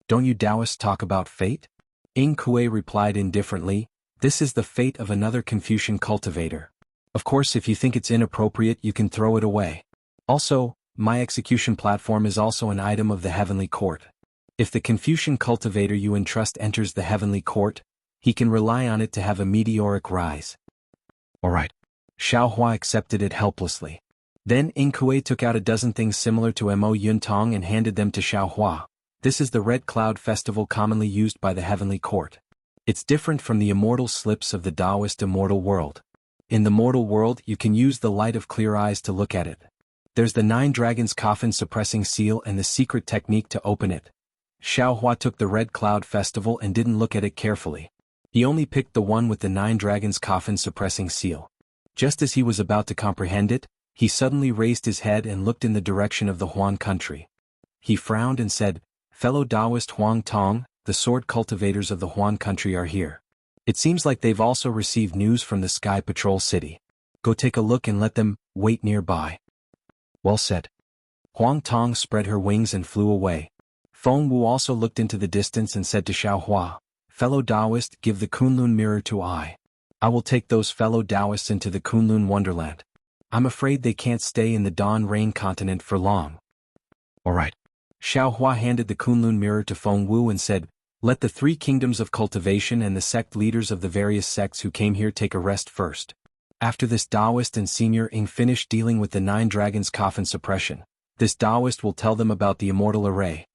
Don't you Taoists talk about fate? Inkue replied indifferently, this is the fate of another Confucian cultivator. Of course if you think it's inappropriate you can throw it away. Also, my execution platform is also an item of the heavenly court. If the Confucian cultivator you entrust enters the heavenly court, he can rely on it to have a meteoric rise. Alright. Xiaohua accepted it helplessly. Then Inkue took out a dozen things similar to Mo Yuntong and handed them to Xiaohua. This is the Red Cloud Festival commonly used by the heavenly court. It's different from the immortal slips of the Taoist immortal world. In the mortal world you can use the light of clear eyes to look at it. There's the 9 dragons coffin suppressing seal and the secret technique to open it. Xiaohua took the Red Cloud Festival and didn't look at it carefully. He only picked the one with the 9 dragons coffin suppressing seal. Just as he was about to comprehend it, he suddenly raised his head and looked in the direction of the Huan country. He frowned and said, Fellow Taoist Huang Tong, the sword cultivators of the Huan country are here. It seems like they've also received news from the Sky Patrol City. Go take a look and let them wait nearby. Well said. Huang Tong spread her wings and flew away. Feng Wu also looked into the distance and said to Xiaohua, Fellow Taoist, give the Kunlun mirror to I. I will take those fellow Taoists into the Kunlun wonderland. I'm afraid they can't stay in the Dawn Rain continent for long. Alright. Xiaohua handed the Kunlun mirror to Feng Wu and said, let the 3 kingdoms of cultivation and the sect leaders of the various sects who came here take a rest first. After this Taoist and Senior Ing finish dealing with the 9 dragons coffin suppression, this Taoist will tell them about the immortal array.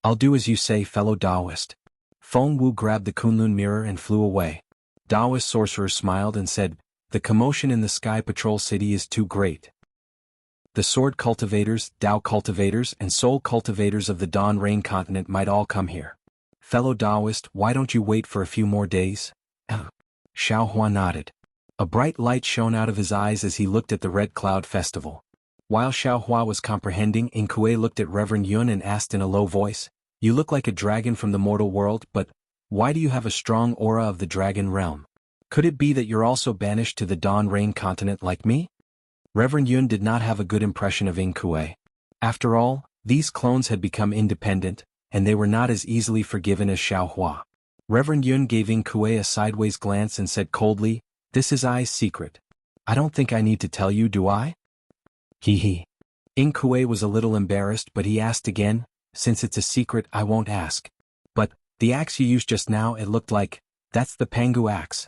I'll do as you say, fellow Taoist. Feng Wu grabbed the Kunlun mirror and flew away. Taoist sorcerer smiled and said, the commotion in the Sky Patrol City is too great. The sword cultivators, Tao cultivators, and soul cultivators of the Dawn Rain continent might all come here. Fellow Taoist, why don't you wait for a few more days? Xiaohua nodded. A bright light shone out of his eyes as he looked at the Red Cloud Festival. While Xiaohua was comprehending, Inkue looked at Reverend Yun and asked in a low voice, you look like a dragon from the mortal world, but why do you have a strong aura of the dragon realm? Could it be that you're also banished to the Dawn Rain continent like me? Reverend Yun did not have a good impression of Inkue. After all, these clones had become independent, and they were not as easily forgiven as Xiaohua. Reverend Yun gave Inkue a sideways glance and said coldly, this is I's secret. I don't think I need to tell you, do I? Hee. Inkue was a little embarrassed, but he asked again, since it's a secret I won't ask. But, the axe you used just now, it looked like, that's the Pangu axe.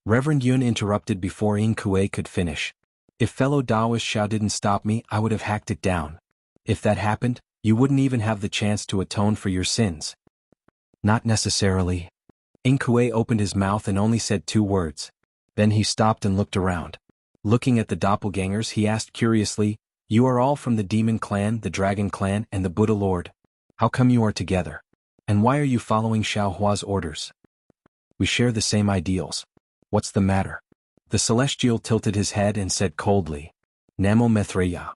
Reverend Yun interrupted before Inkue could finish. If fellow Taoist Xiao didn't stop me, I would have hacked it down. If that happened, you wouldn't even have the chance to atone for your sins. Not necessarily. Inkue opened his mouth and only said 2 words. Then he stopped and looked around. Looking at the doppelgangers, he asked curiously, you are all from the Demon Clan, the Dragon Clan, and the Buddha Lord. How come you are together? And why are you following Xiaohua's orders? We share the same ideals. What's the matter? The Celestial tilted his head and said coldly, Namo Maitreya.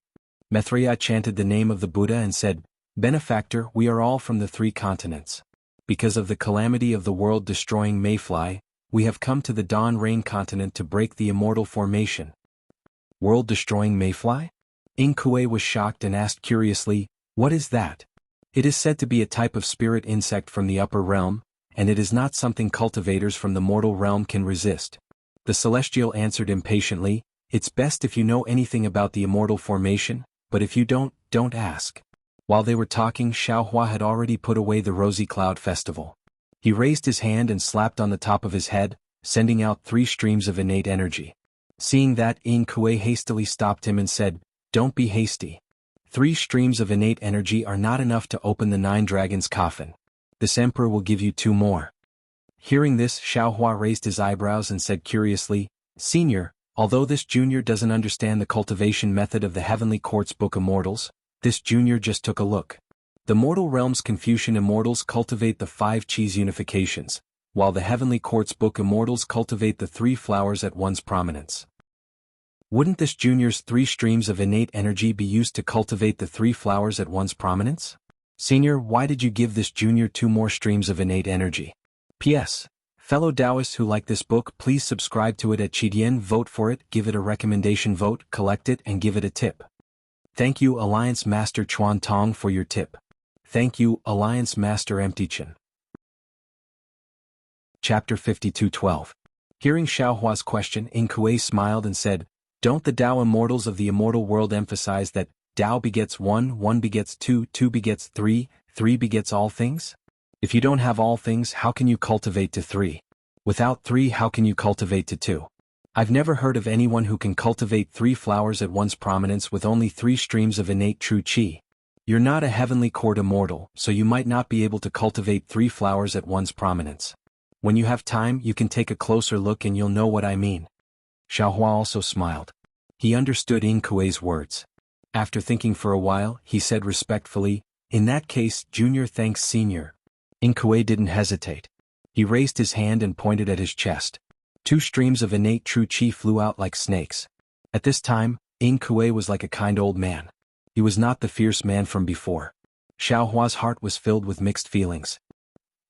Maitreya chanted the name of the Buddha and said, Benefactor, we are all from the 3 continents. Because of the calamity of the world-destroying Mayfly, we have come to the Dawn Rain continent to break the immortal formation. World-destroying Mayfly? Inkue was shocked and asked curiously, what is that? It is said to be a type of spirit insect from the upper realm, and it is not something cultivators from the mortal realm can resist. The Celestial answered impatiently, it's best if you know anything about the immortal formation, but if you don't ask. While they were talking, Xiaohua had already put away the Rosy Cloud Festival. He raised his hand and slapped on the top of his head, sending out 3 streams of innate energy. Seeing that, Inkue hastily stopped him and said, don't be hasty. 3 streams of innate energy are not enough to open the 9 dragons' coffin. This emperor will give you 2 more. Hearing this, Xiaohua raised his eyebrows and said curiously, Senior, although this junior doesn't understand the cultivation method of the Heavenly Court's Book Immortals, this junior just took a look. The mortal realm's Confucian immortals cultivate the 5 cheese unifications, while the Heavenly Court's Book Immortals cultivate the 3 flowers at one's prominence. Wouldn't this junior's 3 streams of innate energy be used to cultivate the 3 flowers at one's prominence? Senior, why did you give this junior 2 more streams of innate energy? P.S. Fellow Taoists who like this book, please subscribe to it at Qidian, vote for it, give it a recommendation vote, collect it, and give it a tip. Thank you, Alliance Master Chuan Tong, for your tip. Thank you, Alliance Master Emtichin. Chapter 52:12. Hearing Xiaohua's question, Inkue smiled and said, don't the Tao immortals of the immortal world emphasize that Tao begets 1, 1 begets 2, 2 begets 3, 3 begets all things? If you don't have all things, how can you cultivate to 3? Without 3, how can you cultivate to 2? I've never heard of anyone who can cultivate 3 flowers at one's prominence with only 3 streams of innate true qi. You're not a Heavenly Court immortal, so you might not be able to cultivate 3 flowers at one's prominence. When you have time, you can take a closer look and you'll know what I mean. Xiaohua also smiled. He understood Inkue's words. After thinking for a while, he said respectfully, in that case, Junior thanks Senior. Inkue didn't hesitate. He raised his hand and pointed at his chest. 2 streams of innate true qi flew out like snakes. At this time, Inkue was like a kind old man. He was not the fierce man from before. Xiaohua's heart was filled with mixed feelings.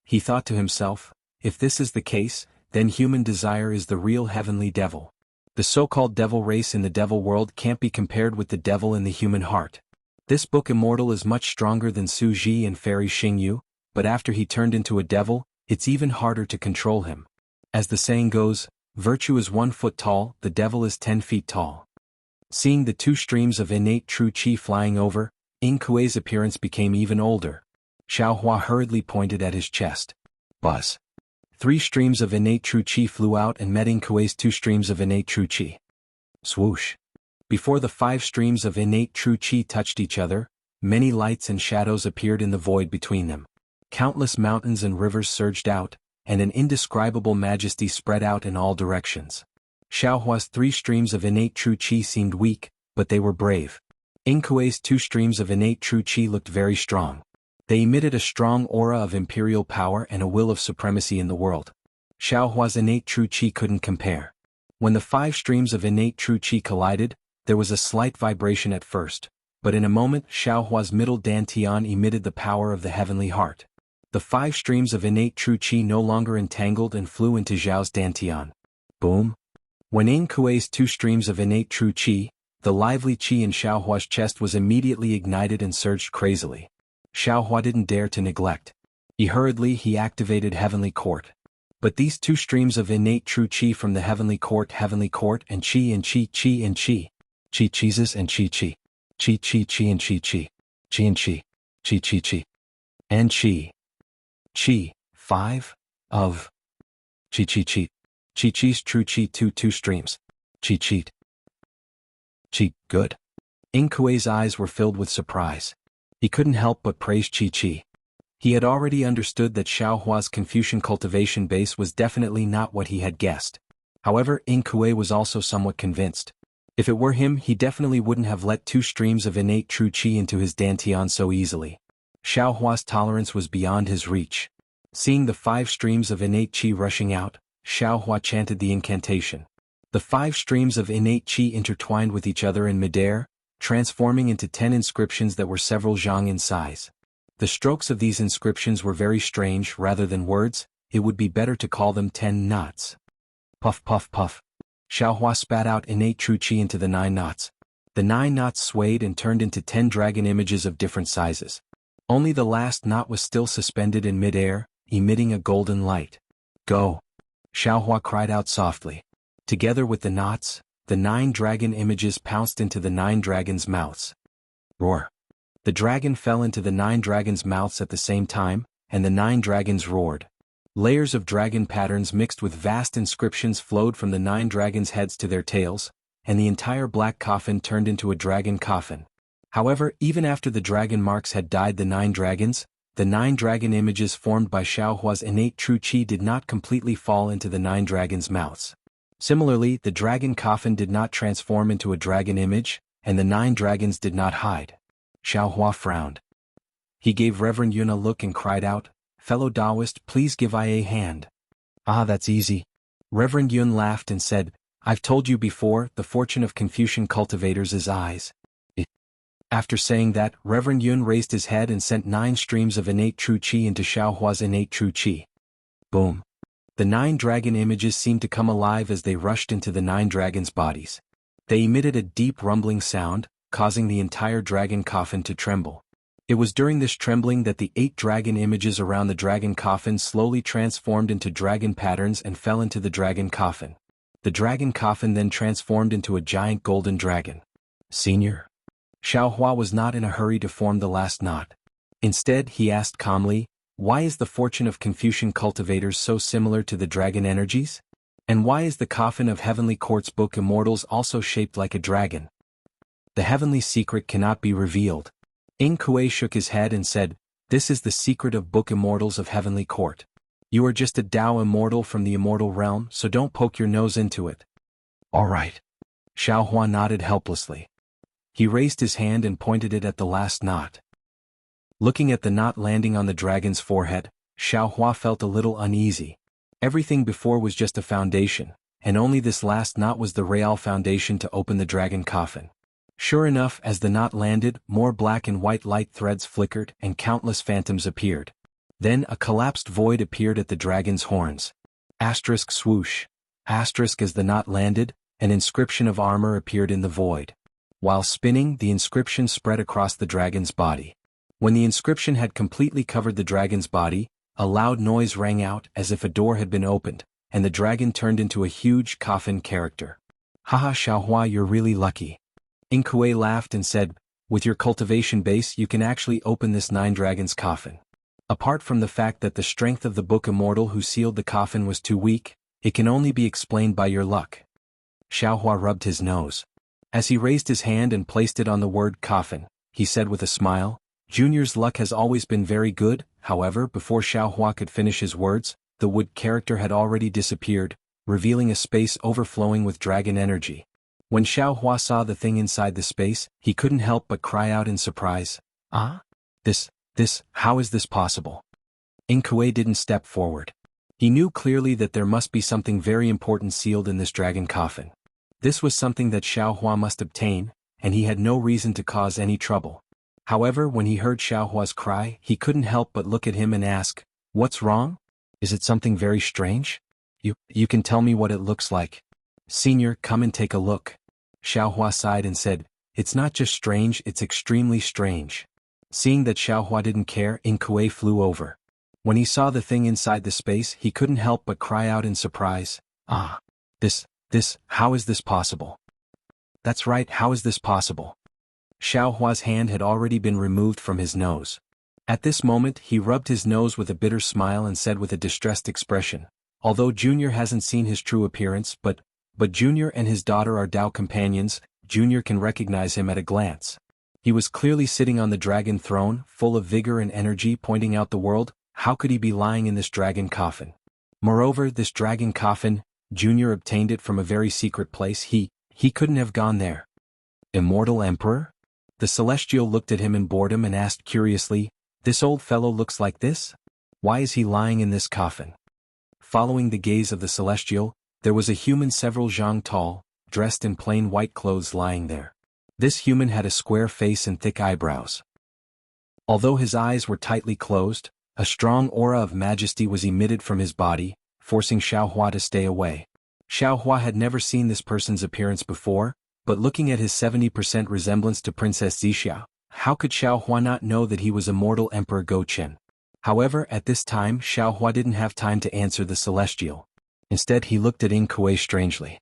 He thought to himself, if this is the case, then human desire is the real heavenly devil. The so-called devil race in the devil world can't be compared with the devil in the human heart. This book immortal is much stronger than Su Ji and Fairy Xingyu, but after he turned into a devil, it's even harder to control him. As the saying goes, virtue is 1 foot tall, the devil is 10 feet tall. Seeing the 2 streams of innate true qi flying over, Inkue's appearance became even older. Xiaohua hurriedly pointed at his chest. Buzz. 3 streams of innate true qi flew out and met Inkue's 2 streams of innate true qi. Swoosh. Before the 5 streams of innate true qi touched each other, many lights and shadows appeared in the void between them. Countless mountains and rivers surged out, and an indescribable majesty spread out in all directions. Xiaohua's 3 streams of innate true qi seemed weak, but they were brave. Yingkui's 2 streams of innate true qi looked very strong. They emitted a strong aura of imperial power and a will of supremacy in the world. Xiaohua's innate true qi couldn't compare. When the 5 streams of innate true qi collided, there was a slight vibration at first, but in a moment Xiaohua's middle dantian emitted the power of the heavenly heart. The 5 streams of innate true qi no longer entangled and flew into Zhao's dantian. Boom! When Yingkui's 2 streams of innate true qi, the lively qi in Xiaohua's chest was immediately ignited and surged crazily. Xiaohua didn't dare to neglect. Hurriedly he activated Heavenly Court. But these 2 streams of innate true qi from the Heavenly Court and qi and qi and qi. Qi cheeses and qi. Qi and qi. Qi and qi. Qi. And qi. Qi, 5, of. Qi. Qi's true qi 2 streams. Qi. Qi, good. Yingkui's eyes were filled with surprise. He couldn't help but praise Qi. He had already understood that Xiaohua's Confucian cultivation base was definitely not what he had guessed. However, Yingkui was also somewhat convinced. If it were him, he definitely wouldn't have let 2 streams of innate true qi into his dantian so easily. Xiaohua's tolerance was beyond his reach. Seeing the 5 streams of innate qi rushing out, Xiaohua chanted the incantation. The 5 streams of innate qi intertwined with each other in midair, transforming into 10 inscriptions that were several zhang in size. The strokes of these inscriptions were very strange. Rather than words, it would be better to call them 10 knots. Puff puff puff. Xiaohua spat out innate true qi into the 9 knots. The 9 knots swayed and turned into 10 dragon images of different sizes. Only the last knot was still suspended in midair, emitting a golden light. Go! Xiaohua cried out softly. Together with the knots, the 9 dragon images pounced into the 9 dragons' mouths. Roar! The dragon fell into the 9 dragons' mouths at the same time, and the 9 dragons roared. Layers of dragon patterns mixed with vast inscriptions flowed from the 9 dragons' heads to their tails, and the entire black coffin turned into a dragon coffin. However, even after the dragon marks had dyed the 9 dragons, the 9 dragon images formed by Xiaohua's innate true qi did not completely fall into the 9 dragons' mouths. Similarly, the dragon coffin did not transform into a dragon image, and the 9 dragons did not hide. Xiaohua frowned. He gave Reverend Yun a look and cried out, "Fellow Taoist, please give I a hand." "Ah, that's easy." Reverend Yun laughed and said, "I've told you before, the fortune of Confucian cultivators is eyes." After saying that, Reverend Yun raised his head and sent 9 streams of innate true qi into Xiaohua's innate true qi. Boom! The 9 dragon images seemed to come alive as they rushed into the 9 dragons' bodies. They emitted a deep rumbling sound, causing the entire dragon coffin to tremble. It was during this trembling that the 8 dragon images around the dragon coffin slowly transformed into dragon patterns and fell into the dragon coffin. The dragon coffin then transformed into a giant golden dragon. Senior? Xiaohua was not in a hurry to form the last knot. Instead, he asked calmly, "Why is the fortune of Confucian cultivators so similar to the dragon energies? And why is the coffin of Heavenly Court's book Immortals also shaped like a dragon?" "The heavenly secret cannot be revealed." Yingkui shook his head and said, "This is the secret of Book Immortals of Heavenly Court. You are just a Tao immortal from the immortal realm, so don't poke your nose into it." "All right." Xiaohua nodded helplessly. He raised his hand and pointed it at the last knot. Looking at the knot landing on the dragon's forehead, Xiaohua felt a little uneasy. Everything before was just a foundation, and only this last knot was the real foundation to open the dragon coffin. Sure enough, as the knot landed, more black and white light threads flickered and countless phantoms appeared. Then a collapsed void appeared at the dragon's horns. Asterisk swoosh. Asterisk as the knot landed, an inscription of armor appeared in the void. While spinning, the inscription spread across the dragon's body. When the inscription had completely covered the dragon's body, a loud noise rang out as if a door had been opened, and the dragon turned into a huge coffin character. "Haha, Xiaohua, you're really lucky." Yingkui laughed and said, "With your cultivation base you can actually open this 9 dragons coffin. Apart from the fact that the strength of the book immortal who sealed the coffin was too weak, it can only be explained by your luck." Xiaohua rubbed his nose. As he raised his hand and placed it on the word coffin, he said with a smile. Junior's luck has always been very good. However, before Xiaohua could finish his words, the wood character had already disappeared, revealing a space overflowing with dragon energy. When Xiaohua saw the thing inside the space, he couldn't help but cry out in surprise. Ah? How is this possible? Inkue didn't step forward. He knew clearly that there must be something very important sealed in this dragon coffin. This was something that Xiaohua must obtain, and he had no reason to cause any trouble. However, when he heard Xiaohua's cry, he couldn't help but look at him and ask, "What's wrong? Is it something very strange? You can tell me what it looks like. Senior, come and take a look." Xiaohua sighed and said, "It's not just strange, it's extremely strange." Seeing that Xiaohua didn't care, Inkue flew over. When he saw the thing inside the space, he couldn't help but cry out in surprise. Ah! How is this possible? That's right, how is this possible? Xiaohua's hand had already been removed from his nose. At this moment, he rubbed his nose with a bitter smile and said with a distressed expression, "Although Junior hasn't seen his true appearance, but Junior and his daughter are Dao companions, Junior can recognize him at a glance." He was clearly sitting on the dragon throne, full of vigor and energy, pointing out the world. How could he be lying in this dragon coffin? Moreover, this dragon coffin, Junior obtained it from a very secret place. He couldn't have gone there. Immortal Emperor? The Celestial looked at him in boredom and asked curiously, "This old fellow looks like this? Why is he lying in this coffin?" Following the gaze of the Celestial, there was a human several zhang tall, dressed in plain white clothes lying there. This human had a square face and thick eyebrows. Although his eyes were tightly closed, a strong aura of majesty was emitted from his body, forcing Xiaohua to stay away. Xiaohua had never seen this person's appearance before, but looking at his 70% resemblance to Princess Zixia, how could Xiaohua not know that he was Immortal Emperor Go Chen? However, at this time Xiaohua didn't have time to answer the Celestial. Instead he looked at Inkue strangely.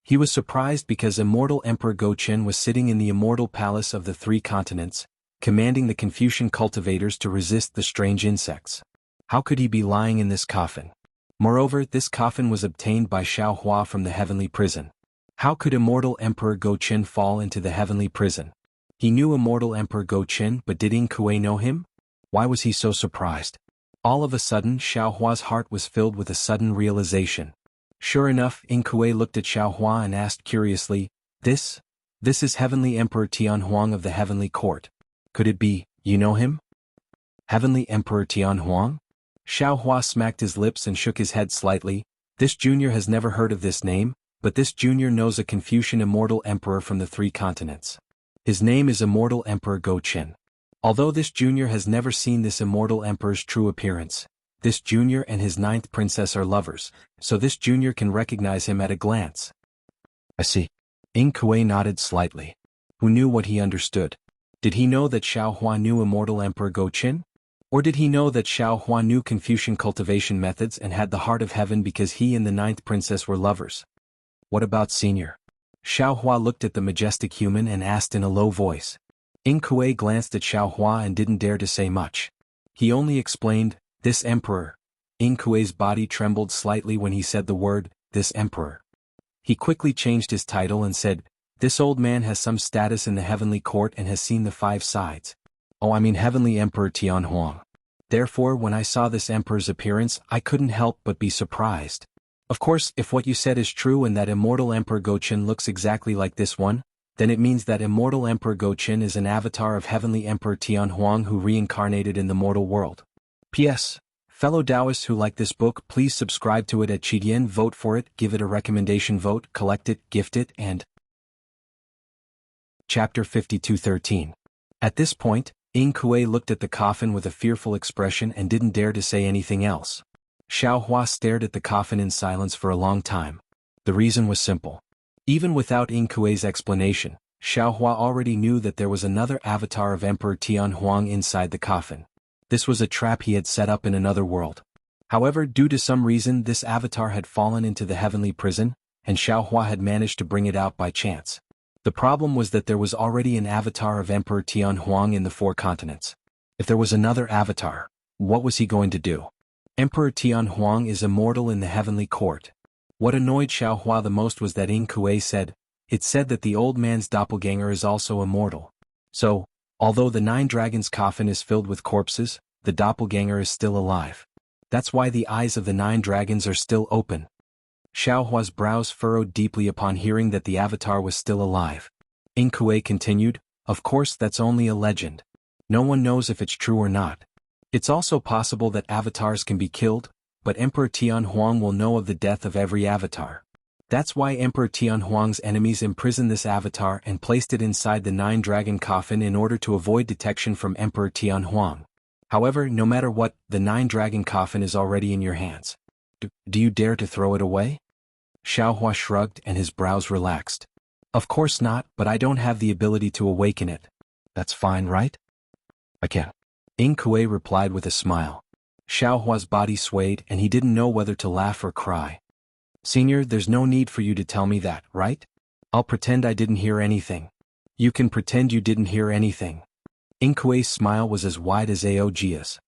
He was surprised because Immortal Emperor Go Chen was sitting in the Immortal Palace of the Three Continents, commanding the Confucian cultivators to resist the strange insects. How could he be lying in this coffin? Moreover, this coffin was obtained by Xiaohua from the heavenly prison. How could Immortal Emperor Go Chen fall into the heavenly prison? He knew Immortal Emperor Go Chen, but did Inkue know him? Why was he so surprised? All of a sudden, Xiaohua's heart was filled with a sudden realization. Sure enough, Inkue looked at Xiaohua and asked curiously, This is Heavenly Emperor Tianhuang of the Heavenly Court. Could it be, you know him? Heavenly Emperor Tianhuang? Xiaohua smacked his lips and shook his head slightly. This junior has never heard of this name, but this junior knows a Confucian Immortal Emperor from the Three Continents. His name is Immortal Emperor Go Chen. Although this junior has never seen this Immortal Emperor's true appearance, this junior and his 9th princess are lovers, so this junior can recognize him at a glance. I see. Inkue nodded slightly. Who knew what he understood? Did he know that Xiaohua knew Immortal Emperor Go Chen? Or did he know that Xiaohua knew Confucian cultivation methods and had the heart of heaven because he and the 9th princess were lovers? What about Senior? Xiaohua looked at the majestic human and asked in a low voice. Inkue glanced at Xiaohua and didn't dare to say much. He only explained, this emperor. Inkue's body trembled slightly when he said the word, this emperor. He quickly changed his title and said, this old man has some status in the heavenly court and has seen the 5 sides. Oh, I mean Heavenly Emperor Tianhuang. Therefore, when I saw this emperor's appearance, I couldn't help but be surprised. Of course, if what you said is true and that Immortal Emperor Go Chen looks exactly like this one, then it means that Immortal Emperor Go Chen is an avatar of Heavenly Emperor Tianhuang who reincarnated in the mortal world. P.S. Fellow Taoists who like this book, please subscribe to it at Qidian, vote for it, give it a recommendation vote, collect it, gift it, and... Chapter 52:13. At this point, Inkue looked at the coffin with a fearful expression and didn't dare to say anything else. Xiaohua stared at the coffin in silence for a long time. The reason was simple. Even without Inkue's explanation, Xiaohua already knew that there was another avatar of Emperor Tianhuang inside the coffin. This was a trap he had set up in another world. However, due to some reason this avatar had fallen into the heavenly prison, and Xiaohua had managed to bring it out by chance. The problem was that there was already an avatar of Emperor Tianhuang in the 4 continents. If there was another avatar, what was he going to do? Emperor Tianhuang is immortal in the heavenly court. What annoyed Xiaohua the most was that Inkue said, it said that the old man's doppelganger is also immortal. So, Although the Nine Dragons' coffin is filled with corpses, the doppelganger is still alive. That's why the eyes of the 9 dragons are still open. Xiaohua's brows furrowed deeply upon hearing that the avatar was still alive. Ing Kuei continued, of course that's only a legend. No one knows if it's true or not. It's also possible that avatars can be killed, but Emperor Tianhuang will know of the death of every avatar. That's why Emperor Tianhuang's enemies imprisoned this avatar and placed it inside the 9-dragon coffin in order to avoid detection from Emperor Tianhuang. However, no matter what, the 9-dragon coffin is already in your hands. Do you dare to throw it away? Xiaohua shrugged and his brows relaxed. Of course not, but I don't have the ability to awaken it. That's fine, right? I can. Ing Kuei replied with a smile. Xiaohua's body swayed and he didn't know whether to laugh or cry. Senior, there's no need for you to tell me that, right? I'll pretend I didn't hear anything. You can pretend you didn't hear anything. Ing Kuei's smile was as wide as Aojia's.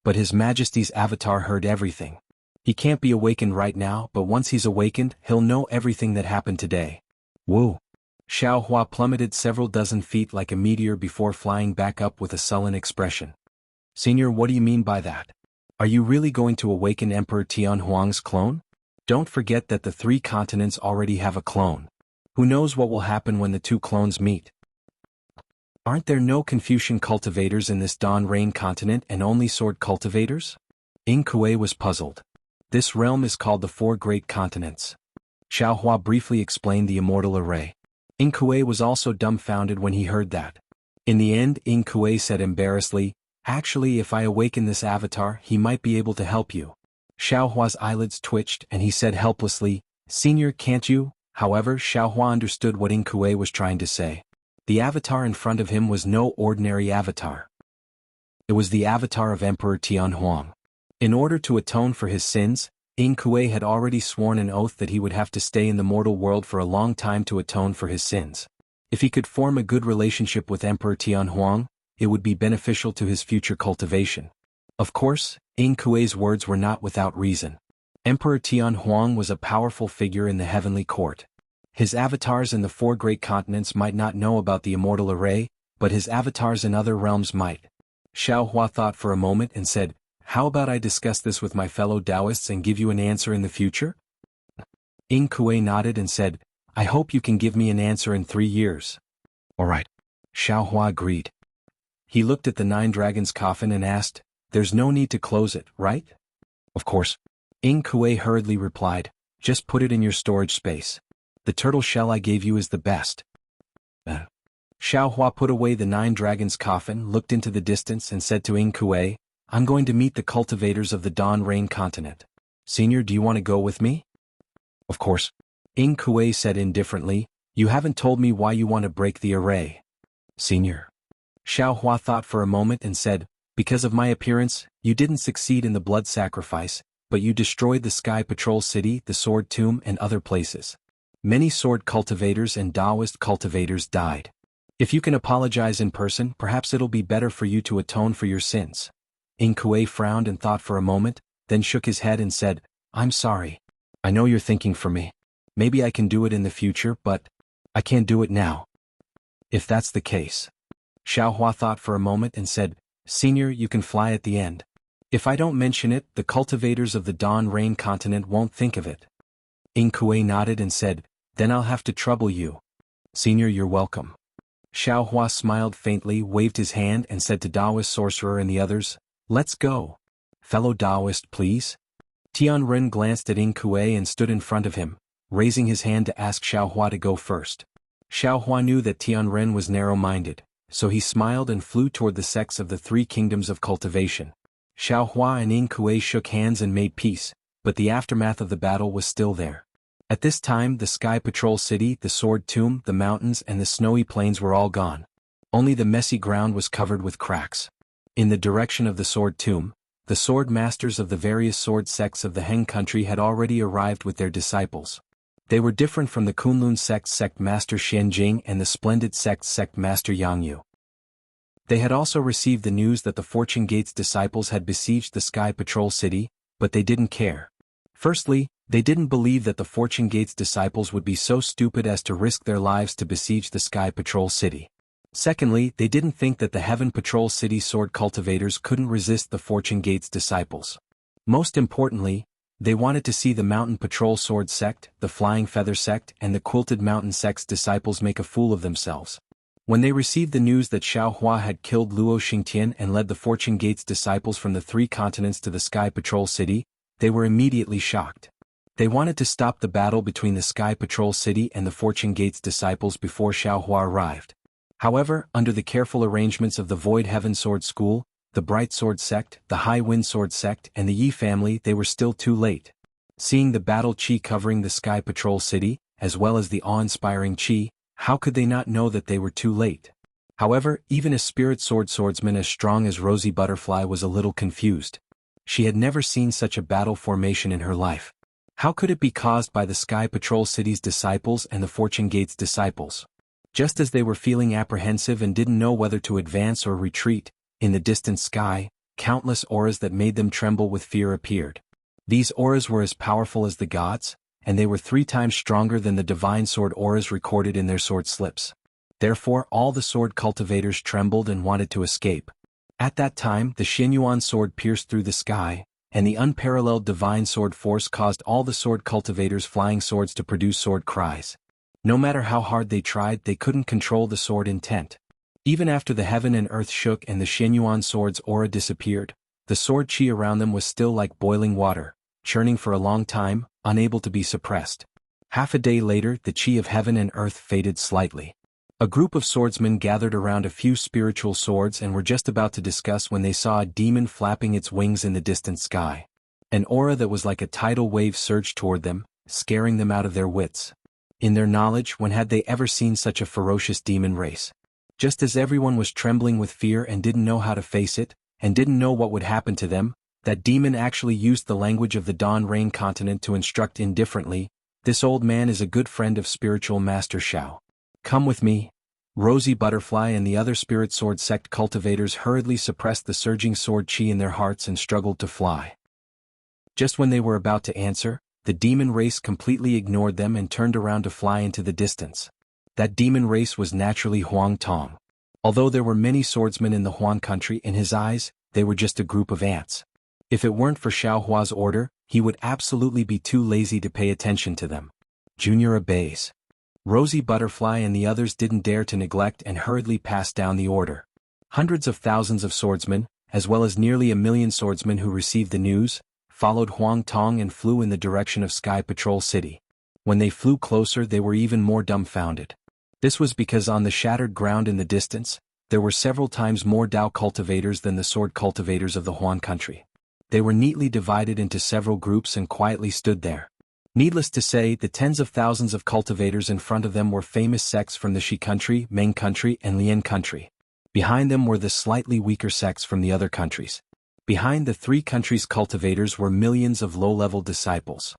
But His Majesty's avatar heard everything. He can't be awakened right now, but once he's awakened, he'll know everything that happened today. Woo! Xiaohua plummeted several dozen feet like a meteor before flying back up with a sullen expression. Senior, what do you mean by that? Are you really going to awaken Emperor Tianhuang's clone? Don't forget that the 3 continents already have a clone. Who knows what will happen when the 2 clones meet? Aren't there no Confucian cultivators in this Dawn Rain continent and only sword cultivators? Ing Kuei was puzzled. This realm is called the 4 Great Continents. Xiaohua briefly explained the immortal array. Ing Kuei was also dumbfounded when he heard that. In the end, Ing Kuei said embarrassedly, actually if I awaken this avatar, he might be able to help you. Xiaohua's eyelids twitched and he said helplessly, Senior, can't you? However, Xiaohua understood what Ing Kuei was trying to say. The avatar in front of him was no ordinary avatar. It was the avatar of Emperor Tianhuang. In order to atone for his sins, Ing Kuei had already sworn an oath that he would have to stay in the mortal world for a long time to atone for his sins. If he could form a good relationship with Emperor Tianhuang, it would be beneficial to his future cultivation. Of course, Ing Kuei's words were not without reason. Emperor Tianhuang was a powerful figure in the heavenly court. His avatars in the 4 great continents might not know about the immortal array, but his avatars in other realms might. Xiaohua thought for a moment and said, how about I discuss this with my fellow Taoists and give you an answer in the future? Ing Kuei nodded and said, I hope you can give me an answer in 3 years. All right. Xiaohua agreed. He looked at the 9 dragons' coffin and asked, there's no need to close it, right? Of course. Ing Kuei hurriedly replied, just put it in your storage space. The turtle shell I gave you is the best. Xiaohua put away the 9 dragons' coffin, looked into the distance and said to Ing Kuei, I'm going to meet the cultivators of the Dawn Rain continent. Senior, do you want to go with me? Of course. Ing Kuei said indifferently, you haven't told me why you want to break the array. Senior. Xiaohua thought for a moment and said, because of my appearance, you didn't succeed in the blood sacrifice, but you destroyed the Sky Patrol City, the Sword Tomb and other places. Many sword cultivators and Taoist cultivators died. If you can apologize in person, perhaps it'll be better for you to atone for your sins. Ing Kuei frowned and thought for a moment, then shook his head and said, I'm sorry. I know you're thinking for me. Maybe I can do it in the future, but I can't do it now. If that's the case. Xiaohua thought for a moment and said, Senior, you can fly at the end. If I don't mention it, the cultivators of the Dawn Rain continent won't think of it. Ing Kuei nodded and said, then I'll have to trouble you. Senior, you're welcome. Xiaohua smiled faintly, waved his hand and said to Taoist sorcerer and the others, let's go. Fellow Taoist, please. Tianren glanced at Ing Kuei and stood in front of him, raising his hand to ask Xiaohua to go first. Xiaohua knew that Tianren was narrow-minded, so he smiled and flew toward the sects of the 3 kingdoms of cultivation. Xiaohua and Ing Kuei shook hands and made peace, but the aftermath of the battle was still there. At this time, the Sky Patrol City, the Sword Tomb, the mountains and the snowy plains were all gone. Only the messy ground was covered with cracks. In the direction of the Sword Tomb, the sword masters of the various sword sects of the Heng country had already arrived with their disciples. They were different from the Kunlun sect master Xianjing and the Splendid sect master Jianghu. They had also received the news that the Fortune Gate's disciples had besieged the Sky Patrol City, but they didn't care. Firstly, they didn't believe that the Fortune Gate's disciples would be so stupid as to risk their lives to besiege the Sky Patrol City. Secondly, they didn't think that the Heaven Patrol City sword cultivators couldn't resist the Fortune Gate's disciples. Most importantly, they wanted to see the Mountain Patrol Sword Sect, the Flying Feather Sect, and the Quilted Mountain Sect's disciples make a fool of themselves. When they received the news that Xiao Hua had killed Luo Xingtian and led the Fortune Gate's disciples from the 3 continents to the Sky Patrol City, they were immediately shocked. They wanted to stop the battle between the Sky Patrol City and the Fortune Gate's disciples before Xiao Hua arrived. However, under the careful arrangements of the Void Heaven Sword School, the Bright Sword Sect, the High Wind Sword Sect, and the Yi family, they were still too late. Seeing the battle chi covering the Sky Patrol City, as well as the awe-inspiring chi, how could they not know that they were too late? However, even a spirit swordsman as strong as Rosie Butterfly was a little confused. She had never seen such a battle formation in her life. How could it be caused by the Sky Patrol City's disciples and the Fortune Gate's disciples? Just as they were feeling apprehensive and didn't know whether to advance or retreat, in the distant sky, countless auras that made them tremble with fear appeared. These auras were as powerful as the gods, and they were 3 times stronger than the divine sword auras recorded in their sword slips. Therefore all the sword cultivators trembled and wanted to escape. At that time the Xianyuan sword pierced through the sky, and the unparalleled divine sword force caused all the sword cultivators' flying swords to produce sword cries. No matter how hard they tried, they couldn't control the sword intent. Even after the heaven and earth shook and the Xianyuan sword's aura disappeared, the sword chi around them was still like boiling water, churning for a long time, unable to be suppressed. Half a day later the chi of heaven and earth faded slightly. A group of swordsmen gathered around a few spiritual swords and were just about to discuss when they saw a demon flapping its wings in the distant sky. An aura that was like a tidal wave surged toward them, scaring them out of their wits. In their knowledge, when had they ever seen such a ferocious demon race? Just as everyone was trembling with fear and didn't know how to face it, and didn't know what would happen to them, that demon actually used the language of the Dawn Rain continent to instruct indifferently. This old man is a good friend of spiritual master Xiao. Come with me. Rosie Butterfly and the other spirit sword sect cultivators hurriedly suppressed the surging sword chi in their hearts and struggled to fly. Just when they were about to answer, the demon race completely ignored them and turned around to fly into the distance. That demon race was naturally Huang Tong. Although there were many swordsmen in the Huan country, in his eyes, they were just a group of ants. If it weren't for Xiao Hua's order, he would absolutely be too lazy to pay attention to them. Junior obeys. Rosie Butterfly and the others didn't dare to neglect and hurriedly passed down the order. Hundreds of thousands of swordsmen, as well as nearly 1 million swordsmen who received the news, followed Huang Tong and flew in the direction of Sky Patrol City. When they flew closer they were even more dumbfounded. This was because on the shattered ground in the distance, there were several times more Dao cultivators than the sword cultivators of the Huan country. They were neatly divided into several groups and quietly stood there. Needless to say, the tens of thousands of cultivators in front of them were famous sects from the Shi country, Ming country, and Lian country. Behind them were the slightly weaker sects from the other countries. Behind the 3 countries' cultivators were millions of low-level disciples.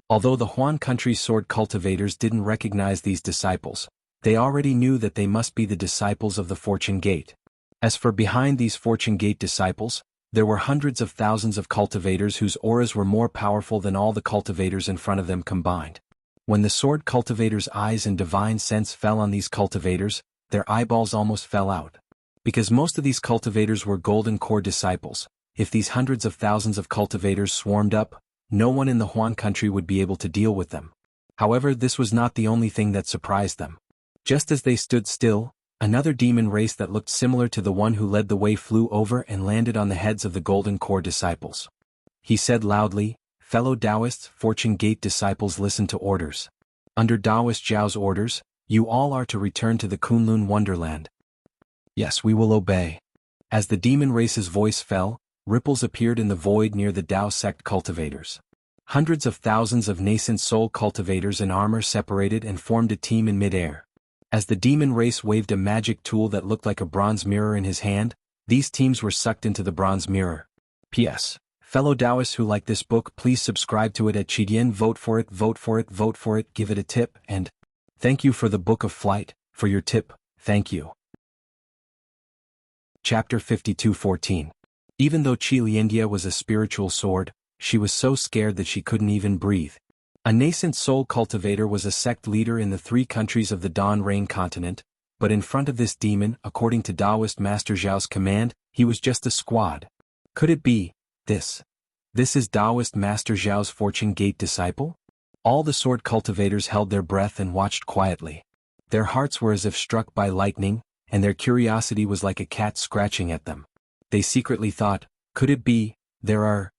Although the Huan country's sword cultivators didn't recognize these disciples, they already knew that they must be the disciples of the Fortune Gate. As for behind these Fortune Gate disciples, there were hundreds of thousands of cultivators whose auras were more powerful than all the cultivators in front of them combined. When the sword cultivators' eyes and divine sense fell on these cultivators, their eyeballs almost fell out. Because most of these cultivators were Golden Core disciples, if these hundreds of thousands of cultivators swarmed up, no one in the Huan country would be able to deal with them. However, this was not the only thing that surprised them. Just as they stood still, another demon race that looked similar to the one who led the way flew over and landed on the heads of the Golden Core disciples. He said loudly, "Fellow Taoists, Fortune Gate disciples, listen to orders. Under Taoist Zhao's orders, you all are to return to the Kunlun Wonderland." "Yes, we will obey." As the demon race's voice fell, ripples appeared in the void near the Tao sect cultivators. Hundreds of thousands of nascent soul cultivators in armor separated and formed a team in midair. As the demon race waved a magic tool that looked like a bronze mirror in his hand, these teams were sucked into the bronze mirror. P.S. Fellow Taoists who like this book, please subscribe to it at Qidian, vote for it, vote for it, vote for it, give it a tip, and thank you for the Book of Flight, for your tip, thank you. Chapter 52:14. Even though Qi Liandia was a spiritual sword, she was so scared that she couldn't even breathe. A nascent soul cultivator was a sect leader in the 3 countries of the Dawn Rain continent, But in front of this demon, according to Taoist Master Zhao's command, he was just a squad. Could it be this? This is Taoist Master Zhao's Fortune Gate disciple? All the sword cultivators held their breath and watched quietly. Their hearts were as if struck by lightning, and their curiosity was like a cat scratching at them. They secretly thought, could it be, there are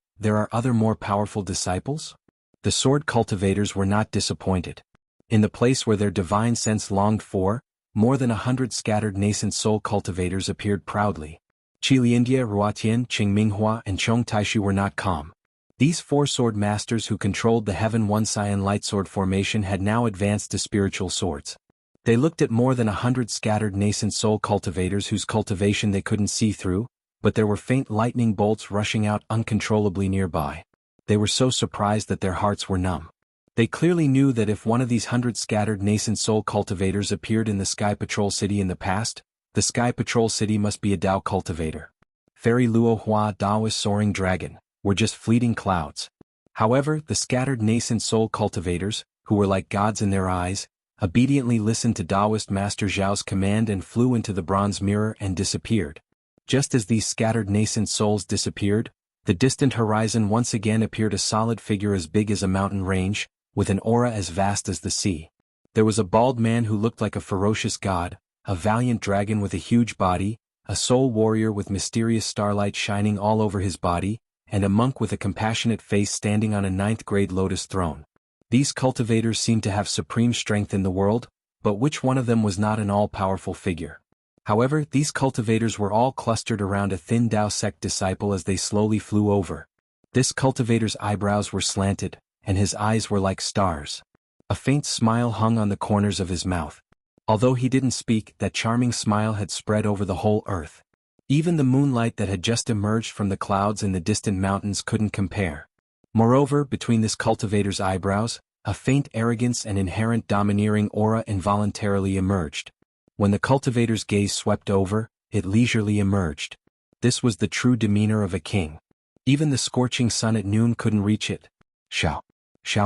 other more powerful disciples? The sword cultivators were not disappointed. In the place where their divine sense longed for, more than 100 scattered nascent soul cultivators appeared proudly. Qiliandia, Ruatian, Qingminghua, and Chong Taishu were not calm. These four sword masters who controlled the Heaven One Cyan Lightsword formation had now advanced to spiritual swords. They looked at more than 100 scattered nascent soul cultivators whose cultivation they couldn't see through, but there were faint lightning bolts rushing out uncontrollably nearby. They were so surprised that their hearts were numb. They clearly knew that if one of these 100 scattered nascent soul cultivators appeared in the Sky Patrol City in the past, the Sky Patrol City must be a Dao cultivator. Fairy Luo Hua Daoist Soaring Dragon were just fleeting clouds. However, the scattered nascent soul cultivators, who were like gods in their eyes, obediently listened to Taoist Master Zhao's command and flew into the bronze mirror and disappeared. Just as these scattered nascent souls disappeared, the distant horizon once again appeared a solid figure as big as a mountain range, with an aura as vast as the sea. There was a bald man who looked like a ferocious god, a valiant dragon with a huge body, a soul warrior with mysterious starlight shining all over his body, and a monk with a compassionate face standing on a 9th-grade lotus throne. These cultivators seemed to have supreme strength in the world, but which one of them was not an all-powerful figure? However, these cultivators were all clustered around a thin Dao sect disciple as they slowly flew over. This cultivator's eyebrows were slanted, and his eyes were like stars. A faint smile hung on the corners of his mouth. Although he didn't speak, that charming smile had spread over the whole earth. Even the moonlight that had just emerged from the clouds in the distant mountains couldn't compare. Moreover, between this cultivator's eyebrows, a faint arrogance and inherent domineering aura involuntarily emerged. When the cultivator's gaze swept over, it leisurely emerged. This was the true demeanor of a king. Even the scorching sun at noon couldn't reach it. Xiao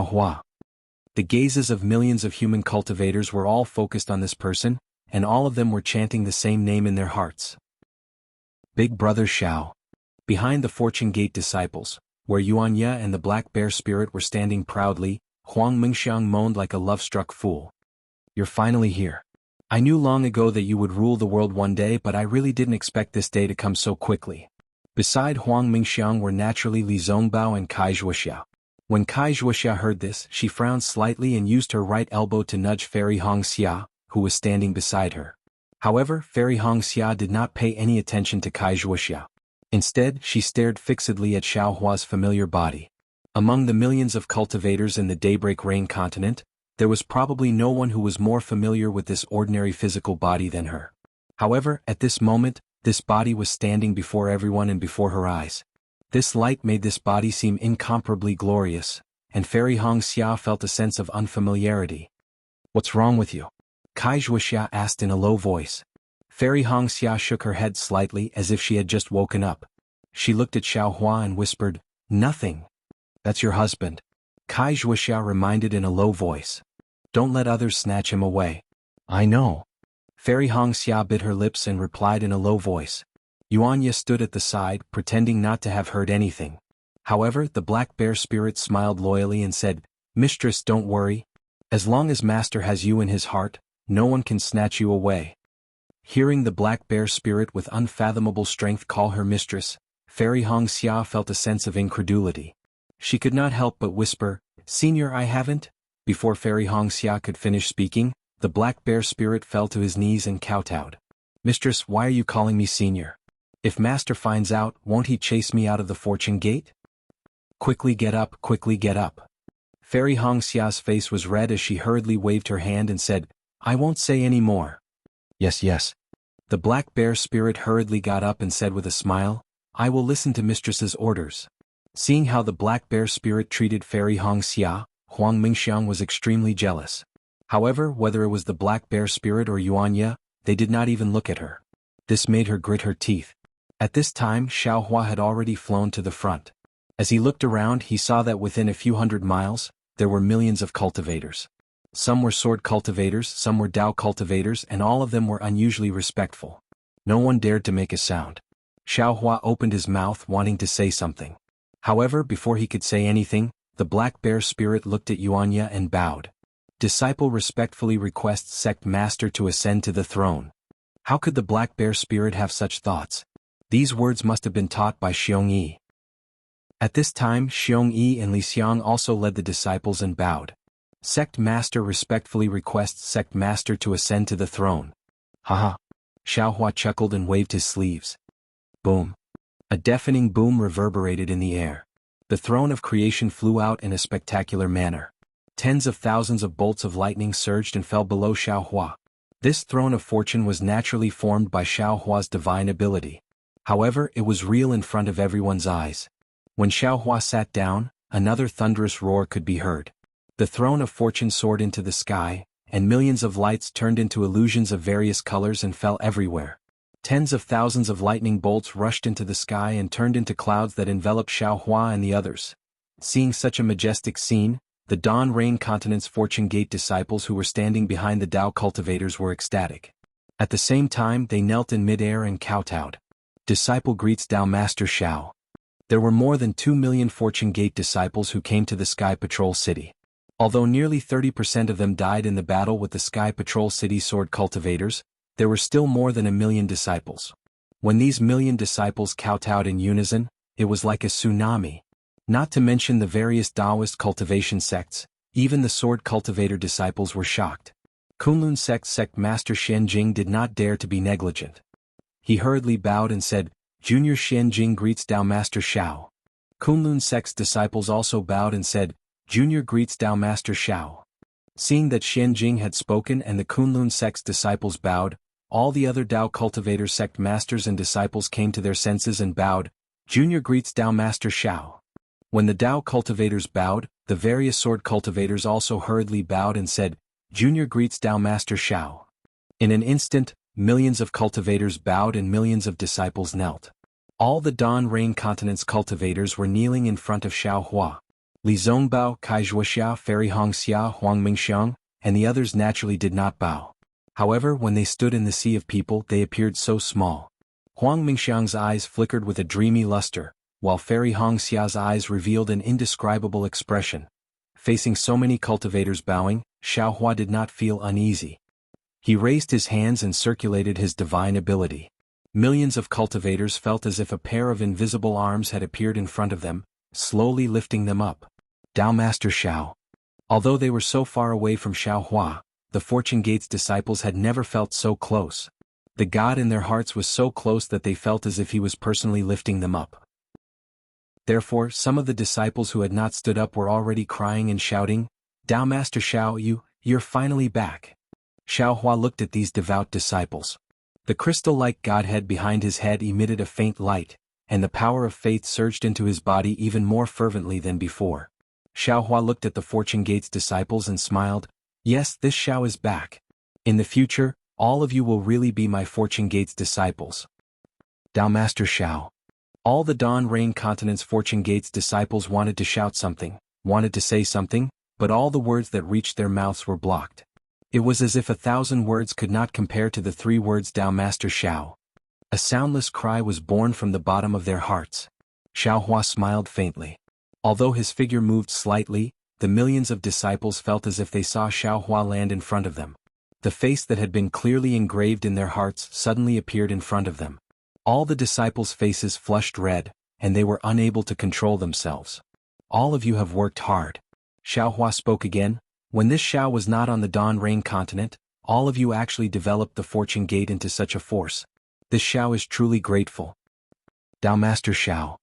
Hua. The gazes of millions of human cultivators were all focused on this person, and all of them were chanting the same name in their hearts. Big Brother Xiao. Behind the Fortune Gate disciples, where Yuanya and the Black Bear Spirit were standing proudly, Huang Mingxiang moaned like a love-struck fool. You're finally here. I knew long ago that you would rule the world one day, but I really didn't expect this day to come so quickly. Beside Huang Mingxiang were naturally Li Zongbao and Kai Zhuoxia. When Kai Zhuoxia heard this, she frowned slightly and used her right elbow to nudge Fairy Hongxia, who was standing beside her. However, Fairy Hongxia did not pay any attention to Kai Zhuoxia. Instead, she stared fixedly at Xiao Hua's familiar body. Among the millions of cultivators in the Daybreak Rain continent, there was probably no one who was more familiar with this ordinary physical body than her. However, at this moment, this body was standing before everyone and before her eyes. This light made this body seem incomparably glorious, and Fairy Hongxia felt a sense of unfamiliarity. What's wrong with you? Kai Zhuoxia asked in a low voice. Fairy Hongxia shook her head slightly as if she had just woken up. She looked at Xiao Hua and whispered, "Nothing. That's your husband." Kai Zhuoxia reminded in a low voice. "Don't let others snatch him away." "I know." Fairy Hongxia bit her lips and replied in a low voice. Yuanya stood at the side, pretending not to have heard anything. However, the Black Bear Spirit smiled loyally and said, "Mistress, don't worry. As long as Master has you in his heart, no one can snatch you away." Hearing the Black Bear Spirit with unfathomable strength call her mistress, Fairy Hongxia felt a sense of incredulity. She could not help but whisper, "Senior, I haven't." Before Fairy Hongxia could finish speaking, the Black Bear Spirit fell to his knees and kowtowed. "Mistress, why are you calling me senior? If Master finds out, won't he chase me out of the Fortune Gate? Quickly get up, quickly get up." Fairy Hongxia's face was red as she hurriedly waved her hand and said, "I won't say any more." "Yes, yes." The Black Bear Spirit hurriedly got up and said with a smile, "I will listen to Mistress's orders." Seeing how the Black Bear Spirit treated Fairy Hongxia, Huang Mingxiang was extremely jealous. However, whether it was the Black Bear Spirit or Yuanya, they did not even look at her. This made her grit her teeth. At this time, Xiao Hua had already flown to the front. As he looked around, he saw that within a few hundred miles, there were millions of cultivators. Some were sword cultivators, some were Dao cultivators, and all of them were unusually respectful. No one dared to make a sound. Xiaohua opened his mouth wanting to say something. However, before he could say anything, the black bear spirit looked at Yuanya and bowed. Disciple respectfully requests sect master to ascend to the throne. How could the black bear spirit have such thoughts? These words must have been taught by Xiong Yi. At this time, Xiong Yi and Li Xiang also led the disciples and bowed. Sect master respectfully requests sect master to ascend to the throne. Haha. Xiaohua chuckled and waved his sleeves. Boom. A deafening boom reverberated in the air. The throne of creation flew out in a spectacular manner. Tens of thousands of bolts of lightning surged and fell below Xiaohua. This throne of fortune was naturally formed by Xiaohua's divine ability. However, it was real in front of everyone's eyes. When Xiaohua sat down, another thunderous roar could be heard. The throne of fortune soared into the sky, and millions of lights turned into illusions of various colors and fell everywhere. Tens of thousands of lightning bolts rushed into the sky and turned into clouds that enveloped Xiaohua and the others. Seeing such a majestic scene, the Dawn Rain Continent's Fortune Gate disciples who were standing behind the Dao cultivators were ecstatic. At the same time, they knelt in midair and kowtowed. Disciple greets Dao Master Xiao. There were more than 2 million Fortune Gate disciples who came to the Sky Patrol City. Although nearly 30% of them died in the battle with the Sky Patrol City sword cultivators, there were still more than 1 million disciples. When these million disciples kowtowed in unison, it was like a tsunami. Not to mention the various Taoist cultivation sects, even the sword cultivator disciples were shocked. Kunlun sect master Xianjing did not dare to be negligent. He hurriedly bowed and said, Junior Xianjing greets Dao Master Xiao. Kunlun sect's disciples also bowed and said, Junior greets Dao Master Xiao. Seeing that Xianjing had spoken and the Kunlun sect's disciples bowed, all the other Dao cultivator sect masters and disciples came to their senses and bowed, Junior greets Dao Master Xiao. When the Dao cultivators bowed, the various sword cultivators also hurriedly bowed and said, Junior greets Dao Master Xiao. In an instant, millions of cultivators bowed and millions of disciples knelt. All the Dawn Rain Continent's cultivators were kneeling in front of Xiaohua. Li Zongbao, Kai Zhuoxia, Fairy Hongxia, Huang Mingxiang, and the others naturally did not bow. However, when they stood in the sea of people, they appeared so small. Huang Mingxiang's eyes flickered with a dreamy luster, while Fairy Hongxia's eyes revealed an indescribable expression. Facing so many cultivators bowing, Xiaohua did not feel uneasy. He raised his hands and circulated his divine ability. Millions of cultivators felt as if a pair of invisible arms had appeared in front of them, slowly lifting them up. Dao Master Xiao. Although they were so far away from Xiaohua, the Fortune Gate's disciples had never felt so close. The God in their hearts was so close that they felt as if he was personally lifting them up. Therefore, some of the disciples who had not stood up were already crying and shouting, Dao Master Xiao, you're finally back. Xiaohua looked at these devout disciples. The crystal-like Godhead behind his head emitted a faint light, and the power of faith surged into his body even more fervently than before. Xiaohua looked at the Fortune Gate's disciples and smiled, Yes, this Xiao is back. In the future, all of you will really be my Fortune Gate's disciples. Dao Master Xiao. All the Dawn Rain Continent's Fortune Gate's disciples wanted to shout something, wanted to say something, but all the words that reached their mouths were blocked. It was as if 1,000 words could not compare to the 3 words Dao Master Xiao. A soundless cry was born from the bottom of their hearts. Xiaohua smiled faintly. Although his figure moved slightly, the millions of disciples felt as if they saw Xiaohua land in front of them. The face that had been clearly engraved in their hearts suddenly appeared in front of them. All the disciples' faces flushed red, and they were unable to control themselves. All of you have worked hard. Xiaohua spoke again. When this Xiao was not on the Dawn Rain Continent, all of you actually developed the Fortune Gate into such a force. This Xiao is truly grateful. Dao Master Xiao.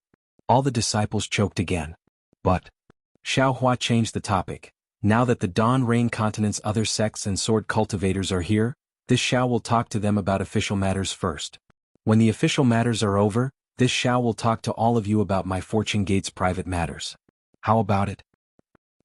All the disciples choked again. But Xiaohua changed the topic. Now that the Dawn Rain Continent's other sects and sword cultivators are here, this Xiao will talk to them about official matters first. When the official matters are over, this Xiao will talk to all of you about my Fortune Gate's private matters. How about it?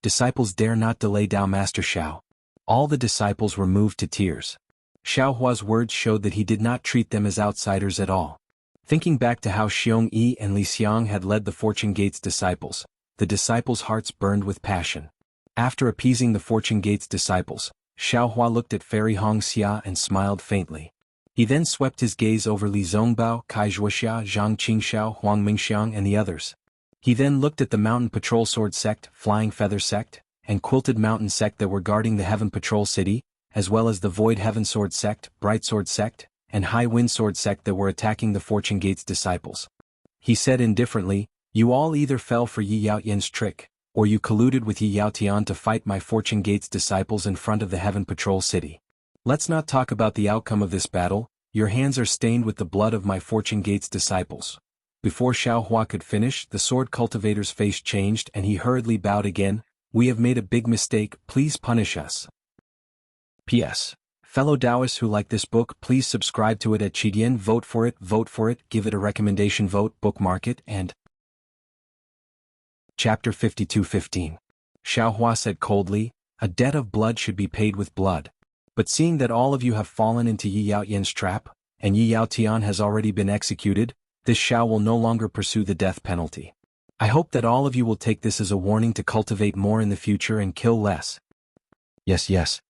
Disciples dare not delay Dao Master Xiao. All the disciples were moved to tears. Xiaohua's words showed that he did not treat them as outsiders at all. Thinking back to how Xiong Yi and Li Xiang had led the Fortune Gate's disciples, the disciples' hearts burned with passion. After appeasing the Fortune Gate's disciples, Xiaohua looked at Fairy Hongxia and smiled faintly. He then swept his gaze over Li Zongbao, Kai Zhuoxia, Zhang Qingxiao, Huang Mingxiang and the others. He then looked at the Mountain Patrol Sword Sect, Flying Feather Sect, and Quilted Mountain Sect that were guarding the Heaven Patrol City, as well as the Void Heaven Sword Sect, Bright Sword Sect, and High Wind Sword Sect that were attacking the Fortune Gate's disciples. He said indifferently, "You all either fell for Yi Yaotian's trick, or you colluded with Yi Yaotian to fight my Fortune Gate's disciples in front of the Heaven Patrol City. Let's not talk about the outcome of this battle, your hands are stained with the blood of my Fortune Gate's disciples." Before Xiaohua could finish, the sword cultivator's face changed and he hurriedly bowed again. "We have made a big mistake, please punish us." P.S. Fellow Taoists who like this book, please subscribe to it at Qidian, vote for it, give it a recommendation vote, bookmark it, and Chapter 52:15. Xiaohua said coldly, "A debt of blood should be paid with blood. But seeing that all of you have fallen into Yi Yaotian's trap, and Yi Yaotian has already been executed, this Xiao will no longer pursue the death penalty. I hope that all of you will take this as a warning to cultivate more in the future and kill less." Yes.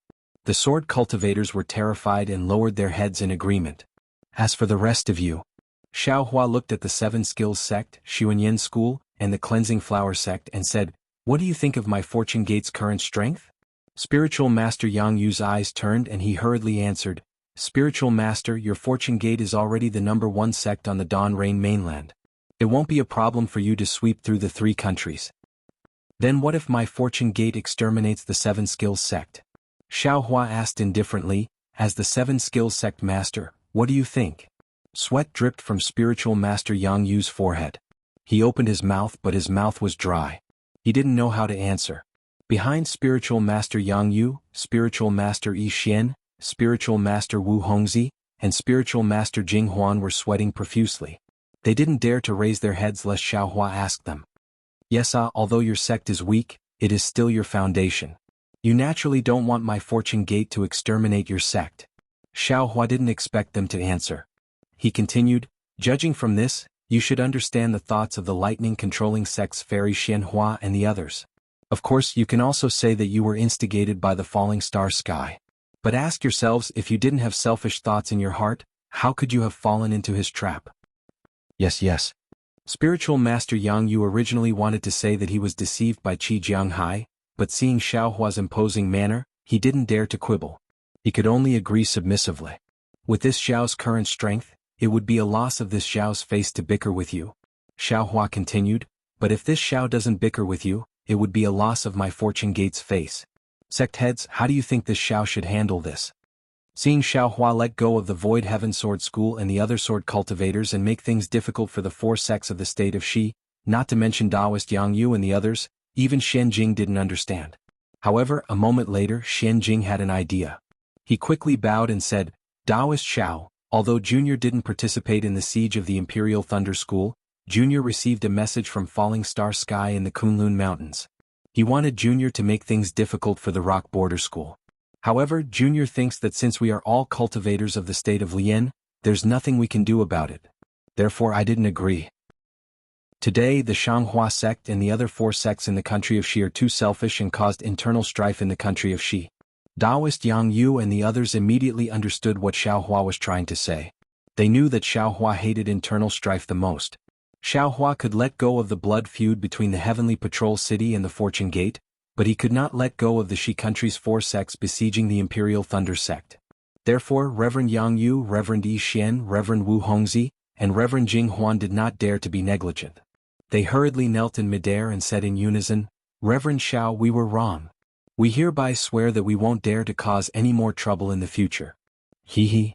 The sword cultivators were terrified and lowered their heads in agreement. As for the rest of you, Xiaohua looked at the Seven Skills Sect, Xuanyan School, and the Cleansing Flower Sect and said, "What do you think of my Fortune Gate's current strength?" Spiritual Master Yang Yu's eyes turned and he hurriedly answered, "Spiritual Master, your Fortune Gate is already the #1 sect on the Dawn Rain mainland. It won't be a problem for you to sweep through the 3 countries." "Then what if my Fortune Gate exterminates the Seven Skills Sect?" Xiaohua asked indifferently, "As the Seven Skills Sect Master, what do you think?" Sweat dripped from Spiritual Master Yang Yu's forehead. He opened his mouth but his mouth was dry. He didn't know how to answer. Behind Spiritual Master Yang Yu, Spiritual Master Yi Xian, Spiritual Master Wu Hongzi, and Spiritual Master Jing Huan were sweating profusely. They didn't dare to raise their heads lest Xiaohua asked them. "Yes, although your sect is weak, it is still your foundation. You naturally don't want my Fortune Gate to exterminate your sect." Xiaohua didn't expect them to answer. He continued, "Judging from this, you should understand the thoughts of the lightning-controlling sects Fairy Xianhua and the others. Of course, you can also say that you were instigated by the falling star sky. But ask yourselves, if you didn't have selfish thoughts in your heart, how could you have fallen into his trap?" Yes. Spiritual Master Yang Yu originally wanted to say that he was deceived by Qi Jianghai, but seeing Xiaohua's imposing manner, he didn't dare to quibble. He could only agree submissively. With this Xiao's current strength, it would be a loss of this Xiao's face to bicker with you. Xiaohua continued, "But if this Xiao doesn't bicker with you, it would be a loss of my Fortune Gate's face. Sect heads, how do you think this Xiao should handle this?" Seeing Xiaohua let go of the Void Heaven Sword School and the other sword cultivators and make things difficult for the 4 sects of the state of Xi, not to mention Taoist Yang Yu and the others, even Xian Jing didn't understand. However, a moment later Xian Jing had an idea. He quickly bowed and said, "Taoist Xiao, although Junior didn't participate in the siege of the Imperial Thunder School, Junior received a message from Falling Star Sky in the Kunlun Mountains. He wanted Junior to make things difficult for the Rock Border School. However, Junior thinks that since we are all cultivators of the state of Lian, there's nothing we can do about it. Therefore I didn't agree. Today the Shanghua sect and the other 4 sects in the country of Xi are too selfish and caused internal strife in the country of Xi." Taoist Yang Yu and the others immediately understood what Xiaohua was trying to say. They knew that Xiaohua hated internal strife the most. Xiaohua could let go of the blood feud between the Heavenly Patrol City and the Fortune Gate, but he could not let go of the Xi country's 4 sects besieging the Imperial Thunder sect. Therefore Reverend Yang Yu, Reverend Yi Xian, Reverend Wu Hongzi, and Reverend Jing Huan did not dare to be negligent. They hurriedly knelt in midair and said in unison, "Reverend Xiao, we were wrong. We hereby swear that we won't dare to cause any more trouble in the future." He.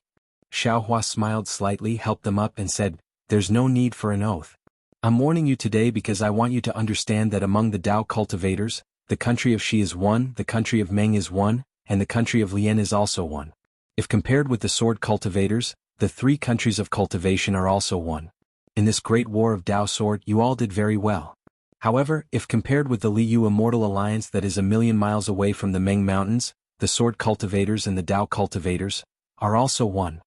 Xiaohua smiled slightly, helped them up and said, "There's no need for an oath. I'm warning you today because I want you to understand that among the Tao cultivators, the country of Xi is one, the country of Meng is one, and the country of Lian is also one. If compared with the sword cultivators, the 3 countries of cultivation are also one. In this great war of Tao sword you all did very well. However, if compared with the Liu Immortal Alliance that is 1,000,000 miles away from the Meng Mountains, the sword cultivators and the Tao cultivators are also one."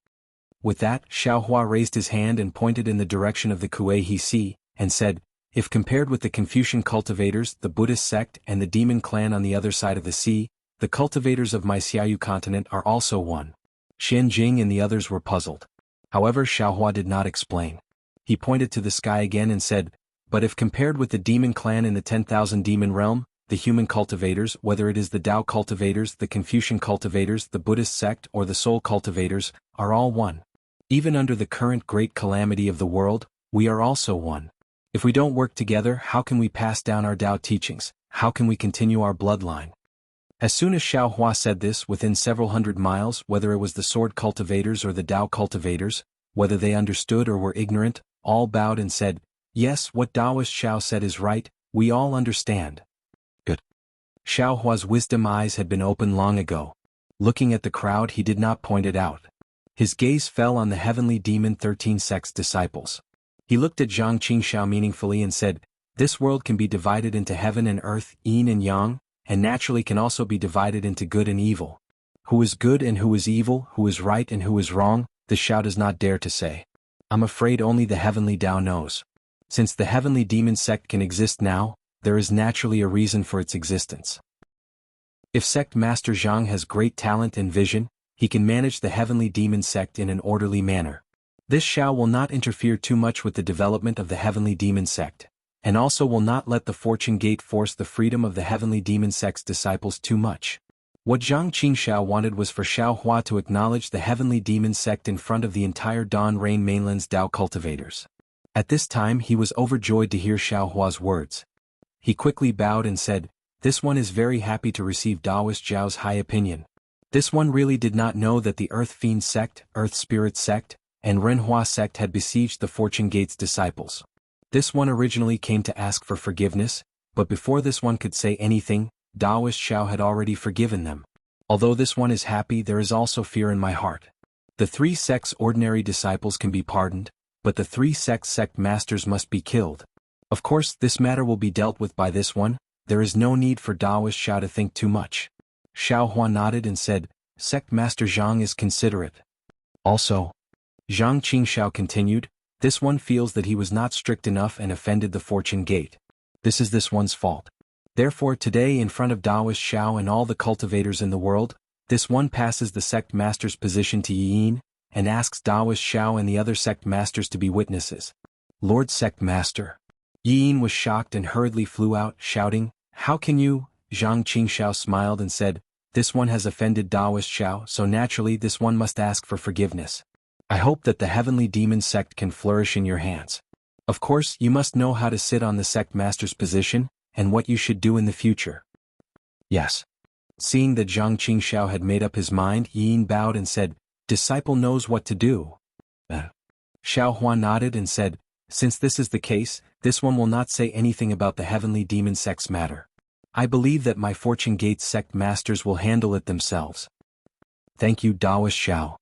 With that, Xiaohua raised his hand and pointed in the direction of the Kuei He Si, and said, If compared with the Confucian cultivators, the Buddhist sect, and the demon clan on the other side of the sea, the cultivators of my Xiaoyu continent are also one. Xian Jing and the others were puzzled. However, Xiaohua did not explain. He pointed to the sky again and said, "But if compared with the demon clan in the 10,000 demon realm, the human cultivators, whether it is the Tao cultivators, the Confucian cultivators, the Buddhist sect, or the soul cultivators, are all one. Even under the current great calamity of the world, we are also one. If we don't work together, how can we pass down our Tao teachings? How can we continue our bloodline?" As soon as Xiaohua said this, within several hundred miles, whether it was the sword cultivators or the Tao cultivators, whether they understood or were ignorant, all bowed and said, "Yes, what Taoist Xiao said is right, we all understand." Good. Xiaohua's wisdom eyes had been opened long ago. Looking at the crowd, he did not point it out. His gaze fell on the heavenly demon 13 sect's disciples. He looked at Zhang Qingxiao meaningfully and said, "This world can be divided into heaven and earth, yin and yang, and naturally can also be divided into good and evil. Who is good and who is evil, who is right and who is wrong, the Xiao does not dare to say. I'm afraid only the heavenly Tao knows. Since the heavenly demon sect can exist now, there is naturally a reason for its existence. If sect master Zhang has great talent and vision, he can manage the heavenly demon sect in an orderly manner. This Xiao will not interfere too much with the development of the heavenly demon sect, and also will not let the fortune gate force the freedom of the heavenly demon sect's disciples too much." What Zhang Qingxiao wanted was for Xiaohua to acknowledge the heavenly demon sect in front of the entire Dawn Rain Mainland's Tao cultivators. At this time he was overjoyed to hear Xiaohua's words. He quickly bowed and said, "This one is very happy to receive Taoist Zhao's high opinion. This one really did not know that the Earth Fiend sect, Earth Spirit sect, and Renhua sect had besieged the Fortune Gate's disciples. This one originally came to ask for forgiveness, but before this one could say anything, Taoist Xiao had already forgiven them. Although this one is happy, there is also fear in my heart. The 3 sects' ordinary disciples can be pardoned, but the 3 sects' sect masters must be killed. Of course, this matter will be dealt with by this one. There is no need for Taoist Xiao to think too much." Xiaohua nodded and said, "Sect Master Zhang is considerate." Also, Zhang Qingxiao continued, "This one feels that he was not strict enough and offended the Fortune Gate. This is this one's fault. Therefore today in front of Taoist Xiao and all the cultivators in the world, this one passes the sect master's position to Yin, and asks Taoist Xiao and the other sect masters to be witnesses." "Lord Sect Master." Yin was shocked and hurriedly flew out, shouting, "How can you?" Zhang Qingxiao smiled and said, "This one has offended Taoist Xiao, so naturally this one must ask for forgiveness. I hope that the heavenly demon sect can flourish in your hands. Of course, you must know how to sit on the sect master's position, and what you should do in the future." "Yes." Seeing that Zhang Qingxiao had made up his mind, Yin bowed and said, "Disciple knows what to do." Xiaohua nodded and said, "Since this is the case, this one will not say anything about the heavenly demon sect's matter. I believe that my Fortune Gate sect masters will handle it themselves." "Thank you, Taoist Xiao."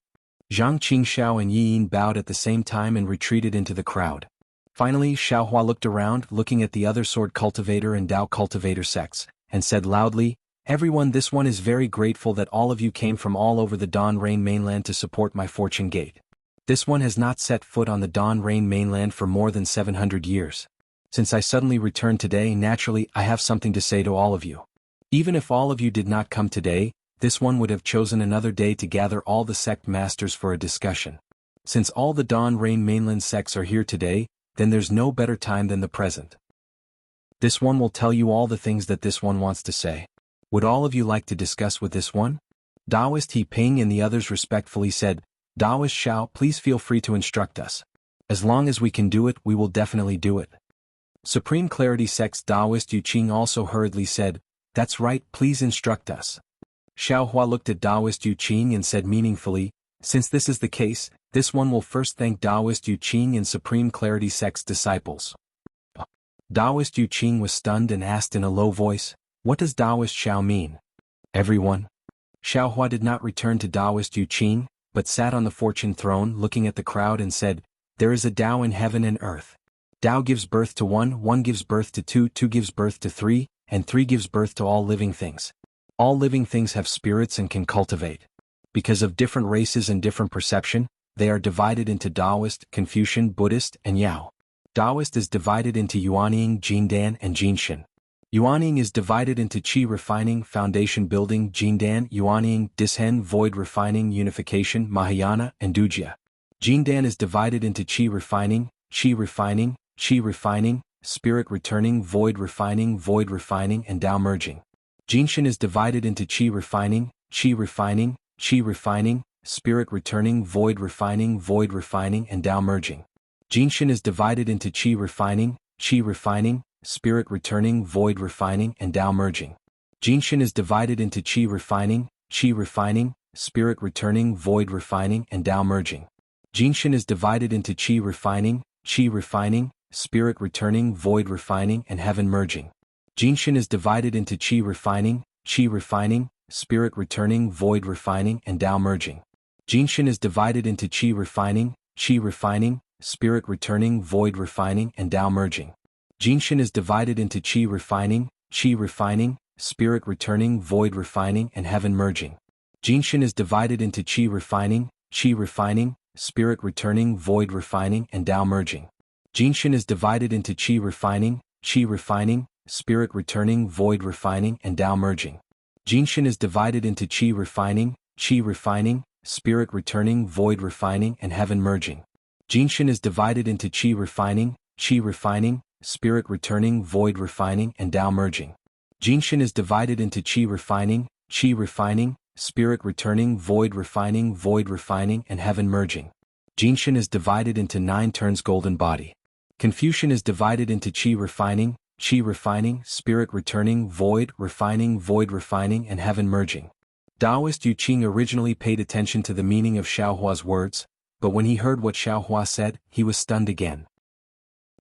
Zhang Qingxiao and Yin bowed at the same time and retreated into the crowd. Finally, Xiaohua looked around, looking at the other sword cultivator and Tao cultivator sects, and said loudly, "Everyone, this one is very grateful that all of you came from all over the Dawn Rain mainland to support my Fortune Gate. This one has not set foot on the Dawn Rain mainland for more than 700 years. Since I suddenly returned today, naturally I have something to say to all of you. Even if all of you did not come today, this one would have chosen another day to gather all the sect masters for a discussion. Since all the Dawn Rain mainland sects are here today, then there's no better time than the present. This one will tell you all the things that this one wants to say. Would all of you like to discuss with this one?" Taoist He Ping and the others respectfully said, "Taoist Xiao, please feel free to instruct us. As long as we can do it, we will definitely do it." Supreme Clarity Sect's Taoist Yu Qing also hurriedly said, "That's right, please instruct us." Xiaohua looked at Taoist Yu Qing and said meaningfully, "Since this is the case, this one will first thank Taoist Yu Qing and Supreme Clarity Sect's disciples." Taoist Yu Qing was stunned and asked in a low voice, "What does Taoist Xiao mean?" "Everyone." Xiaohua did not return to Taoist Yu Qing, but sat on the fortune throne looking at the crowd and said, "There is a Tao in heaven and earth. Tao gives birth to one, one gives birth to two, two gives birth to three, and three gives birth to all living things. All living things have spirits and can cultivate. Because of different races and different perception, they are divided into Taoist, Confucian, Buddhist, and Yao. Taoist is divided into Yuanying, Jindan, and Jinshan. Yuanying is divided into Qi refining, foundation building, Jindan, Yuanying, Dishen, void refining, unification, Mahayana, and Dujia. Jindan is divided into Qi refining, spirit returning, void refining, and Tao merging. Jinshan is divided into Qi refining, spirit returning, void refining, and Tao merging. Jinshan is divided into Qi refining, spirit returning, void refining, and Tao merging. Jinshan is divided into Qi refining, spirit returning, void refining, and Tao merging. Jinshan is divided into Qi refining, spirit returning, void refining, and heaven merging. Jinshan is divided into Qi refining, spirit returning, void refining, and Tao merging. Jinshan is divided into Qi refining, spirit returning, void refining, and Tao merging. Jinshan is divided into Qi refining, spirit returning, void refining, and heaven merging. Jinshan is divided into Qi refining, spirit returning, void refining, and Tao merging. Jinshan is divided into Qi refining, spirit returning, void refining, and Tao merging. Jinshan is divided into Qi refining, spirit returning, void refining, and heaven merging. Jinshan is divided into Qi refining, spirit returning, void refining, and Tao merging. Jinshan is divided into Qi refining, spirit returning, void refining, and heaven merging. Jinshan is divided into 9 turns golden body. Confucian is divided into Qi refining, spirit returning, void refining, and heaven merging. Taoist Yu Qing originally paid attention to the meaning of Xiaohua's words, but when he heard what Xiaohua said, he was stunned again.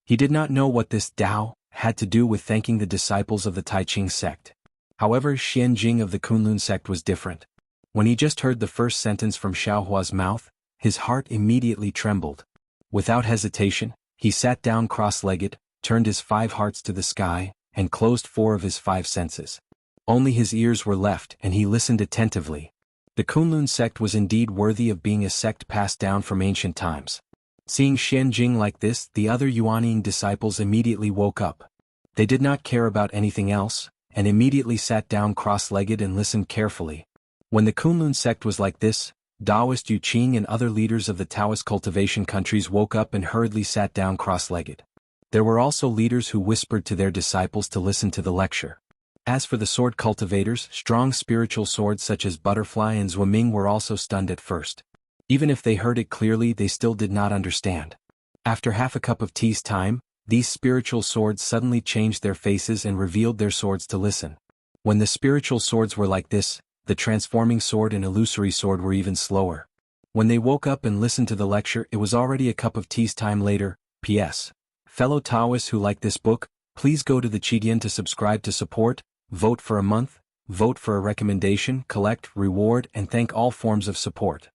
He did not know what this Tao had to do with thanking the disciples of the Taiqing sect. However, Xianjing of the Kunlun sect was different. When he just heard the first sentence from Xiaohua's mouth, his heart immediately trembled. Without hesitation, he sat down cross-legged, turned his 5 hearts to the sky, and closed 4 of his 5 senses. Only his ears were left and he listened attentively. The Kunlun sect was indeed worthy of being a sect passed down from ancient times. Seeing Xianjing like this, the other Yuanying disciples immediately woke up. They did not care about anything else, and immediately sat down cross-legged and listened carefully. When the Kunlun sect was like this, Taoist Yu Qing and other leaders of the Taoist cultivation countries woke up and hurriedly sat down cross-legged. There were also leaders who whispered to their disciples to listen to the lecture. As for the sword cultivators, strong spiritual swords such as Butterfly and Zhuiming were also stunned at first. Even if they heard it clearly, they still did not understand. After half a cup of tea's time, these spiritual swords suddenly changed their faces and revealed their swords to listen. When the spiritual swords were like this, the transforming sword and illusory sword were even slower. When they woke up and listened to the lecture, it was already a cup of tea's time later. P.S. Fellow Taoists who like this book, please go to the Qidian to subscribe to support, vote for a month, vote for a recommendation, collect, reward, and thank all forms of support.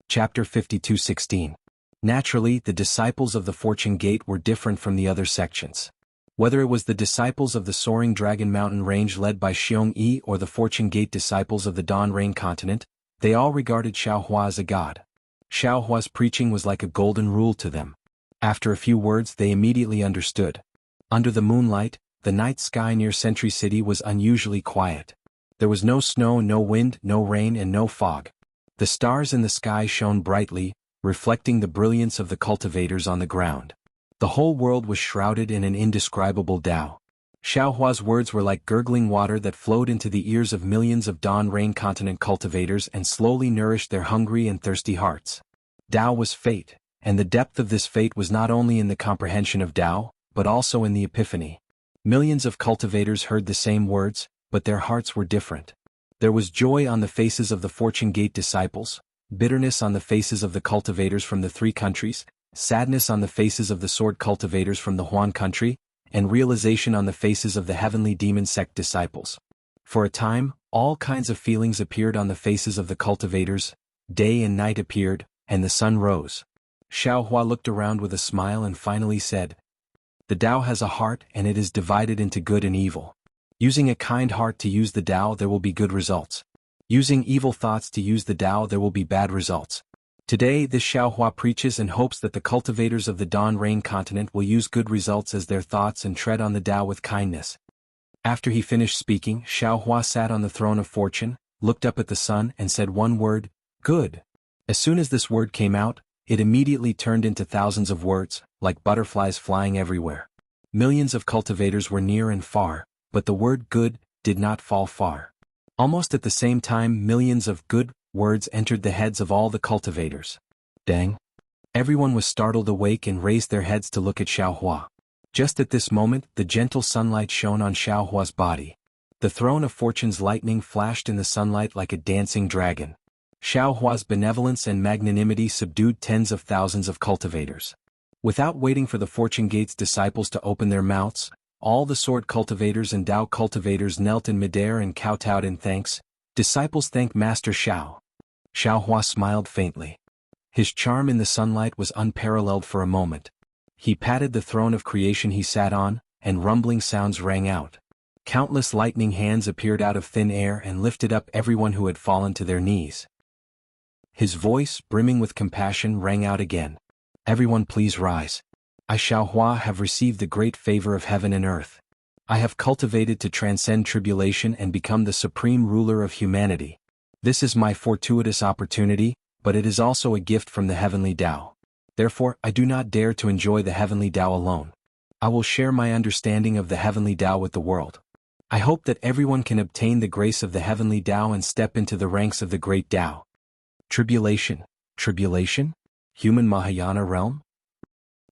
Chapter 52:16. Naturally, the disciples of the Fortune Gate were different from the other sections. Whether it was the disciples of the Soaring Dragon Mountain Range led by Xiong Yi or the Fortune Gate disciples of the Dawn Rain Continent, they all regarded Xiaohua as a god. Xiaohua's preaching was like a golden rule to them. After a few words they immediately understood. Under the moonlight, the night sky near Sentry City was unusually quiet. There was no snow, no wind, no rain, and no fog. The stars in the sky shone brightly, reflecting the brilliance of the cultivators on the ground. The whole world was shrouded in an indescribable Tao. Xiaohua's words were like gurgling water that flowed into the ears of millions of Dawn Rain Continent cultivators and slowly nourished their hungry and thirsty hearts. Tao was fate, and the depth of this fate was not only in the comprehension of Tao, but also in the epiphany. Millions of cultivators heard the same words, but their hearts were different. There was joy on the faces of the Fortune Gate disciples, bitterness on the faces of the cultivators from the 3 countries, sadness on the faces of the sword cultivators from the Huan country, and realization on the faces of the heavenly demon sect disciples. For a time, all kinds of feelings appeared on the faces of the cultivators, day and night appeared, and the sun rose. Xiaohua looked around with a smile and finally said, "The Tao has a heart and it is divided into good and evil. Using a kind heart to use the Tao there will be good results. Using evil thoughts to use the Tao there will be bad results. Today this Xiaohua preaches and hopes that the cultivators of the Dawn Rain continent will use good results as their thoughts and tread on the Tao with kindness. After he finished speaking, Xiaohua sat on the throne of fortune, looked up at the sun and said one word, "Good." As soon as this word came out, it immediately turned into thousands of words, like butterflies flying everywhere. Millions of cultivators were near and far, but the word "good" did not fall far. Almost at the same time, millions of "good" words entered the heads of all the cultivators. Dang! Everyone was startled awake and raised their heads to look at Xiaohua. Just at this moment, the gentle sunlight shone on Xiaohua's body. The throne of fortune's lightning flashed in the sunlight like a dancing dragon. Xiaohua's benevolence and magnanimity subdued tens of thousands of cultivators. Without waiting for the Fortune Gate's disciples to open their mouths, all the sword cultivators and Dao cultivators knelt in midair and kowtowed in thanks. Disciples thank Master Xiao. Xiaohua smiled faintly. His charm in the sunlight was unparalleled for a moment. He patted the throne of creation he sat on, and rumbling sounds rang out. Countless lightning hands appeared out of thin air and lifted up everyone who had fallen to their knees. His voice, brimming with compassion, rang out again. "Everyone please rise. I Xiaohua have received the great favor of heaven and earth. I have cultivated to transcend tribulation and become the supreme ruler of humanity. This is my fortuitous opportunity, but it is also a gift from the heavenly Tao. Therefore, I do not dare to enjoy the heavenly Tao alone. I will share my understanding of the heavenly Tao with the world. I hope that everyone can obtain the grace of the heavenly Tao and step into the ranks of the great Tao." Tribulation? Tribulation? Human Mahayana realm?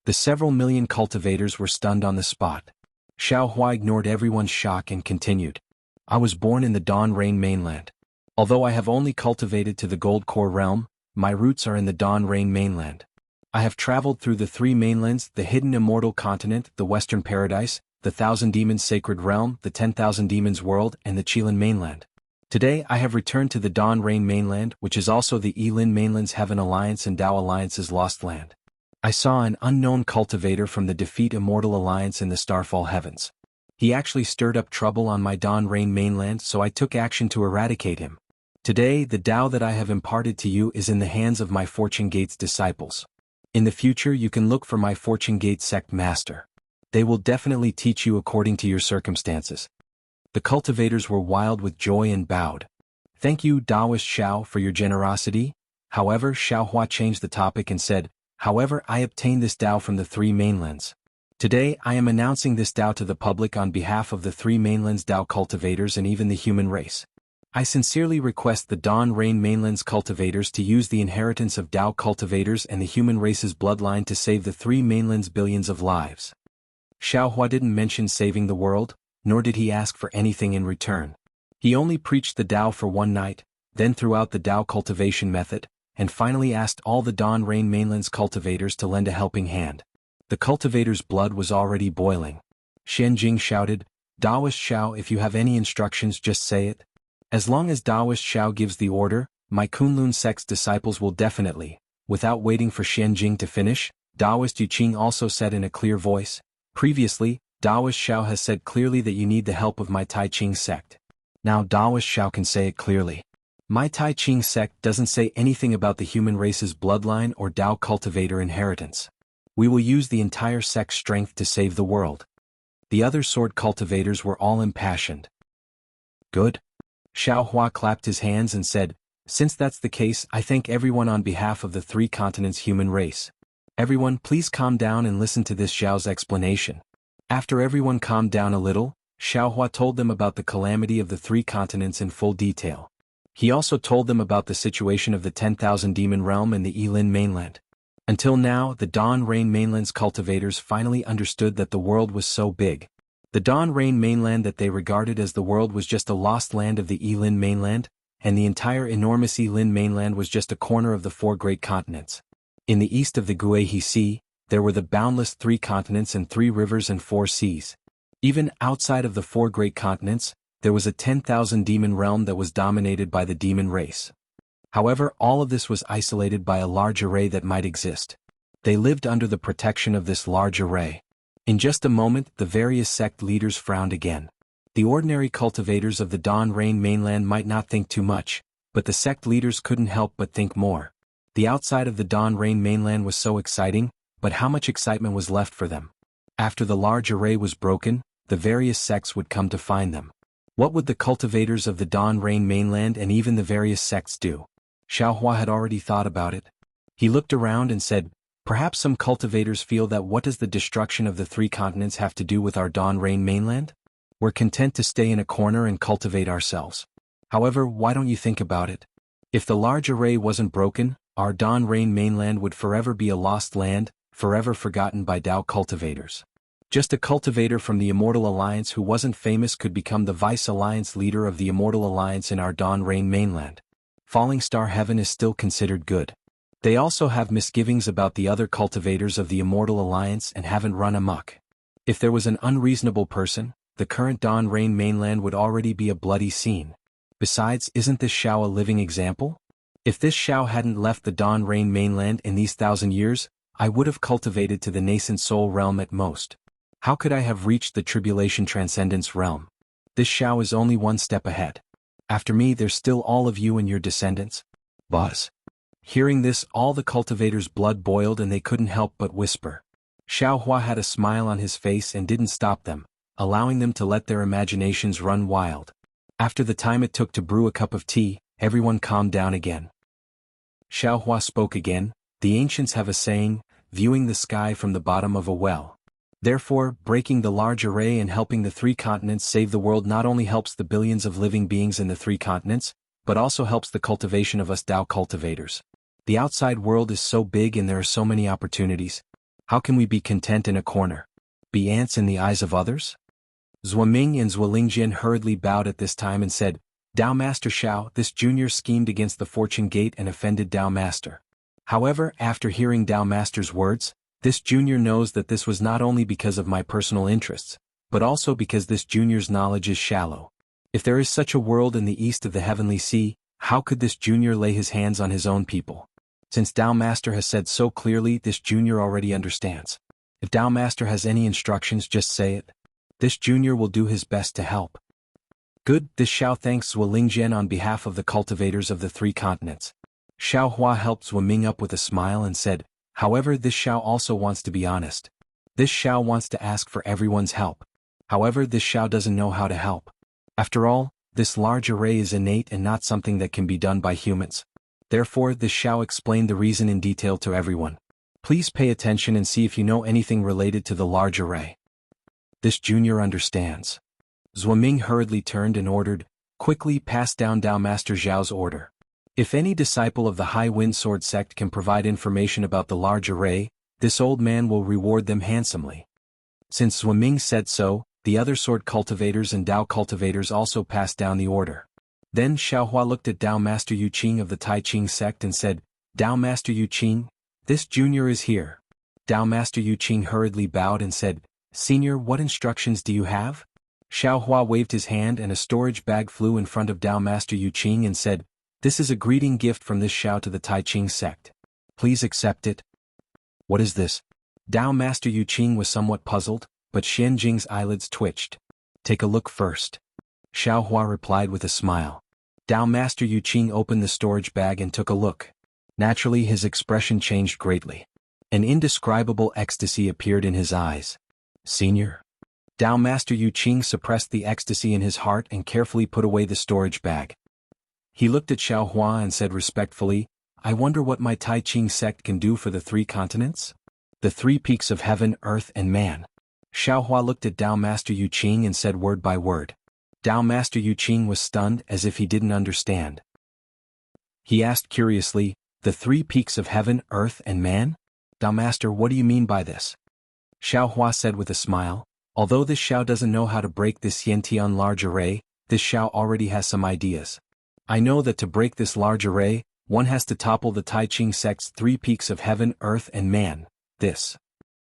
The several million cultivators were stunned on the spot. Xiaohua ignored everyone's shock and continued. "I was born in the Dawn Rain mainland. Although I have only cultivated to the Gold Core realm, my roots are in the Dawn Rain mainland. I have traveled through the three mainlands, the hidden immortal continent, the Western Paradise, the Thousand Demons Sacred Realm, the 10,000 Demons World, and the Qilin mainland. Today I have returned to the Dawn Rain mainland, which is also the Yilin mainland's Heaven Alliance and Tao Alliance's Lost Land. I saw an unknown cultivator from the Defeat Immortal Alliance in the Starfall Heavens. He actually stirred up trouble on my Dawn Rain mainland, so I took action to eradicate him. Today the Tao that I have imparted to you is in the hands of my Fortune Gate's disciples. In the future you can look for my Fortune Gate sect master. They will definitely teach you according to your circumstances." The cultivators were wild with joy and bowed. "Thank you, Taoist Xiao, for your generosity." However, Xiaohua changed the topic and said, "However, I obtained this Tao from the three mainlands. Today I am announcing this Tao to the public on behalf of the three mainlands' Tao cultivators and even the human race. I sincerely request the Dawn Rain mainland's cultivators to use the inheritance of Tao cultivators and the human race's bloodline to save the three mainlands' billions of lives." Xiaohua didn't mention saving the world, nor did he ask for anything in return. He only preached the Tao for one night, then threw out the Tao cultivation method, and finally asked all the Dawn Rain mainland's cultivators to lend a helping hand. The cultivators' blood was already boiling. Xianjing shouted, "Taoist Xiao, if you have any instructions just say it. As long as Taoist Xiao gives the order, my Kunlun sect's disciples will definitely." Without waiting for Xianjing to finish, Taoist Yuqing also said in a clear voice, "Previously, Taoist Xiao has said clearly that you need the help of my Tai Ching sect. Now Taoist Xiao can say it clearly. My Tai Ching sect doesn't say anything about the human race's bloodline or Tao cultivator inheritance. We will use the entire sect's strength to save the world." The other sword cultivators were all impassioned. "Good." Xiaohua clapped his hands and said, "Since that's the case, I thank everyone on behalf of the three continents' human race. Everyone please calm down and listen to this Xiao's explanation." After everyone calmed down a little, Xiaohua told them about the calamity of the three continents in full detail. He also told them about the situation of the 10,000 Demon Realm and the Yilin mainland. Until now, the Dawn Rain mainland's cultivators finally understood that the world was so big. The Dawn Rain mainland that they regarded as the world was just a lost land of the Yilin mainland, and the entire enormous Yilin mainland was just a corner of the four great continents. In the east of the Guihe Sea, there were the boundless three continents and three rivers and four seas. Even outside of the four great continents, there was a 10,000 demon realm that was dominated by the demon race. However, all of this was isolated by a large array that might exist. They lived under the protection of this large array. In just a moment, the various sect leaders frowned again. The ordinary cultivators of the Dawn Rain mainland might not think too much, but the sect leaders couldn't help but think more. The outside of the Dawn Rain mainland was so exciting, but how much excitement was left for them? After the large array was broken, the various sects would come to find them. What would the cultivators of the Dawn Rain mainland and even the various sects do? Xiaohua had already thought about it. He looked around and said, perhaps some cultivators feel that what does the destruction of the 3 continents have to do with our Dawn Rain mainland? We're content to stay in a corner and cultivate ourselves. However, why don't you think about it? If the large array wasn't broken, our Dawn Rain mainland would forever be a lost land, forever forgotten by Dao cultivators. Just a cultivator from the Immortal Alliance who wasn't famous could become the Vice Alliance leader of the Immortal Alliance in our Dawn Rain mainland. Falling Star Heaven is still considered good. They also have misgivings about the other cultivators of the Immortal Alliance and haven't run amok. If there was an unreasonable person, the current Dawn Rain mainland would already be a bloody scene. Besides, isn't this Xiao a living example? If this Xiao hadn't left the Dawn Rain mainland in these 1,000 years, I would have cultivated to the nascent soul realm at most. How could I have reached the Tribulation Transcendence realm? This Xiao is only 1 step ahead. After me there's still all of you and your descendants. Buzz. Hearing this, all the cultivators' blood boiled and they couldn't help but whisper. Xiaohua had a smile on his face and didn't stop them, allowing them to let their imaginations run wild. After the time it took to brew a cup of tea, everyone calmed down again. Xiaohua spoke again. The ancients have a saying, viewing the sky from the bottom of a well. Therefore, breaking the large array and helping the 3 continents save the world not only helps the billions of living beings in the 3 continents, but also helps the cultivation of us Dao cultivators. The outside world is so big and there are so many opportunities. How can we be content in a corner? Be ants in the eyes of others? Zuoming and Zuolingjin hurriedly bowed at this time and said, Dao Master Xiao, this junior schemed against the Fortune Gate and offended Dao Master. However, after hearing Dao Master's words, this junior knows that this was not only because of my personal interests, but also because this junior's knowledge is shallow. If there is such a world in the east of the Heavenly Sea, how could this junior lay his hands on his own people? Since Dao Master has said so clearly, this junior already understands. If Dao Master has any instructions, just say it. This junior will do his best to help. Good, this Xiao thanks Zuolingjin on behalf of the cultivators of the 3 continents. Xiaohua helped Zuoming up with a smile and said, however, this Xiao also wants to be honest. This Xiao wants to ask for everyone's help. However, this Xiao doesn't know how to help. After all, this large array is innate and not something that can be done by humans. Therefore, this Xiao explained the reason in detail to everyone. Please pay attention and see if you know anything related to the large array. This junior understands. Zuoming hurriedly turned and ordered, quickly pass down Dao Master Zhao's order. If any disciple of the High Wind Sword sect can provide information about the large array, this old man will reward them handsomely. Since Zuoming said so, the other sword cultivators and Dao cultivators also passed down the order. Then Xiaohua looked at Dao Master Yu Qing of the Tai Ching sect and said, Dao Master Yu Qing, this junior is here. Dao Master Yu Qing hurriedly bowed and said, Senior, what instructions do you have? Xiaohua waved his hand and a storage bag flew in front of Dao Master Yu Qing and said, this is a greeting gift from this Xiao to the Tai Ching sect. Please accept it. What is this? Dao Master Yu Qing was somewhat puzzled, but Xian Jing's eyelids twitched. Take a look first. Xiaohua replied with a smile. Dao Master Yu Qing opened the storage bag and took a look. Naturally, his expression changed greatly. An indescribable ecstasy appeared in his eyes. Senior. Dao Master Yu Qing suppressed the ecstasy in his heart and carefully put away the storage bag. He looked at Xiaohua and said respectfully, I wonder what my Tai Ching sect can do for the 3 continents? The 3 peaks of heaven, earth and man. Xiaohua looked at Dao Master Yu Qing and said word by word. Dao Master Yu Qing was stunned as if he didn't understand. He asked curiously, the 3 peaks of heaven, earth and man? Dao Master, what do you mean by this? Xiaohua said with a smile, although this Xiao doesn't know how to break this Yantian large array, this Xiao already has some ideas. I know that to break this large array, one has to topple the Tai Ching sect's 3 peaks of heaven, earth and man. This.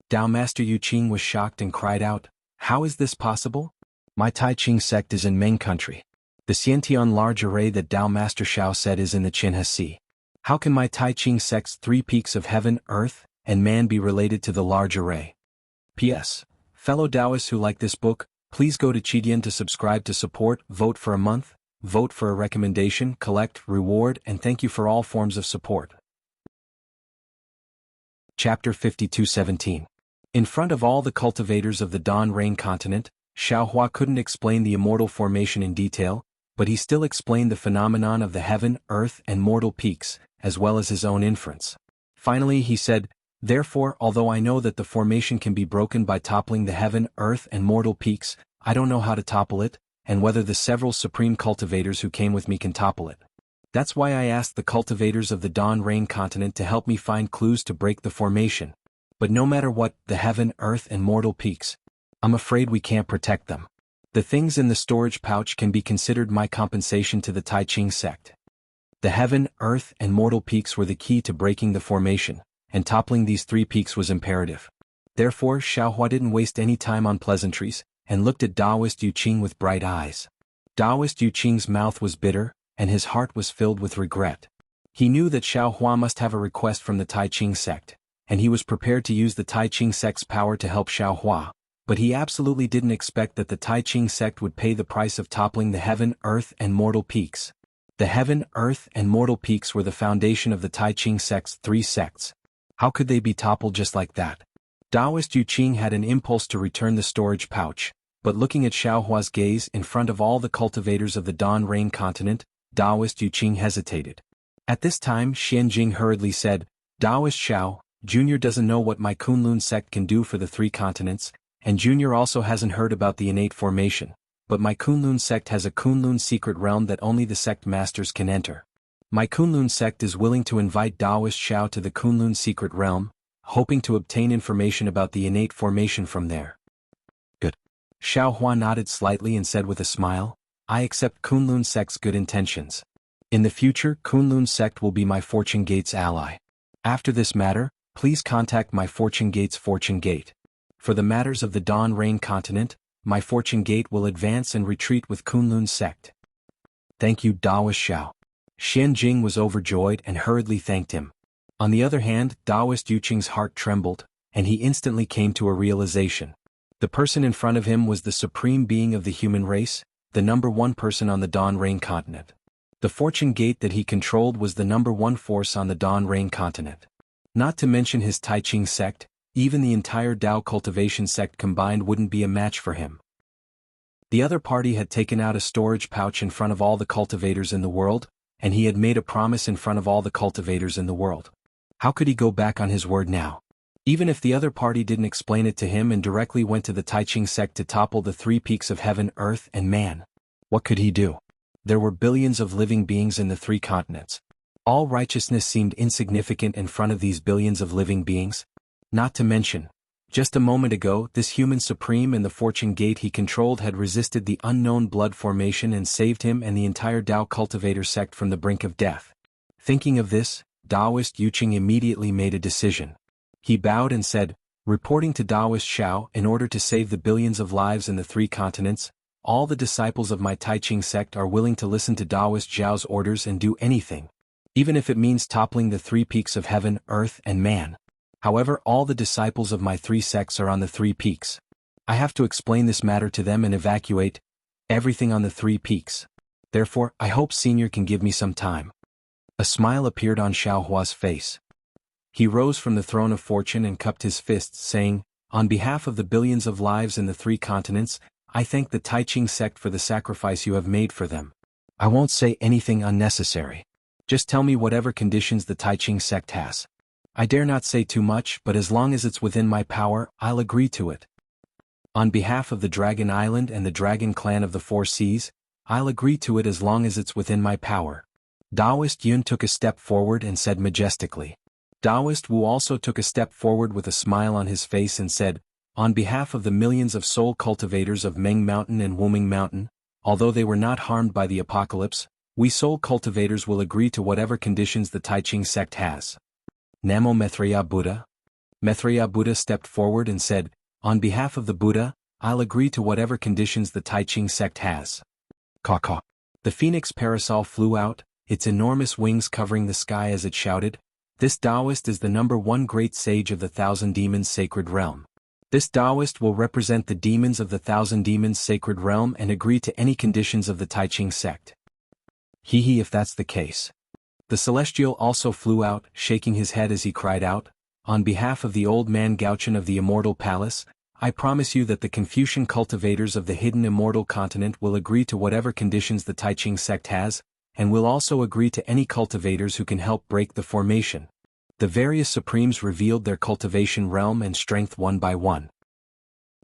Dao Master Yu Qing was shocked and cried out, how is this possible? My Tai Ching sect is in Ming country. The Xiantian large array that Dao Master Xiao said is in the Qinhe Sea. How can my Tai Ching sect's 3 peaks of heaven, earth, and man be related to the large array? P.S. Fellow Taoists who like this book, please go to Qidian to subscribe to support, vote for a month, vote for a recommendation, collect, reward, and thank you for all forms of support. Chapter 52:17. In front of all the cultivators of the Dawn Rain continent, Xiaohua couldn't explain the immortal formation in detail, but he still explained the phenomenon of the heaven, earth, and mortal peaks, as well as his own inference. Finally he said, "Therefore, although I know that the formation can be broken by toppling the heaven, earth, and mortal peaks, I don't know how to topple it, and whether the several supreme cultivators who came with me can topple it. That's why I asked the cultivators of the Dawn Rain continent to help me find clues to break the formation. But no matter what, the heaven, earth, and mortal peaks, I'm afraid we can't protect them. The things in the storage pouch can be considered my compensation to the Tai Ching sect." The heaven, earth, and mortal peaks were the key to breaking the formation, and toppling these three peaks was imperative. Therefore Xiaohua didn't waste any time on pleasantries, and looked at Taoist Yu Qing with bright eyes. Taoist Yu Qing's mouth was bitter, and his heart was filled with regret. He knew that Xiaohua must have a request from the Tai Ching sect, and he was prepared to use the Tai Ching sect's power to help Xiaohua, but he absolutely didn't expect that the Tai Ching sect would pay the price of toppling the heaven, earth, and mortal peaks. The heaven, earth, and mortal peaks were the foundation of the Tai Ching sect's three sects. How could they be toppled just like that? Taoist Yu Qing had an impulse to return the storage pouch, but looking at Xiaohua's gaze in front of all the cultivators of the Dawn Rain continent, Taoist Yu Qing hesitated. At this time Xian Jing hurriedly said, "Taoist Xiao, Junior doesn't know what my Kunlun sect can do for the three continents, and Junior also hasn't heard about the innate formation, but my Kunlun sect has a Kunlun secret realm that only the sect masters can enter. My Kunlun sect is willing to invite Taoist Xiao to the Kunlun secret realm, hoping to obtain information about the innate formation from there." "Good." Xiaohua nodded slightly and said with a smile, "I accept Kunlun sect's good intentions. In the future Kunlun sect will be my Fortune Gate's ally. After this matter, please contact my Fortune Gate's Fortune Gate. For the matters of the Dawn Rain continent, my Fortune Gate will advance and retreat with Kunlun sect." "Thank you, Taoist Xiao." Xian Jing was overjoyed and hurriedly thanked him. On the other hand, Taoist Yu Qing's heart trembled, and he instantly came to a realization. The person in front of him was the supreme being of the human race, the number one person on the Dawn Rain continent. The Fortune Gate that he controlled was the number one force on the Dawn Rain continent. Not to mention his Tai Ching sect, even the entire Dao Cultivation sect combined wouldn't be a match for him. The other party had taken out a storage pouch in front of all the cultivators in the world, and he had made a promise in front of all the cultivators in the world. How could he go back on his word now? Even if the other party didn't explain it to him and directly went to the Tai Ching sect to topple the three peaks of heaven, earth, and man, what could he do? There were billions of living beings in the three continents. All righteousness seemed insignificant in front of these billions of living beings. Not to mention, just a moment ago this human supreme in the Fortune Gate he controlled had resisted the unknown blood formation and saved him and the entire Dao Cultivator sect from the brink of death. Thinking of this, Taoist Yu Qing immediately made a decision. He bowed and said, "Reporting to Taoist Xiao, in order to save the billions of lives in the three continents, all the disciples of my Tai Ching sect are willing to listen to Taoist Xiao's orders and do anything, even if it means toppling the three peaks of heaven, earth, and man. However, all the disciples of my three sects are on the three peaks. I have to explain this matter to them and evacuate everything on the three peaks. Therefore, I hope Senior can give me some time." A smile appeared on Xiaohua's face. He rose from the throne of fortune and cupped his fists, saying, "On behalf of the billions of lives in the three continents, I thank the Tai Ching sect for the sacrifice you have made for them. I won't say anything unnecessary. Just tell me whatever conditions the Tai Ching sect has. I dare not say too much, but as long as it's within my power, I'll agree to it. On behalf of the Dragon Island and the Dragon Clan of the Four Seas, I'll agree to it as long as it's within my power." Taoist Yun took a step forward and said majestically. Taoist Wu also took a step forward with a smile on his face and said, "On behalf of the millions of soul cultivators of Meng Mountain and Wuming Mountain, although they were not harmed by the apocalypse, we soul cultivators will agree to whatever conditions the Tai Ching sect has." Namo Maitreya Buddha. Maitreya Buddha stepped forward and said, "On behalf of the Buddha, I'll agree to whatever conditions the Tai Ching sect has." Caw-caw. The phoenix parasol flew out, its enormous wings covering the sky as it shouted, "This Taoist is the number one great sage of the Thousand Demons Sacred Realm. This Taoist will represent the demons of the Thousand Demons Sacred Realm and agree to any conditions of the Tai Ching sect." Hee if that's the case. The celestial also flew out, shaking his head as he cried out, on behalf of the old man Gauchen of the Immortal Palace, I promise you that the Confucian cultivators of the hidden immortal continent will agree to whatever conditions the Taiching sect has, and will also agree to any cultivators who can help break the formation. The various supremes revealed their cultivation realm and strength one by one.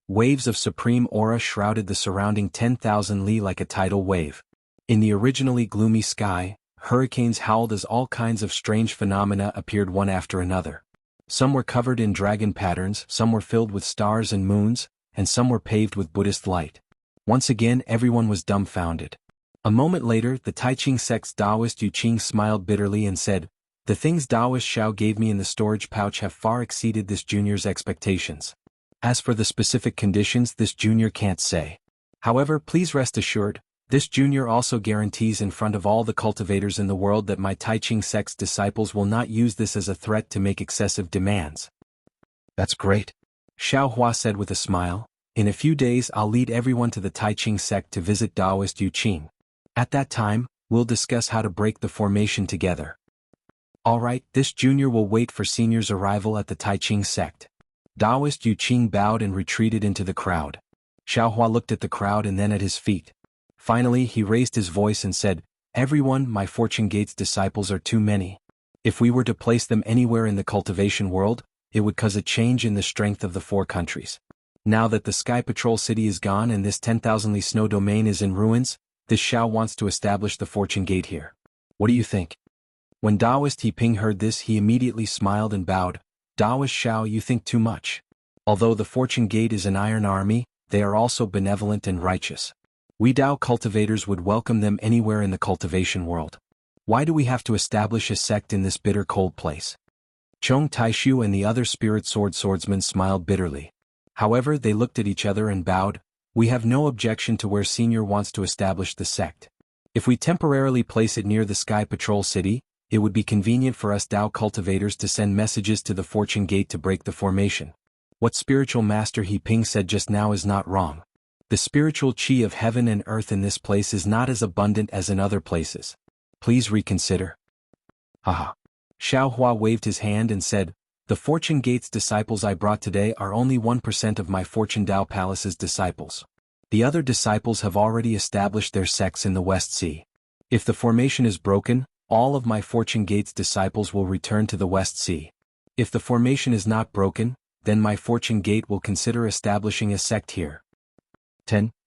Waves of supreme aura shrouded the surrounding 10,000 li like a tidal wave. In the originally gloomy sky, hurricanes howled as all kinds of strange phenomena appeared one after another. Some were covered in dragon patterns, some were filled with stars and moons, and some were paved with Buddhist light. Once again everyone was dumbfounded. A moment later the Taiching sect's Taoist Yu Qing smiled bitterly and said, "The things Taoist Xiao gave me in the storage pouch have far exceeded this junior's expectations. As for the specific conditions, this junior can't say. However, please rest assured, this junior also guarantees in front of all the cultivators in the world that my Taiching sect's disciples will not use this as a threat to make excessive demands." "That's great," Xiao Hua said with a smile. "In a few days I'll lead everyone to the Taiching sect to visit Taoist Yu Qing. At that time, we'll discuss how to break the formation together." "Alright, this junior will wait for senior's arrival at the Taiching sect." Taoist Yu Qing bowed and retreated into the crowd. Xiao Hua looked at the crowd and then at his feet. Finally he raised his voice and said, "Everyone, my Fortune Gate's disciples are too many. If we were to place them anywhere in the cultivation world, it would cause a change in the strength of the four countries. Now that the Sky Patrol City is gone and this 10,000 li snow domain is in ruins, this Xiao wants to establish the Fortune Gate here. What do you think?" When Taoist He Ping heard this he immediately smiled and bowed. "Taoist Xiao, you think too much. Although the Fortune Gate is an iron army, they are also benevolent and righteous. We Dao cultivators would welcome them anywhere in the cultivation world. Why do we have to establish a sect in this bitter cold place?" Chong Taishu and the other spirit swordsmen smiled bitterly. However, they looked at each other and bowed. "We have no objection to where Senior wants to establish the sect. If we temporarily place it near the Sky Patrol City, it would be convenient for us Dao cultivators to send messages to the Fortune Gate to break the formation. What spiritual master He Ping said just now is not wrong. The spiritual chi of heaven and earth in this place is not as abundant as in other places. Please reconsider." "Haha." Xiao Hua waved his hand and said, "The Fortune Gate's disciples I brought today are only 1% of my Fortune Dao Palace's disciples. The other disciples have already established their sects in the West Sea. If the formation is broken, all of my Fortune Gate's disciples will return to the West Sea. If the formation is not broken, then my Fortune Gate will consider establishing a sect here."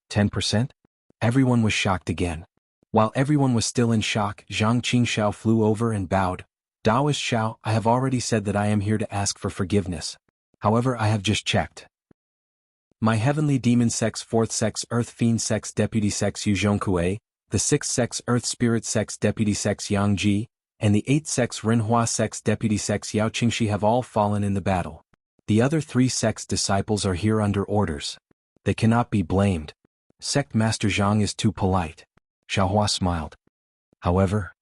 10%? Everyone was shocked again. While everyone was still in shock, Zhang Qingxiao flew over and bowed. "Taoist Xiao, I have already said that I am here to ask for forgiveness. However, I have just checked. My Heavenly Demon Sect's 4th Sect's Earth Fiend Sect's Deputy Sect's Yu Zhongkue, the 6th Sect's Earth Spirit Sect's Deputy Sect's Yang Ji, and the 8th Sect's Renhua Sect's Deputy Sect's Yao Qingxi have all fallen in the battle. The other 3 sects' disciples are here under orders. They cannot be blamed. Sect Master Zhang is too polite." Xiao Hua smiled. "However,"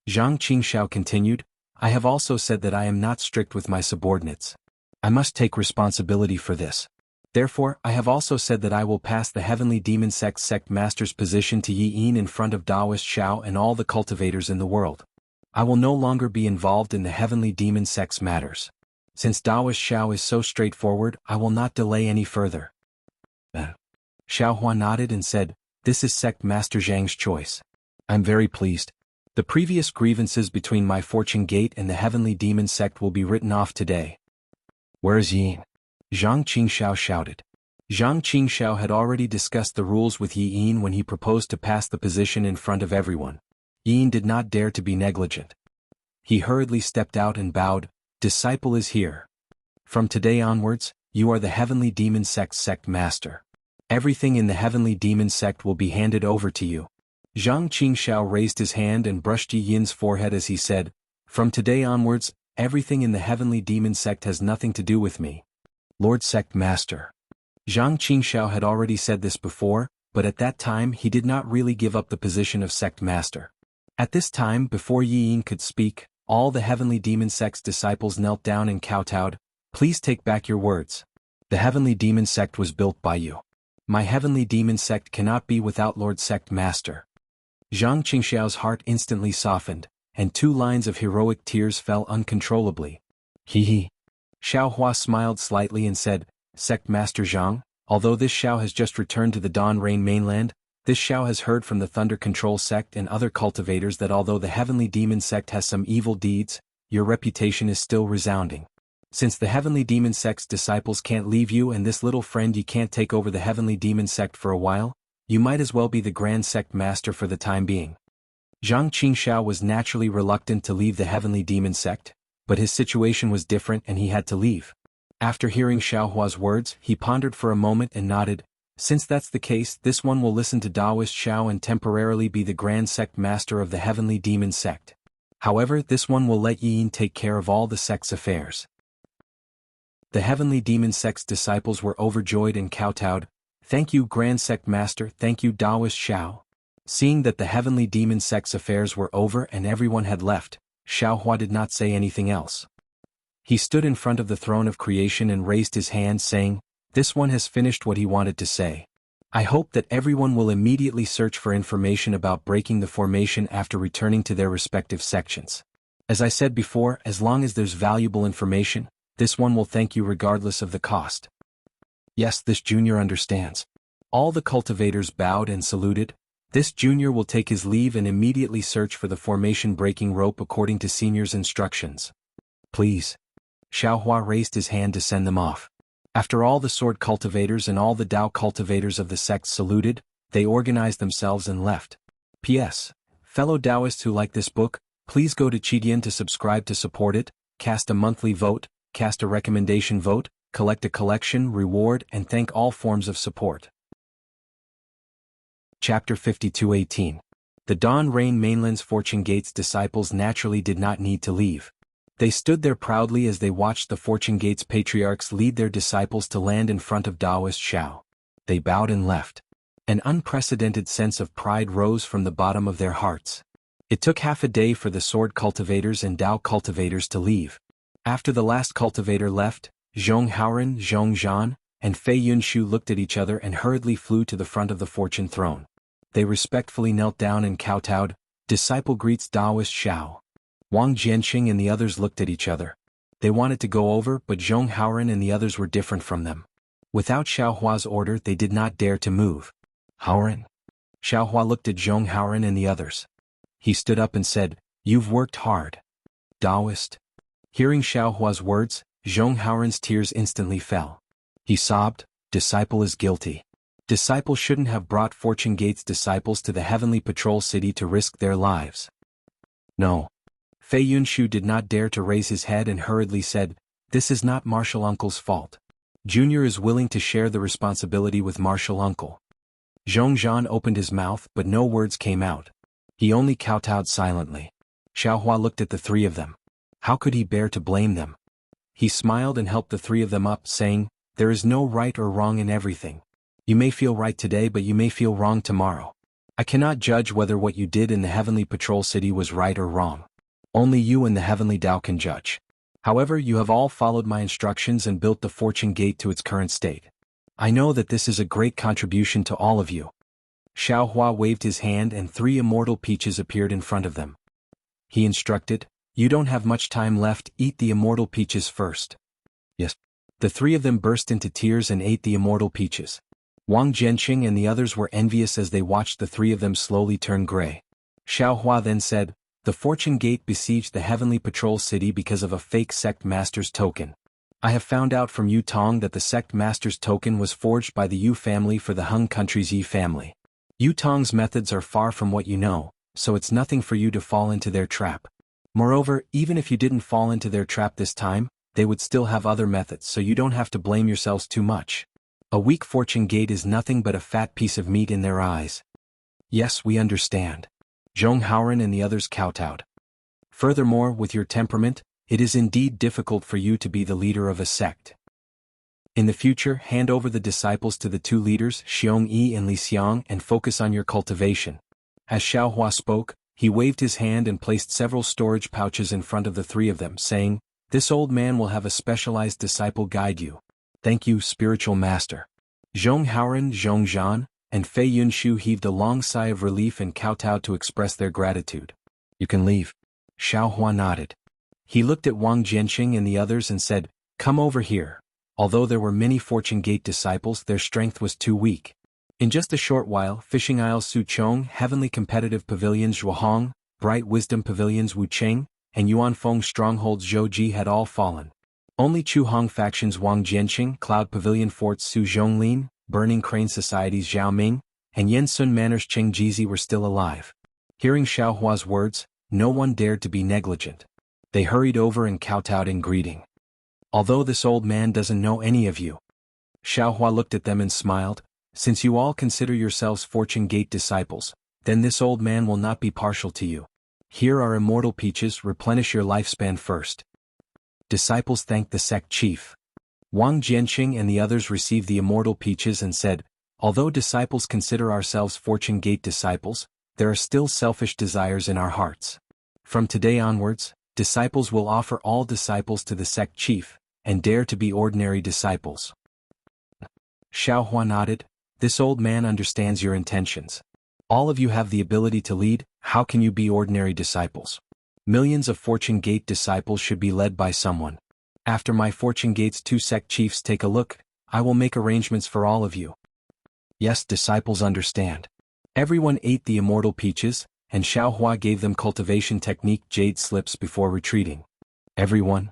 Zhang Qingxiao continued, "I have also said that I am not strict with my subordinates. I must take responsibility for this. Therefore, I have also said that I will pass the Heavenly Demon Sect's sect master's position to Yi Yin in front of Taoist Xiao and all the cultivators in the world. I will no longer be involved in the Heavenly Demon Sect's matters. Since Taoist Xiao is so straightforward, I will not delay any further." Xiao Hua nodded and said, "This is Sect Master Zhang's choice. I'm very pleased. The previous grievances between my Fortune Gate and the Heavenly Demon Sect will be written off today." "Where is Yin?" Zhang Qingxiao shouted. Zhang Qingxiao had already discussed the rules with Yi Yin when he proposed to pass the position in front of everyone. Yi Yin did not dare to be negligent. He hurriedly stepped out and bowed. "Disciple is here. From today onwards, you are the Heavenly Demon Sect's sect master. Everything in the Heavenly Demon Sect will be handed over to you." Zhang Qingxiao raised his hand and brushed Yi Yin's forehead as he said, "From today onwards, everything in the Heavenly Demon Sect has nothing to do with me. Lord Sect Master." Zhang Qingxiao had already said this before, but at that time he did not really give up the position of Sect Master. At this time, before Yi Yin could speak, all the Heavenly Demon Sect's disciples knelt down and kowtowed. "Please take back your words. The Heavenly Demon Sect was built by you. My Heavenly Demon Sect cannot be without Lord Sect Master." Zhang Qingxiao's heart instantly softened, and 2 lines of heroic tears fell uncontrollably. "Hee hee. Xiao Hua smiled slightly and said, Sect Master Zhang, although this Xiao has just returned to the Dawn Rain mainland, this Xiao has heard from the Thunder Control sect and other cultivators that although the Heavenly Demon sect has some evil deeds, your reputation is still resounding. Since the Heavenly Demon sect's disciples can't leave you and this little friend you can't take over the Heavenly Demon sect for a while, you might as well be the Grand Sect Master for the time being. Zhang Qingxiao was naturally reluctant to leave the Heavenly Demon sect, but his situation was different and he had to leave. After hearing Xiaohua's words, he pondered for a moment and nodded. Since that's the case, this one will listen to Taoist Xiao and temporarily be the Grand Sect Master of the Heavenly Demon sect. However, this one will let Yin take care of all the sect's affairs. The Heavenly Demon sect's disciples were overjoyed and kowtowed. Thank you, Grand Sect Master, thank you, Taoist Xiao. Seeing that the Heavenly Demon sect's affairs were over and everyone had left, Xiaohua did not say anything else. He stood in front of the throne of creation and raised his hand saying, this one has finished what he wanted to say. I hope that everyone will immediately search for information about breaking the formation after returning to their respective sections. As I said before, as long as there's valuable information, this one will thank you regardless of the cost. Yes, this junior understands. All the cultivators bowed and saluted. This junior will take his leave and immediately search for the formation breaking rope according to senior's instructions. Please. Xiaohua raised his hand to send them off. After all the sword cultivators and all the Dao cultivators of the sect saluted, they organized themselves and left. P.S. Fellow Taoists who like this book, please go to Qidian to subscribe to support it, cast a monthly vote, cast a recommendation vote, collect a collection, reward, and thank all forms of support. Chapter 52:18. The Dawn Rain Mainland's Fortune Gate's disciples naturally did not need to leave. They stood there proudly as they watched the Fortune Gate's patriarchs lead their disciples to land in front of Taoist Xiao. They bowed and left. An unprecedented sense of pride rose from the bottom of their hearts. It took half a day for the sword cultivators and Dao cultivators to leave. After the last cultivator left, Zhong Haoren, Zhong Zhan, and Fei Yunshu looked at each other and hurriedly flew to the front of the fortune throne. They respectfully knelt down and kowtowed. Disciple greets Taoist Xiao. Wang Jianqing and the others looked at each other. They wanted to go over, but Zhong Haoren and the others were different from them. Without Xiaohua's order, they did not dare to move. Haoren. Xiaohua looked at Zhong Haoren and the others. He stood up and said, You've worked hard. Taoist. Hearing Xiaohua's words, Zhong Haoren's tears instantly fell. He sobbed, Disciple is guilty. Disciple shouldn't have brought Fortune Gate's disciples to the Heavenly Patrol City to risk their lives. No. Fei Yunshu did not dare to raise his head and hurriedly said, This is not Martial Uncle's fault. Junior is willing to share the responsibility with Martial Uncle. Zhong Zhan opened his mouth but no words came out. He only kowtowed silently. Xiaohua looked at the three of them. How could he bear to blame them? He smiled and helped the three of them up, saying, There is no right or wrong in everything. You may feel right today but you may feel wrong tomorrow. I cannot judge whether what you did in the Heavenly Patrol City was right or wrong. Only you and the Heavenly Dao can judge. However, you have all followed my instructions and built the Fortune Gate to its current state. I know that this is a great contribution to all of you. Xiaohua waved his hand and 3 immortal peaches appeared in front of them. He instructed, You don't have much time left, eat the immortal peaches first. Yes. The 3 of them burst into tears and ate the immortal peaches. Wang Jianqing and the others were envious as they watched the 3 of them slowly turn gray. Xiaohua then said, The Fortune Gate besieged the Heavenly Patrol City because of a fake Sect Master's token. I have found out from Yu Tong that the Sect Master's token was forged by the Yu family for the Hung country's Yi family. Yu Tong's methods are far from what you know, so it's nothing for you to fall into their trap. Moreover, even if you didn't fall into their trap this time, they would still have other methods, so you don't have to blame yourselves too much. A weak Fortune Gate is nothing but a fat piece of meat in their eyes. Yes, we understand. Zhong Haoren and the others kowtowed. Furthermore, with your temperament, it is indeed difficult for you to be the leader of a sect. In the future, hand over the disciples to the 2 leaders, Xiong Yi and Li Xiang, and focus on your cultivation. As Xiaohua spoke, he waved his hand and placed several storage pouches in front of the 3 of them, saying, This old man will have a specialized disciple guide you. Thank you, spiritual master. Zhong Haoren, Zhong Zhan, and Fei Yunshu heaved a long sigh of relief and kowtowed to express their gratitude. You can leave. Xiaohua nodded. He looked at Wang Jianqing and the others and said, Come over here. Although there were many Fortune Gate disciples, their strength was too weak. In just a short while, Fishing Isles Suchong, Heavenly Competitive Pavilions Zhuohong, Bright Wisdom Pavilions Wucheng, and Yuanfeng Strongholds Zhouji had all fallen. Only Chuhong factions Wang Jianqing, Cloud Pavilion Forts Su Zhonglin, Burning Crane Societies Xiaoming, and Yensun Manors Cheng Jizi were still alive. Hearing Xiaohua's words, no one dared to be negligent. They hurried over and kowtowed in greeting. Although this old man doesn't know any of you. Xiaohua looked at them and smiled. Since you all consider yourselves Fortune Gate disciples, then this old man will not be partial to you. Here are immortal peaches, replenish your lifespan first. Disciples thanked the sect chief. Wang Jianqing and the others received the immortal peaches and said, although disciples consider ourselves Fortune Gate disciples, there are still selfish desires in our hearts. From today onwards, disciples will offer all disciples to the sect chief, and dare to be ordinary disciples. Xiaohua nodded. This old man understands your intentions. All of you have the ability to lead, how can you be ordinary disciples? Millions of Fortune Gate disciples should be led by someone. After my Fortune Gate's 2 sect chiefs take a look, I will make arrangements for all of you. Yes, disciples understand. Everyone ate the immortal peaches, and Xiaohua gave them cultivation technique jade slips before retreating. Everyone?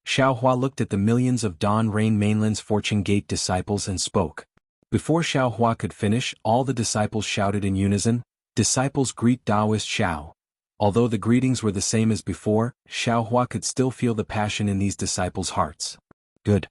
Xiaohua looked at the millions of Dawn Rain Mainland's Fortune Gate disciples and spoke. Before Xiaohua could finish, all the disciples shouted in unison, disciples greet Taoist Xiao. Although the greetings were the same as before, Xiaohua could still feel the passion in these disciples' hearts. Good.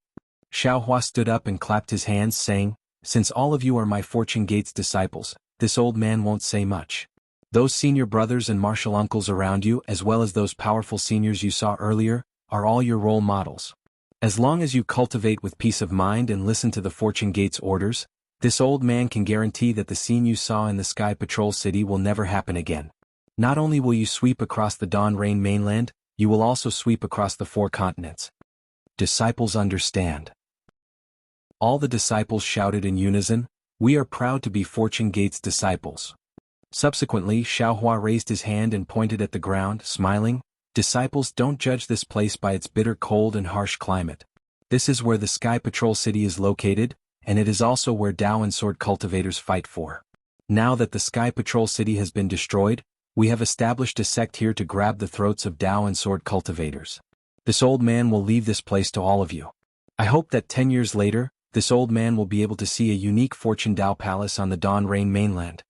Xiaohua stood up and clapped his hands saying, since all of you are my Fortune Gate's disciples, this old man won't say much. Those senior brothers and martial uncles around you as well as those powerful seniors you saw earlier, are all your role models. As long as you cultivate with peace of mind and listen to the Fortune Gate's orders, this old man can guarantee that the scene you saw in the Sky Patrol City will never happen again. Not only will you sweep across the Dawn Rain mainland, you will also sweep across the 4 continents. Disciples understand. All the disciples shouted in unison, we are proud to be Fortune Gate's disciples. Subsequently, Xiaohua raised his hand and pointed at the ground, smiling, disciples, don't judge this place by its bitter cold and harsh climate. This is where the Sky Patrol City is located, and it is also where Dao and Sword cultivators fight for. Now that the Sky Patrol City has been destroyed, we have established a sect here to grab the throats of Dao and Sword cultivators. This old man will leave this place to all of you. I hope that 10 years later, this old man will be able to see a unique Fortune Dao Palace on the Dawn Rain mainland.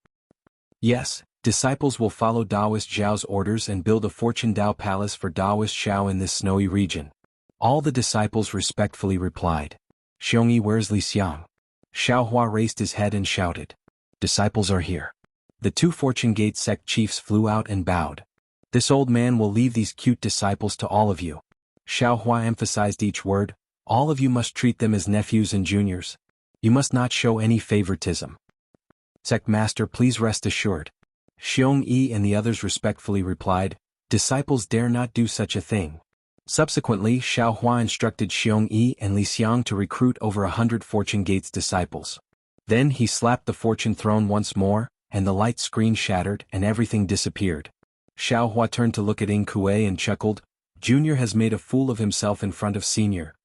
Yes, disciples will follow Taoist Zhao's orders and build a Fortune Dao Palace for Taoist Zhao in this snowy region. All the disciples respectfully replied. Xiongyi, where's Li Xiang? Xiaohua raised his head and shouted. Disciples are here. The 2 Fortune Gate sect chiefs flew out and bowed. This old man will leave these cute disciples to all of you. Xiaohua emphasized each word, all of you must treat them as nephews and juniors. You must not show any favoritism. Sect Master, please rest assured. Xiong Yi and the others respectfully replied, disciples dare not do such a thing. Subsequently, Xiaohua instructed Xiong Yi and Li Xiang to recruit over 100 Fortune Gate's disciples. Then he slapped the fortune throne once more, and the light screen shattered and everything disappeared. Xiaohua turned to look at Ing Kuei and chuckled, Junior has made a fool of himself in front of Senior.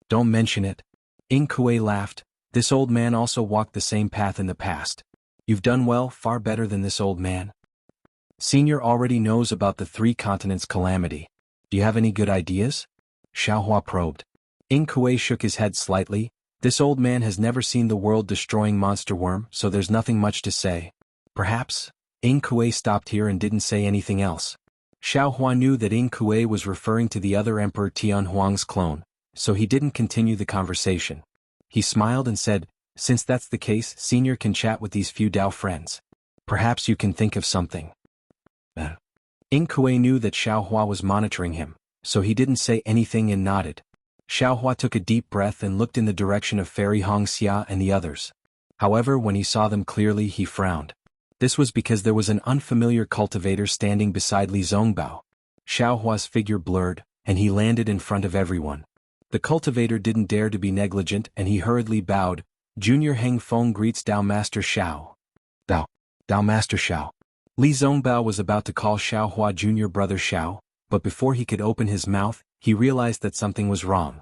Don't mention it. Ing Kuei laughed, this old man also walked the same path in the past. You've done well, far better than this old man. Senior already knows about the 3 continents calamity. Do you have any good ideas? Xiaohua probed. Ing Kuei shook his head slightly, this old man has never seen the world-destroying monster worm, so there's nothing much to say. Perhaps? Ing Kuei stopped here and didn't say anything else. Xiaohua knew that Ing Kuei was referring to the other Emperor Tianhuang's clone, so he didn't continue the conversation. He smiled and said, since that's the case, Senior can chat with these few Dao friends. Perhaps you can think of something. Ing Kuei knew that Xiaohua was monitoring him, so he didn't say anything and nodded. Xiaohua took a deep breath and looked in the direction of Fairy Hongxia and the others. However, when he saw them clearly, he frowned. This was because there was an unfamiliar cultivator standing beside Li Zongbao. Xiaohua's figure blurred, and he landed in front of everyone. The cultivator didn't dare to be negligent and he hurriedly bowed. Junior Heng Feng greets Dao Master Xiao. Dao Master Xiao. Li Zongbao was about to call Xiaohua Junior Brother Xiao, but before he could open his mouth, he realized that something was wrong.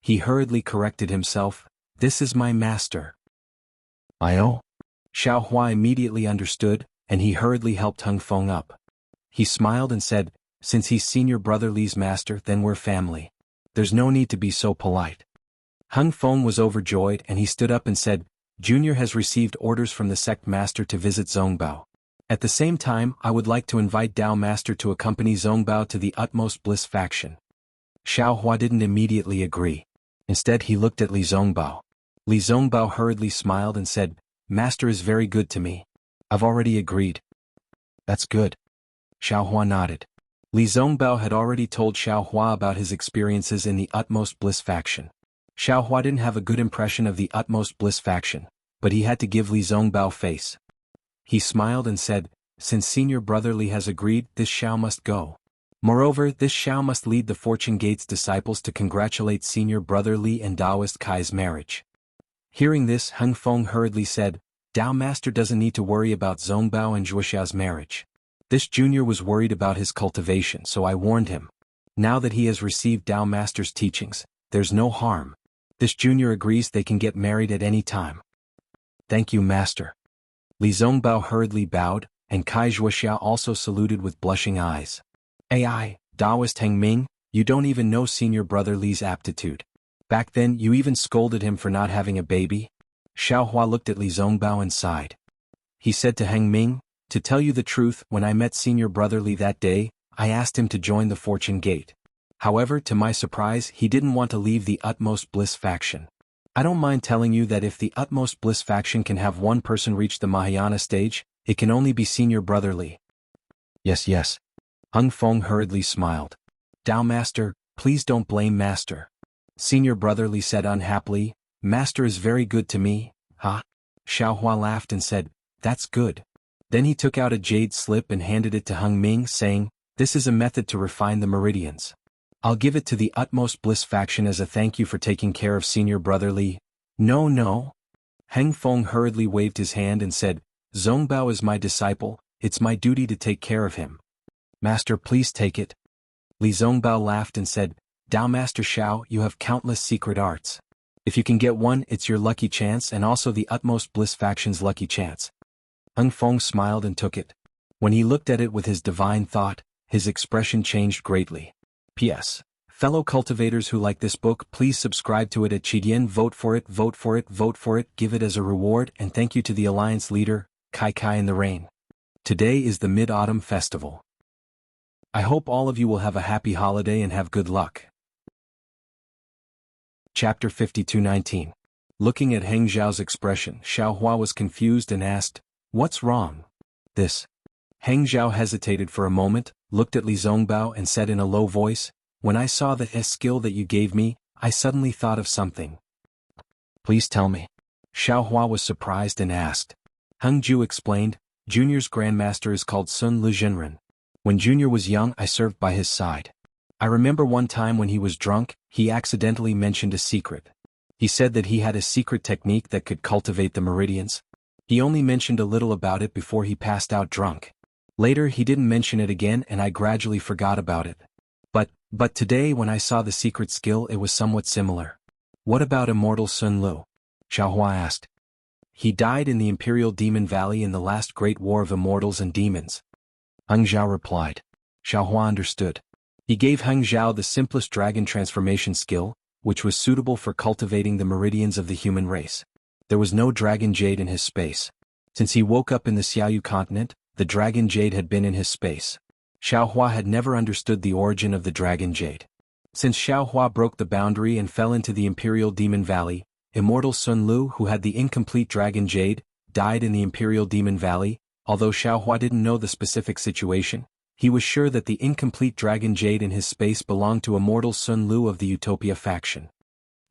He hurriedly corrected himself, "This is my master." "Oh?" Xiao Hua immediately understood, and he hurriedly helped Hung Feng up. He smiled and said, "Since he's senior brother Li's master, then we're family. There's no need to be so polite." Hung Feng was overjoyed and he stood up and said, "Junior has received orders from the sect master to visit Zongbao. At the same time, I would like to invite Dao Master to accompany Zongbao to the Utmost Bliss faction." Xiao Hua didn't immediately agree. Instead he looked at Li Zongbao. Li Zongbao hurriedly smiled and said, "Master is very good to me. I've already agreed." "That's good." Xiao Hua nodded. Li Zongbao had already told Xiao Hua about his experiences in the Utmost Bliss faction. Xiao Hua didn't have a good impression of the Utmost Bliss faction, but he had to give Li Zongbao face. He smiled and said, "Since senior brother Li has agreed, this Xiao must go. Moreover, this Xiao must lead the Fortune Gate's disciples to congratulate senior brother Li and Taoist Kai's marriage." Hearing this, Hung Feng hurriedly said, "Dao Master doesn't need to worry about Zongbao and Wuxia's marriage. This junior was worried about his cultivation, so I warned him. Now that he has received Dao Master's teachings, there's no harm. This junior agrees they can get married at any time." "Thank you, Master." Li Zongbao hurriedly bowed, and Kai Wuxia also saluted with blushing eyes. "Ai, Taoist Heng Ming, you don't even know senior brother Li's aptitude. Back then you even scolded him for not having a baby?" Xiao Hua looked at Li Zongbao and sighed. He said to Heng Ming, "To tell you the truth, when I met senior brother Li that day, I asked him to join the Fortune Gate. However, to my surprise, he didn't want to leave the Utmost Bliss faction. I don't mind telling you that if the Utmost Bliss faction can have one person reach the Mahayana stage, it can only be senior brother Li." Yes. Hung Feng hurriedly smiled. "Dao Master, please don't blame Master." Senior brother Li said unhappily, "Master is very good to me, huh?" Xiao Hua laughed and said, "That's good." Then he took out a jade slip and handed it to Hung Ming, saying, "This is a method to refine the meridians. I'll give it to the Utmost Bliss faction as a thank you for taking care of senior brother Li." No. Heng Feng hurriedly waved his hand and said, "Zongbao is my disciple, it's my duty to take care of him." "Master, please take it." Li Zongbao laughed and said, "Dao Master Xiao, you have countless secret arts. If you can get one, it's your lucky chance and also the Utmost Bliss faction's lucky chance." Hung Feng smiled and took it. When he looked at it with his divine thought, his expression changed greatly. P.S. Fellow cultivators who like this book, please subscribe to it at Chidien. Vote for it, give it as a reward, and thank you to the Alliance leader, Kai in the Rain. Today is the Mid-Autumn Festival. I hope all of you will have a happy holiday and have good luck. Chapter 52:19. Looking at Heng Zhao's expression, Xiao Hua was confused and asked, "What's wrong?" "This." Heng Zhao hesitated for a moment, looked at Li Zongbao and said in a low voice, "When I saw the skill that you gave me, I suddenly thought of something." "Please tell me." Xiao Hua was surprised and asked. Heng Ju explained, "Junior's grandmaster is called Sun Lu Jinren. When Junior was young, I served by his side. I remember one time when he was drunk, he accidentally mentioned a secret. He said that he had a secret technique that could cultivate the meridians. He only mentioned a little about it before he passed out drunk. Later he didn't mention it again and I gradually forgot about it. But today when I saw the secret skill it was somewhat similar." "What about immortal Sun Lu?" Xiao Hua asked. "He died in the Imperial Demon Valley in the last great war of immortals and demons." Heng Zhao replied. Xiao Hua understood. He gave Heng Zhao the simplest dragon transformation skill, which was suitable for cultivating the meridians of the human race. There was no dragon jade in his space. Since he woke up in the Xiaoyu continent, the dragon jade had been in his space. Xiao Hua had never understood the origin of the dragon jade. Since Xiao Hua broke the boundary and fell into the Imperial Demon Valley, immortal Sun Lu, who had the incomplete dragon jade, died in the Imperial Demon Valley. Although Xiao Hua didn't know the specific situation, he was sure that the incomplete dragon jade in his space belonged to immortal Sun Lu of the Utopia faction.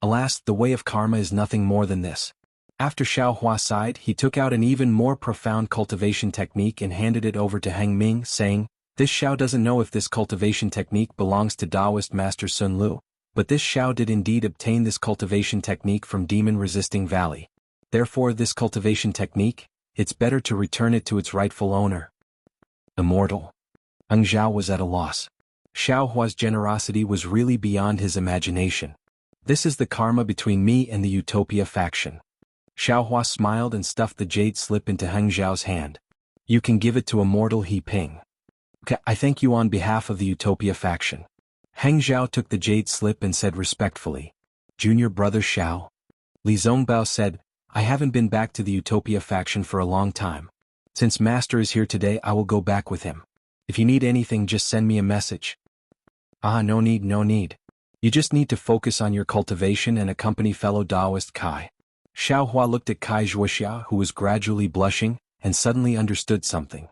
Alas, the way of karma is nothing more than this. After Xiao Hua sighed, he took out an even more profound cultivation technique and handed it over to Heng Ming, saying, "This Xiao doesn't know if this cultivation technique belongs to Taoist Master Sun Lu, but this Xiao did indeed obtain this cultivation technique from Demon-Resisting Valley. Therefore this cultivation technique, it's better to return it to its rightful owner." Immortal. Heng Zhao was at a loss. Xiao Hua's generosity was really beyond his imagination. This is the karma between me and the Utopia faction. Xiaohua smiled and stuffed the jade slip into Heng Zhao's hand. You can give it to Immortal He Ping. I thank you on behalf of the Utopia faction. Heng Zhao took the jade slip and said respectfully, Junior brother Xiao. Li Zongbao said, I haven't been back to the Utopia faction for a long time. Since Master is here today, I will go back with him. If you need anything, just send me a message. No need, no need. You just need to focus on your cultivation and accompany fellow Taoist Kai. Xiaohua looked at Kai Wuxia, who was gradually blushing, and suddenly understood something.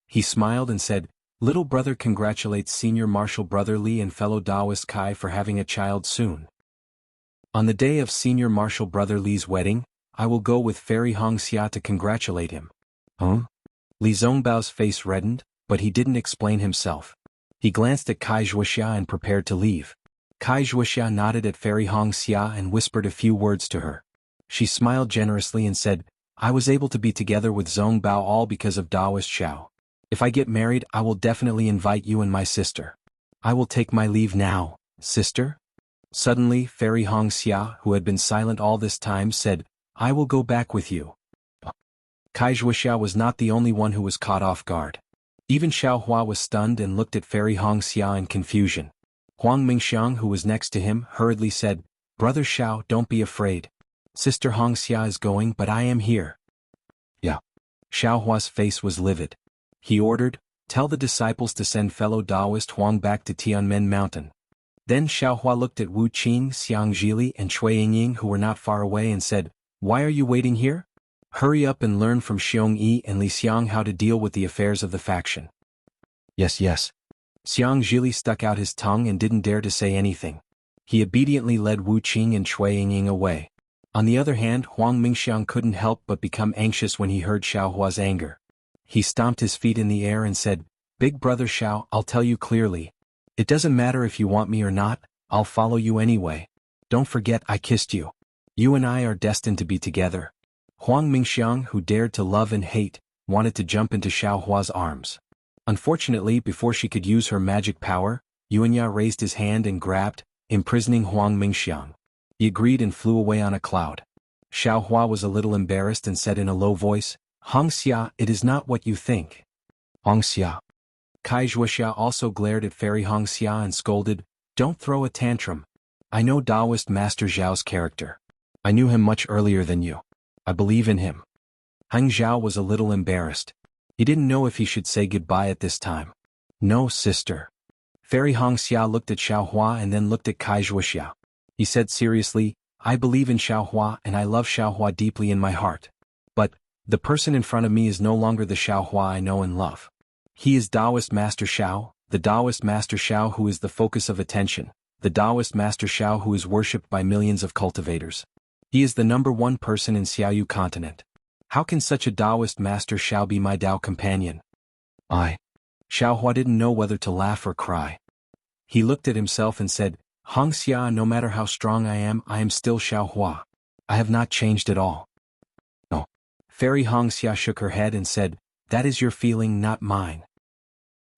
He smiled and said, Little brother congratulates senior martial brother Li and fellow Taoist Kai for having a child soon. On the day of senior martial brother Li's wedding, I will go with Fairy Hongxia to congratulate him. Li Zongbao's face reddened, but he didn't explain himself. He glanced at Kai Wuxia and prepared to leave. Kai Wuxia nodded at Fairy Hongxia and whispered a few words to her. She smiled generously and said, I was able to be together with Zongbao all because of Taoist Xiao. If I get married, I will definitely invite you and my sister. I will take my leave now, sister. Suddenly, Fairy Hongxia, who had been silent all this time, said, I will go back with you. Kai Wuxia was not the only one who was caught off guard. Even Xiaohua was stunned and looked at Fairy Hongxia in confusion. Huang Mingxiang, who was next to him, hurriedly said, Brother Xiao, don't be afraid. Sister Hongxia is going, but I am here. Yeah. Xiaohua's face was livid. He ordered, Tell the disciples to send fellow Taoist Huang back to Tianmen Mountain. Then Xiaohua looked at Wu Qing, Xiang Zhili and Cui Yingying, who were not far away, and said, Why are you waiting here? Hurry up and learn from Xiong Yi and Li Xiang how to deal with the affairs of the faction. Yes. Xiang Zhili stuck out his tongue and didn't dare to say anything. He obediently led Wu Qing and Cui Yingying away. On the other hand, Huang Mingxiang couldn't help but become anxious when he heard Xiaohua's anger. He stomped his feet in the air and said, Big brother Xiao, I'll tell you clearly. It doesn't matter if you want me or not, I'll follow you anyway. Don't forget I kissed you. You and I are destined to be together. Huang Mingxiang, who dared to love and hate, wanted to jump into Xiaohua's arms. Unfortunately, before she could use her magic power, Yuanya raised his hand and grabbed, imprisoning Huang Mingxiang. He agreed and flew away on a cloud. Xiaohua was a little embarrassed and said in a low voice, Hongxia, it is not what you think. Hongxia. Kai Wuxia also glared at Fairy Hongxia and scolded, Don't throw a tantrum. I know Taoist Master Zhao's character. I knew him much earlier than you. I believe in him. Heng Zhao was a little embarrassed. He didn't know if he should say goodbye at this time. No, sister. Fairy Hongxia looked at Xiaohua and then looked at Kai Wuxia. He said seriously, I believe in Xiaohua and I love Xiaohua deeply in my heart. But, the person in front of me is no longer the Xiaohua I know and love. He is Taoist Master Xiao, the Taoist Master Xiao who is the focus of attention, the Taoist Master Xiao who is worshipped by millions of cultivators. He is the #1 person in Xiaoyu continent. How can such a Taoist Master Xiao be my Tao companion? Xiaohua didn't know whether to laugh or cry. He looked at himself and said, Hongxia, no matter how strong I am still Xiaohua. I have not changed at all. No. Fairy Hongxia shook her head and said, That is your feeling, not mine.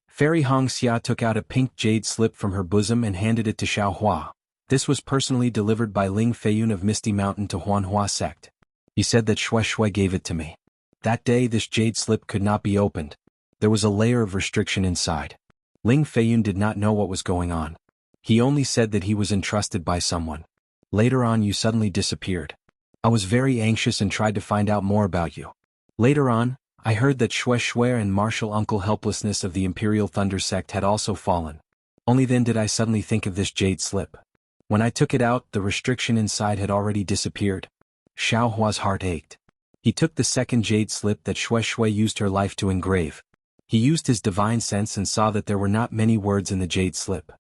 Fairy Hongxia took out a pink jade slip from her bosom and handed it to Xiaohua. This was personally delivered by Ling Feiyun of Misty Mountain to Huanhua sect. He said that Shui gave it to me. That day this jade slip could not be opened. There was a layer of restriction inside. Ling Feiyun did not know what was going on. He only said that he was entrusted by someone. Later on you suddenly disappeared. I was very anxious and tried to find out more about you. Later on, I heard that Shui and Martial Uncle Helplessness of the Imperial Thunder sect had also fallen. Only then did I suddenly think of this jade slip. When I took it out, the restriction inside had already disappeared. Xiaohua's heart ached. He took the second jade slip that Shui used her life to engrave. He used his divine sense and saw that there were not many words in the jade slip.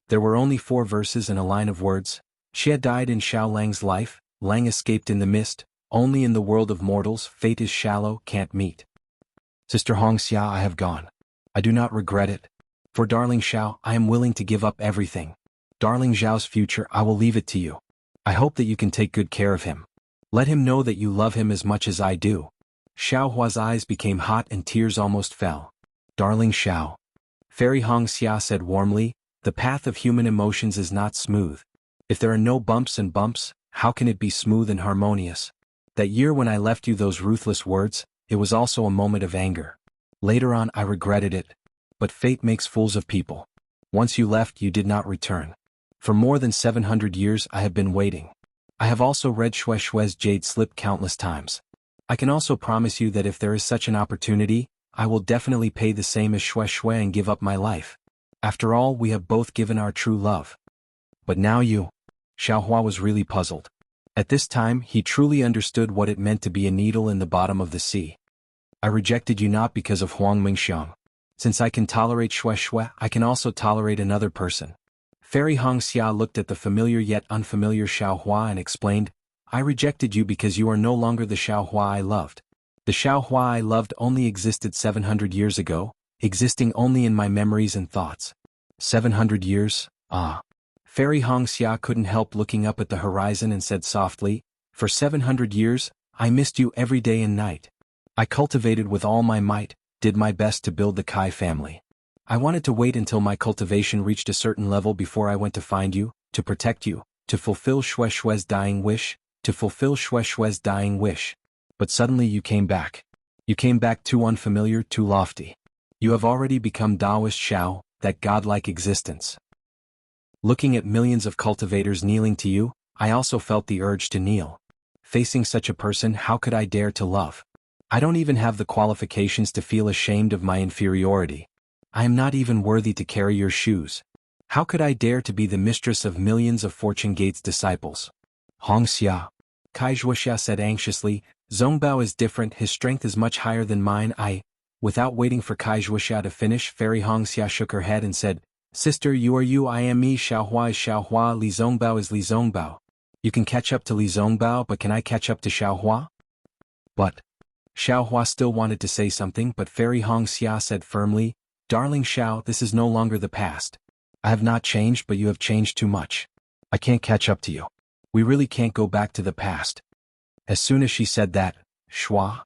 There were only 4 verses and a line of words. She had died in Xiao Lang's life, Lang escaped in the mist, only in the world of mortals, fate is shallow, can't meet. Sister Hongxia, I have gone. I do not regret it. For darling Xiao, I am willing to give up everything. Darling Zhao's future, I will leave it to you. I hope that you can take good care of him. Let him know that you love him as much as I do. Xiaohua's eyes became hot and tears almost fell. Darling Xiao. Fairy Hongxia said warmly, the path of human emotions is not smooth. If there are no bumps and bumps, how can it be smooth and harmonious? That year when I left you those ruthless words, it was also a moment of anger. Later on I regretted it. But fate makes fools of people. Once you left, you did not return. For more than 700 years I have been waiting. I have also read Xue Xue's Jade Slip countless times. I can also promise you that if there is such an opportunity, I will definitely pay the same as Xue Xue and give up my life. After all, we have both given our true love. But now you. Xiaohua was really puzzled. At this time, he truly understood what it meant to be a needle in the bottom of the sea. I rejected you not because of Huang Mingxiang. Since I can tolerate Xue Xue, I can also tolerate another person. Fairy Hongxia looked at the familiar yet unfamiliar Xiaohua and explained, I rejected you because you are no longer the Xiaohua I loved. The Xiaohua I loved only existed 700 years ago, existing only in my memories and thoughts. 700 years, ah. Fairy Hongxia couldn't help looking up at the horizon and said softly, for 700 years, I missed you every day and night. I cultivated with all my might, did my best to build the Kai family. I wanted to wait until my cultivation reached a certain level before I went to find you, to protect you, to fulfill Xue Xue's dying wish, But suddenly you came back. You came back too unfamiliar, too lofty. You have already become Taoist Xiao, that godlike existence. Looking at millions of cultivators kneeling to you, I also felt the urge to kneel. Facing such a person, how could I dare to love? I don't even have the qualifications to feel ashamed of my inferiority. I am not even worthy to carry your shoes. How could I dare to be the mistress of millions of Fortune Gate's disciples? Hongxia. Kai Zhuoxia said anxiously, Zongbao is different, his strength is much higher than mine. Without waiting for Kai Zhuoxia to finish, Fairy Hongxia shook her head and said, Sister, you are you, I am me, Xiaohua is Xiaohua, Li Zongbao is Li Zongbao. You can catch up to Li Zongbao, but can I catch up to Xiaohua? But Xiaohua still wanted to say something, but Fairy Hongxia said firmly, Darling Xiao, this is no longer the past. I have not changed, but you have changed too much. I can't catch up to you. We really can't go back to the past. As soon as she said that, Shua.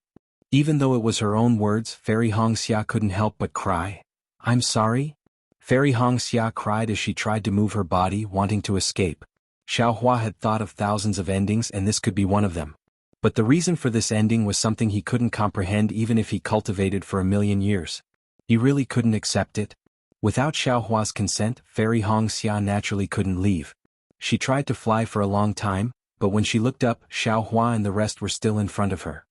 Even though it was her own words, Fairy Hongxia couldn't help but cry. I'm sorry? Fairy Hongxia cried as she tried to move her body, wanting to escape. Xiaohua had thought of thousands of endings and this could be one of them. But the reason for this ending was something he couldn't comprehend even if he cultivated for 1,000,000 years. He really couldn't accept it. Without Xiaohua's consent, Fairy Hongxia naturally couldn't leave. She tried to fly for a long time, but when she looked up, Xiaohua and the rest were still in front of her.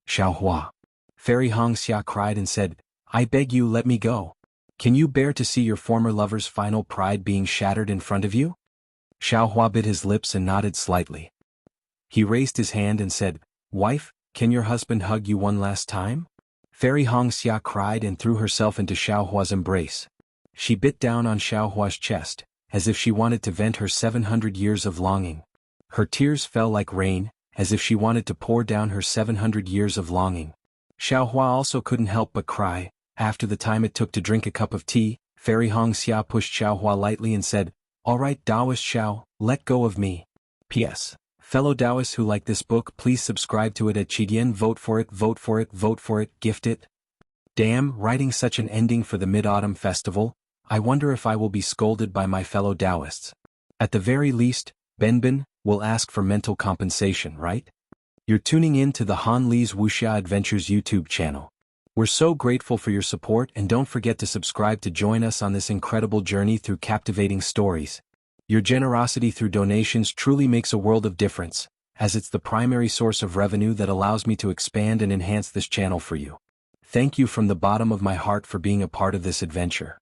Xiaohua. Fairy Hongxia cried and said, I beg you, let me go. Can you bear to see your former lover's final pride being shattered in front of you? Xiaohua bit his lips and nodded slightly. He raised his hand and said, Wife, can your husband hug you one last time? Fairy Hongxia cried and threw herself into Xiaohua's embrace. She bit down on Xiaohua's chest, as if she wanted to vent her 700 years of longing. Her tears fell like rain, as if she wanted to pour down her 700 years of longing. Xiaohua also couldn't help but cry. After the time it took to drink a cup of tea, Fairy Hongxia pushed Xiaohua lightly and said, All right, Taoist Xiao, let go of me. P.S. Fellow Taoists who like this book, please subscribe to it at Qidian. Vote for it, gift it. Damn, writing such an ending for the Mid-Autumn Festival, I wonder if I will be scolded by my fellow Taoists. At the very least, Benbin will ask for mental compensation, right? You're tuning in to the Han Li's Wuxia Adventures YouTube channel. We're so grateful for your support and don't forget to subscribe to join us on this incredible journey through captivating stories. Your generosity through donations truly makes a world of difference, as it's the primary source of revenue that allows me to expand and enhance this channel for you. Thank you from the bottom of my heart for being a part of this adventure.